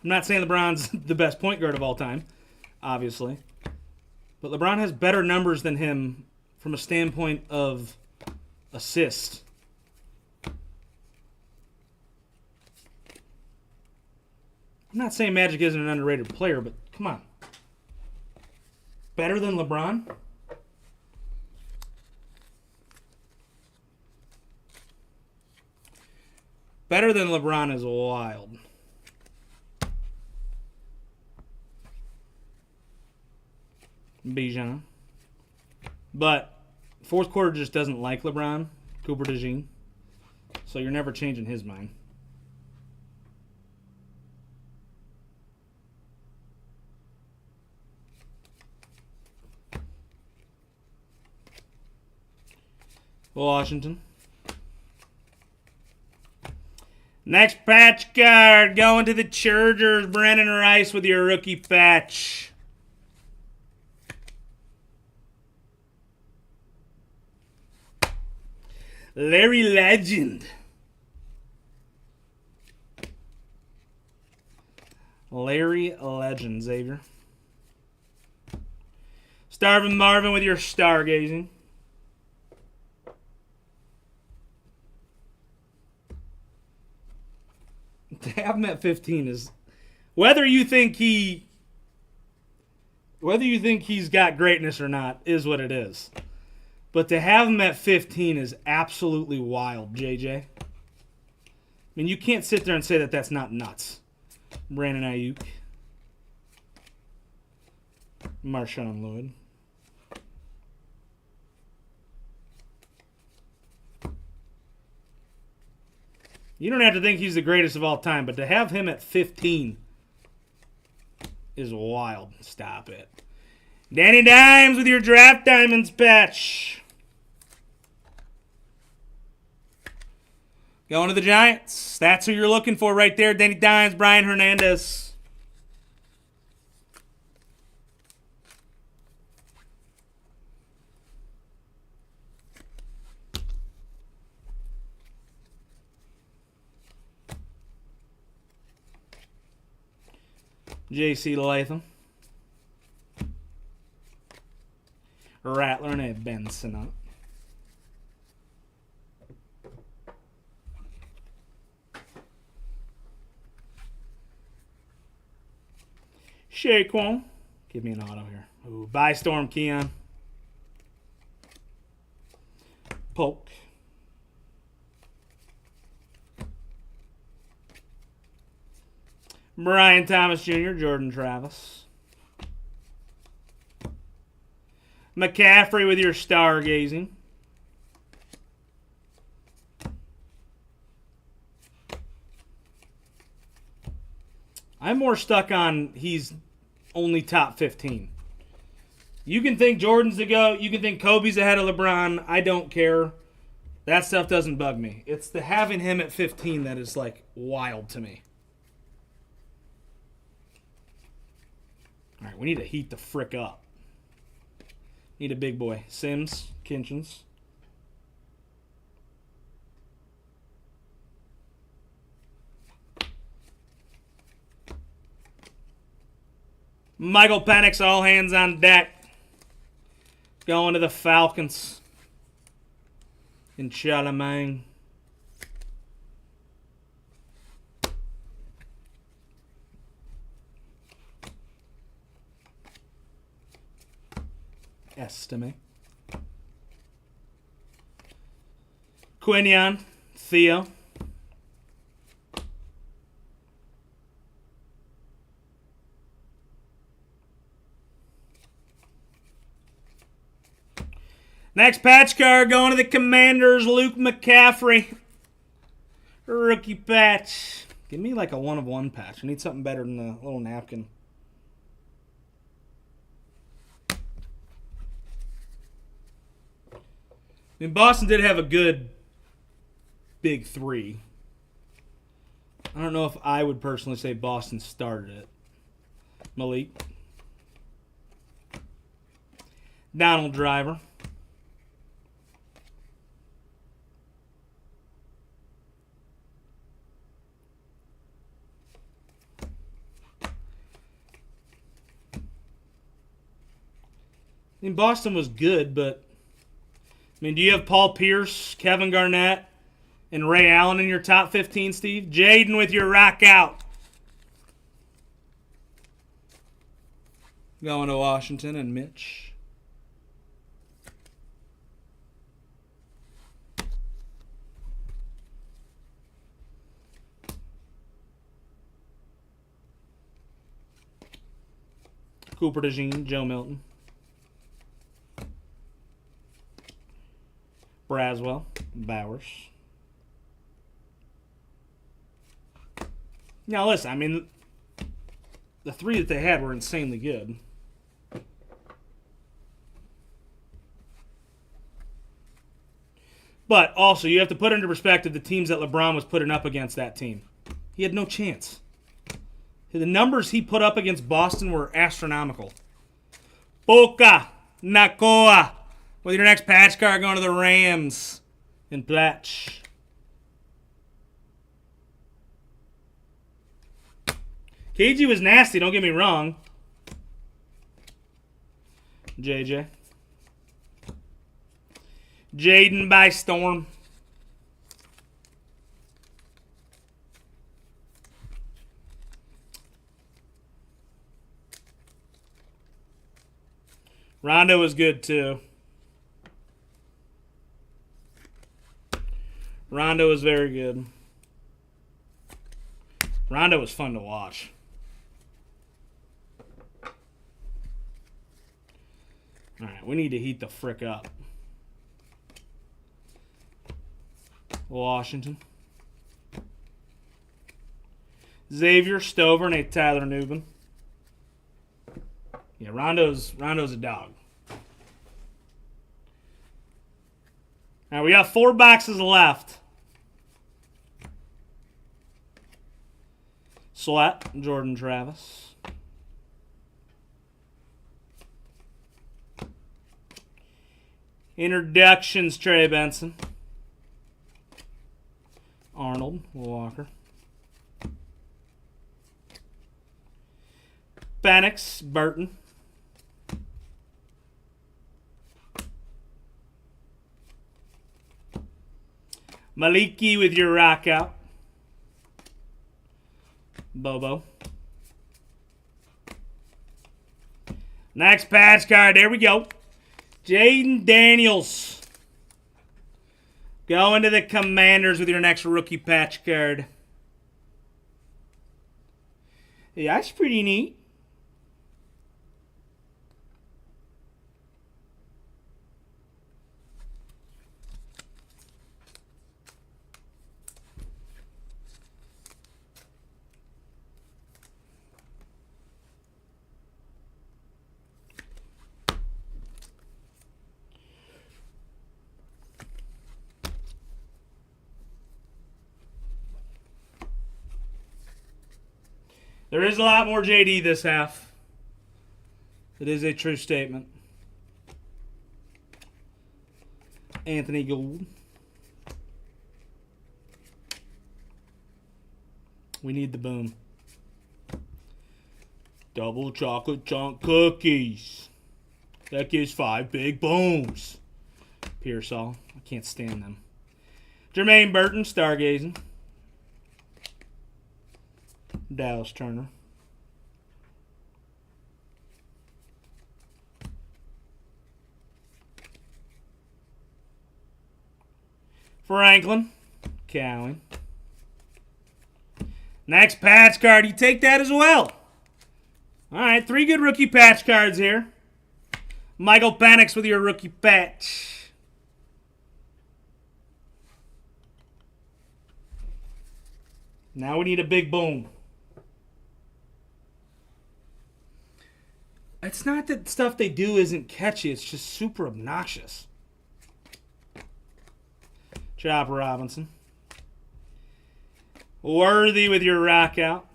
I'm not saying LeBron's the best point guard of all time, obviously. But LeBron has better numbers than him from a standpoint of assist. I'm not saying Magic isn't an underrated player, but come on. Better than LeBron? Better than LeBron is wild. Bijan. But fourth quarter just doesn't like LeBron, Cooper DeJean. So you're never changing his mind. Washington. Next patch card going to the Chargers. Brennan Rice with your rookie patch. Larry Legend. Larry Legend, Xavier. Starvin Marvin with your stargazing. To have him at 15 is whether you think he's got greatness or not is what it is. But to have him at 15 is absolutely wild, JJ. I mean, you can't sit there and say that that's not nuts. Brandon Ayuk. Marshawn Lloyd. You don't have to think he's the greatest of all time, but to have him at 15 is wild. Stop it. Danny Dimes with your Draft Diamonds patch. Going to the Giants. That's who you're looking for right there. Danny Dimes, Brian Hernandez. J.C. Latham. Rattler and a Benson up. Shaquan. Give me an auto here. Ooh, by Storm Keon. Polk. Brian Thomas Jr., Jordan Travis. McCaffrey with your stargazing. I'm more stuck on he's only top 15. You can think Jordan's the GOAT. You can think Kobe's ahead of LeBron. I don't care. That stuff doesn't bug me. It's the having him at 15 that is like wild to me. All right, we need to heat the frick up. Need a big boy. Sims, Kinchins. Michael Penix, all hands on deck. Going to the Falcons. In Charlemagne. Estimate. Quinion, Theo. Next patch card going to the Commanders, Luke McCaffrey. Rookie patch. Give me like a 1-of-1 patch. I need something better than a little napkin. mean, Boston did have a good big three. I don't know if I would personally say Boston started it. Malik. Donald Driver. I mean, Boston was good, but I mean, do you have Paul Pierce, Kevin Garnett, and Ray Allen in your top 15, Steve? Jaden with your rock out. Going to Washington and Mitch. Cooper DeJean, Joe Milton. Braswell, Bowers. Now listen, I mean, the three that they had were insanely good. But also, you have to put into perspective the teams that LeBron was putting up against that team. He had no chance. The numbers he put up against Boston were astronomical. Boca, Nakoa, with your next patch card going to the Rams in Platch. KG was nasty, don't get me wrong. JJ. Jaden by Storm. Rondo was good too. Rondo was very good. Rondo was fun to watch. All right, we need to heat the frick up. Washington. Xavier Stover and Tyler Newbin. Yeah, Rondo's a dog. Now we got 4 boxes left. Sweat, Jordan Travis. Introductions, Trey Benson. Arnold Walker. Penix Burton. Maliki with your rock out. Bobo. Next patch card. There we go. Jaden Daniels. Going to the Commanders with your next rookie patch card. Yeah, that's pretty neat. There is a lot more JD this half. It is a true statement. Anthony Gould. We need the boom. Double chocolate chunk cookies. That gives 5 big booms. Pearsall. I can't stand them. Jermaine Burton, Stargazing. Dallas Turner. Franklin. Cowan. Next patch card. You take that as well. All right, 3 good rookie patch cards here. Michael Penix with your rookie patch. Now we need a big boom. It's not that stuff they do isn't catchy. It's just super obnoxious. Chopper Robinson. Worthy with your rock out.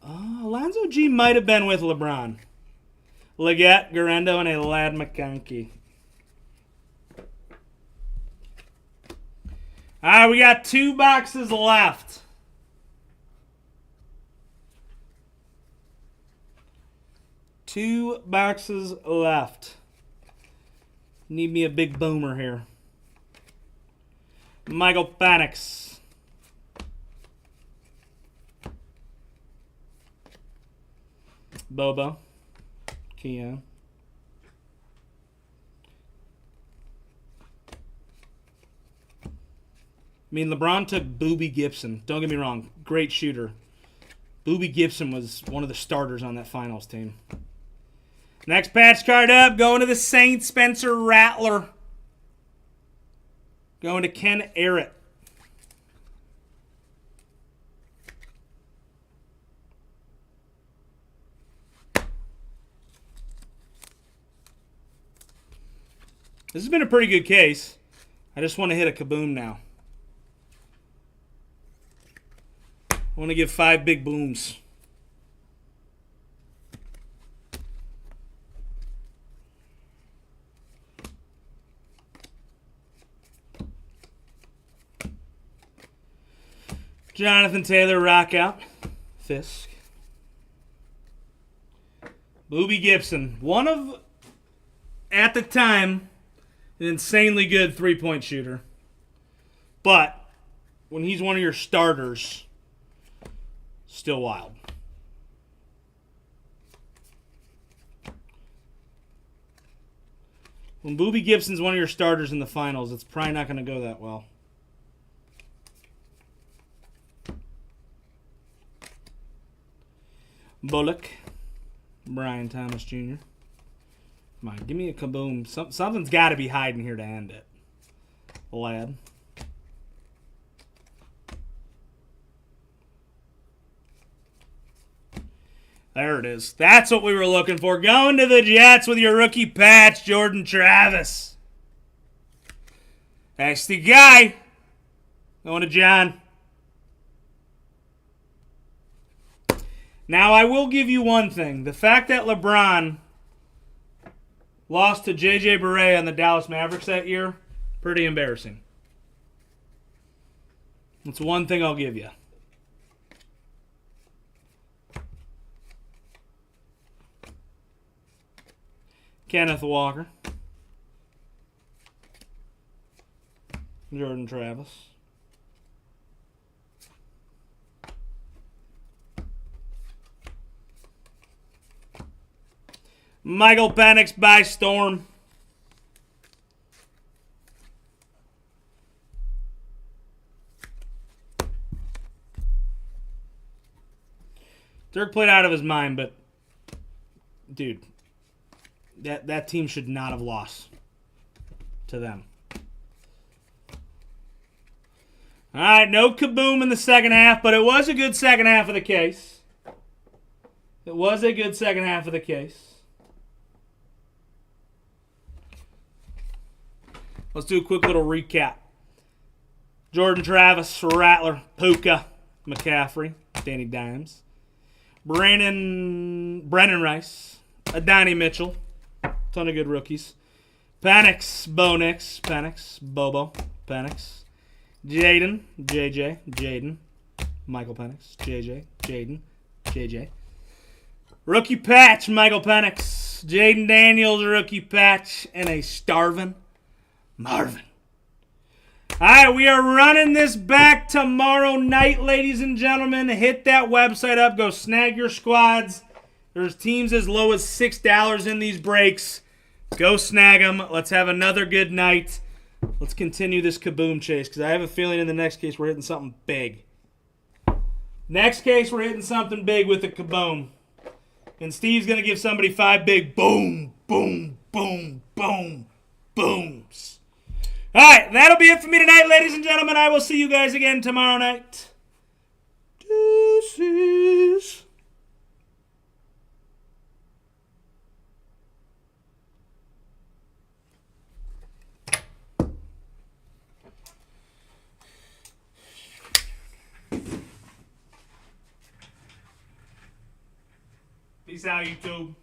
Alonzo G might have been with LeBron. Leggett, Garendo, and a Lad McConkey. All right, we got 2 boxes left. Two boxes left. Need me a big boomer here. Michael Penix. Bobo. Keon. I mean, LeBron took Boobie Gibson. Don't get me wrong. Great shooter. Boobie Gibson was one of the starters on that finals team. Next patch card up. Going to the Saints. Spencer Rattler. Going to Ken Arrett. This has been a pretty good case. I just want to hit a kaboom now. I want to give 5 big booms. Jonathan Taylor, rock out. Fisk. Boobie Gibson. One of, at the time, an insanely good three-point shooter. But when he's one of your starters, still wild. When Boobie Gibson's one of your starters in the finals, it's probably not going to go that well. Bullock. Brian Thomas Jr. Come on, give me a kaboom. Something's got to be hiding here to end it. Lad. There it is. That's what we were looking for. Going to the Jets with your rookie patch, Jordan Travis. That's the guy. Going to John. Now, I will give you one thing. The fact that LeBron lost to J.J. Barea on the Dallas Mavericks that year, pretty embarrassing. That's one thing I'll give you. Kenneth Walker. Jordan Travis. Michael Penix by storm. Dirk played out of his mind, but dude, that team should not have lost to them. All right, no kaboom in the second half, but it was a good second half of the case. It was a good second half of the case. Let's do a quick little recap. Jordan Travis, Rattler, Puka, McCaffrey, Danny Dimes, Brennan Rice, Adonai Mitchell, ton of good rookies. Penix, Bo Nix, Penix, Bobo, Penix, Jaden, JJ, Jaden, Michael Penix, JJ, Jaden, JJ. Rookie patch, Michael Penix, Jaden Daniels, rookie patch, and a starving Marvin. All right, we are running this back tomorrow night, ladies and gentlemen. Hit that website up. Go snag your squads. There's teams as low as $6 in these breaks. Go snag them. Let's have another good night. Let's continue this kaboom chase because I have a feeling in the next case we're hitting something big. Next case, we're hitting something big with the kaboom. And Steve's going to give somebody 5 big boom, boom, boom, boom, booms. All right, that'll be it for me tonight, ladies and gentlemen. I will see you guys again tomorrow night. Deuces. Peace out, YouTube.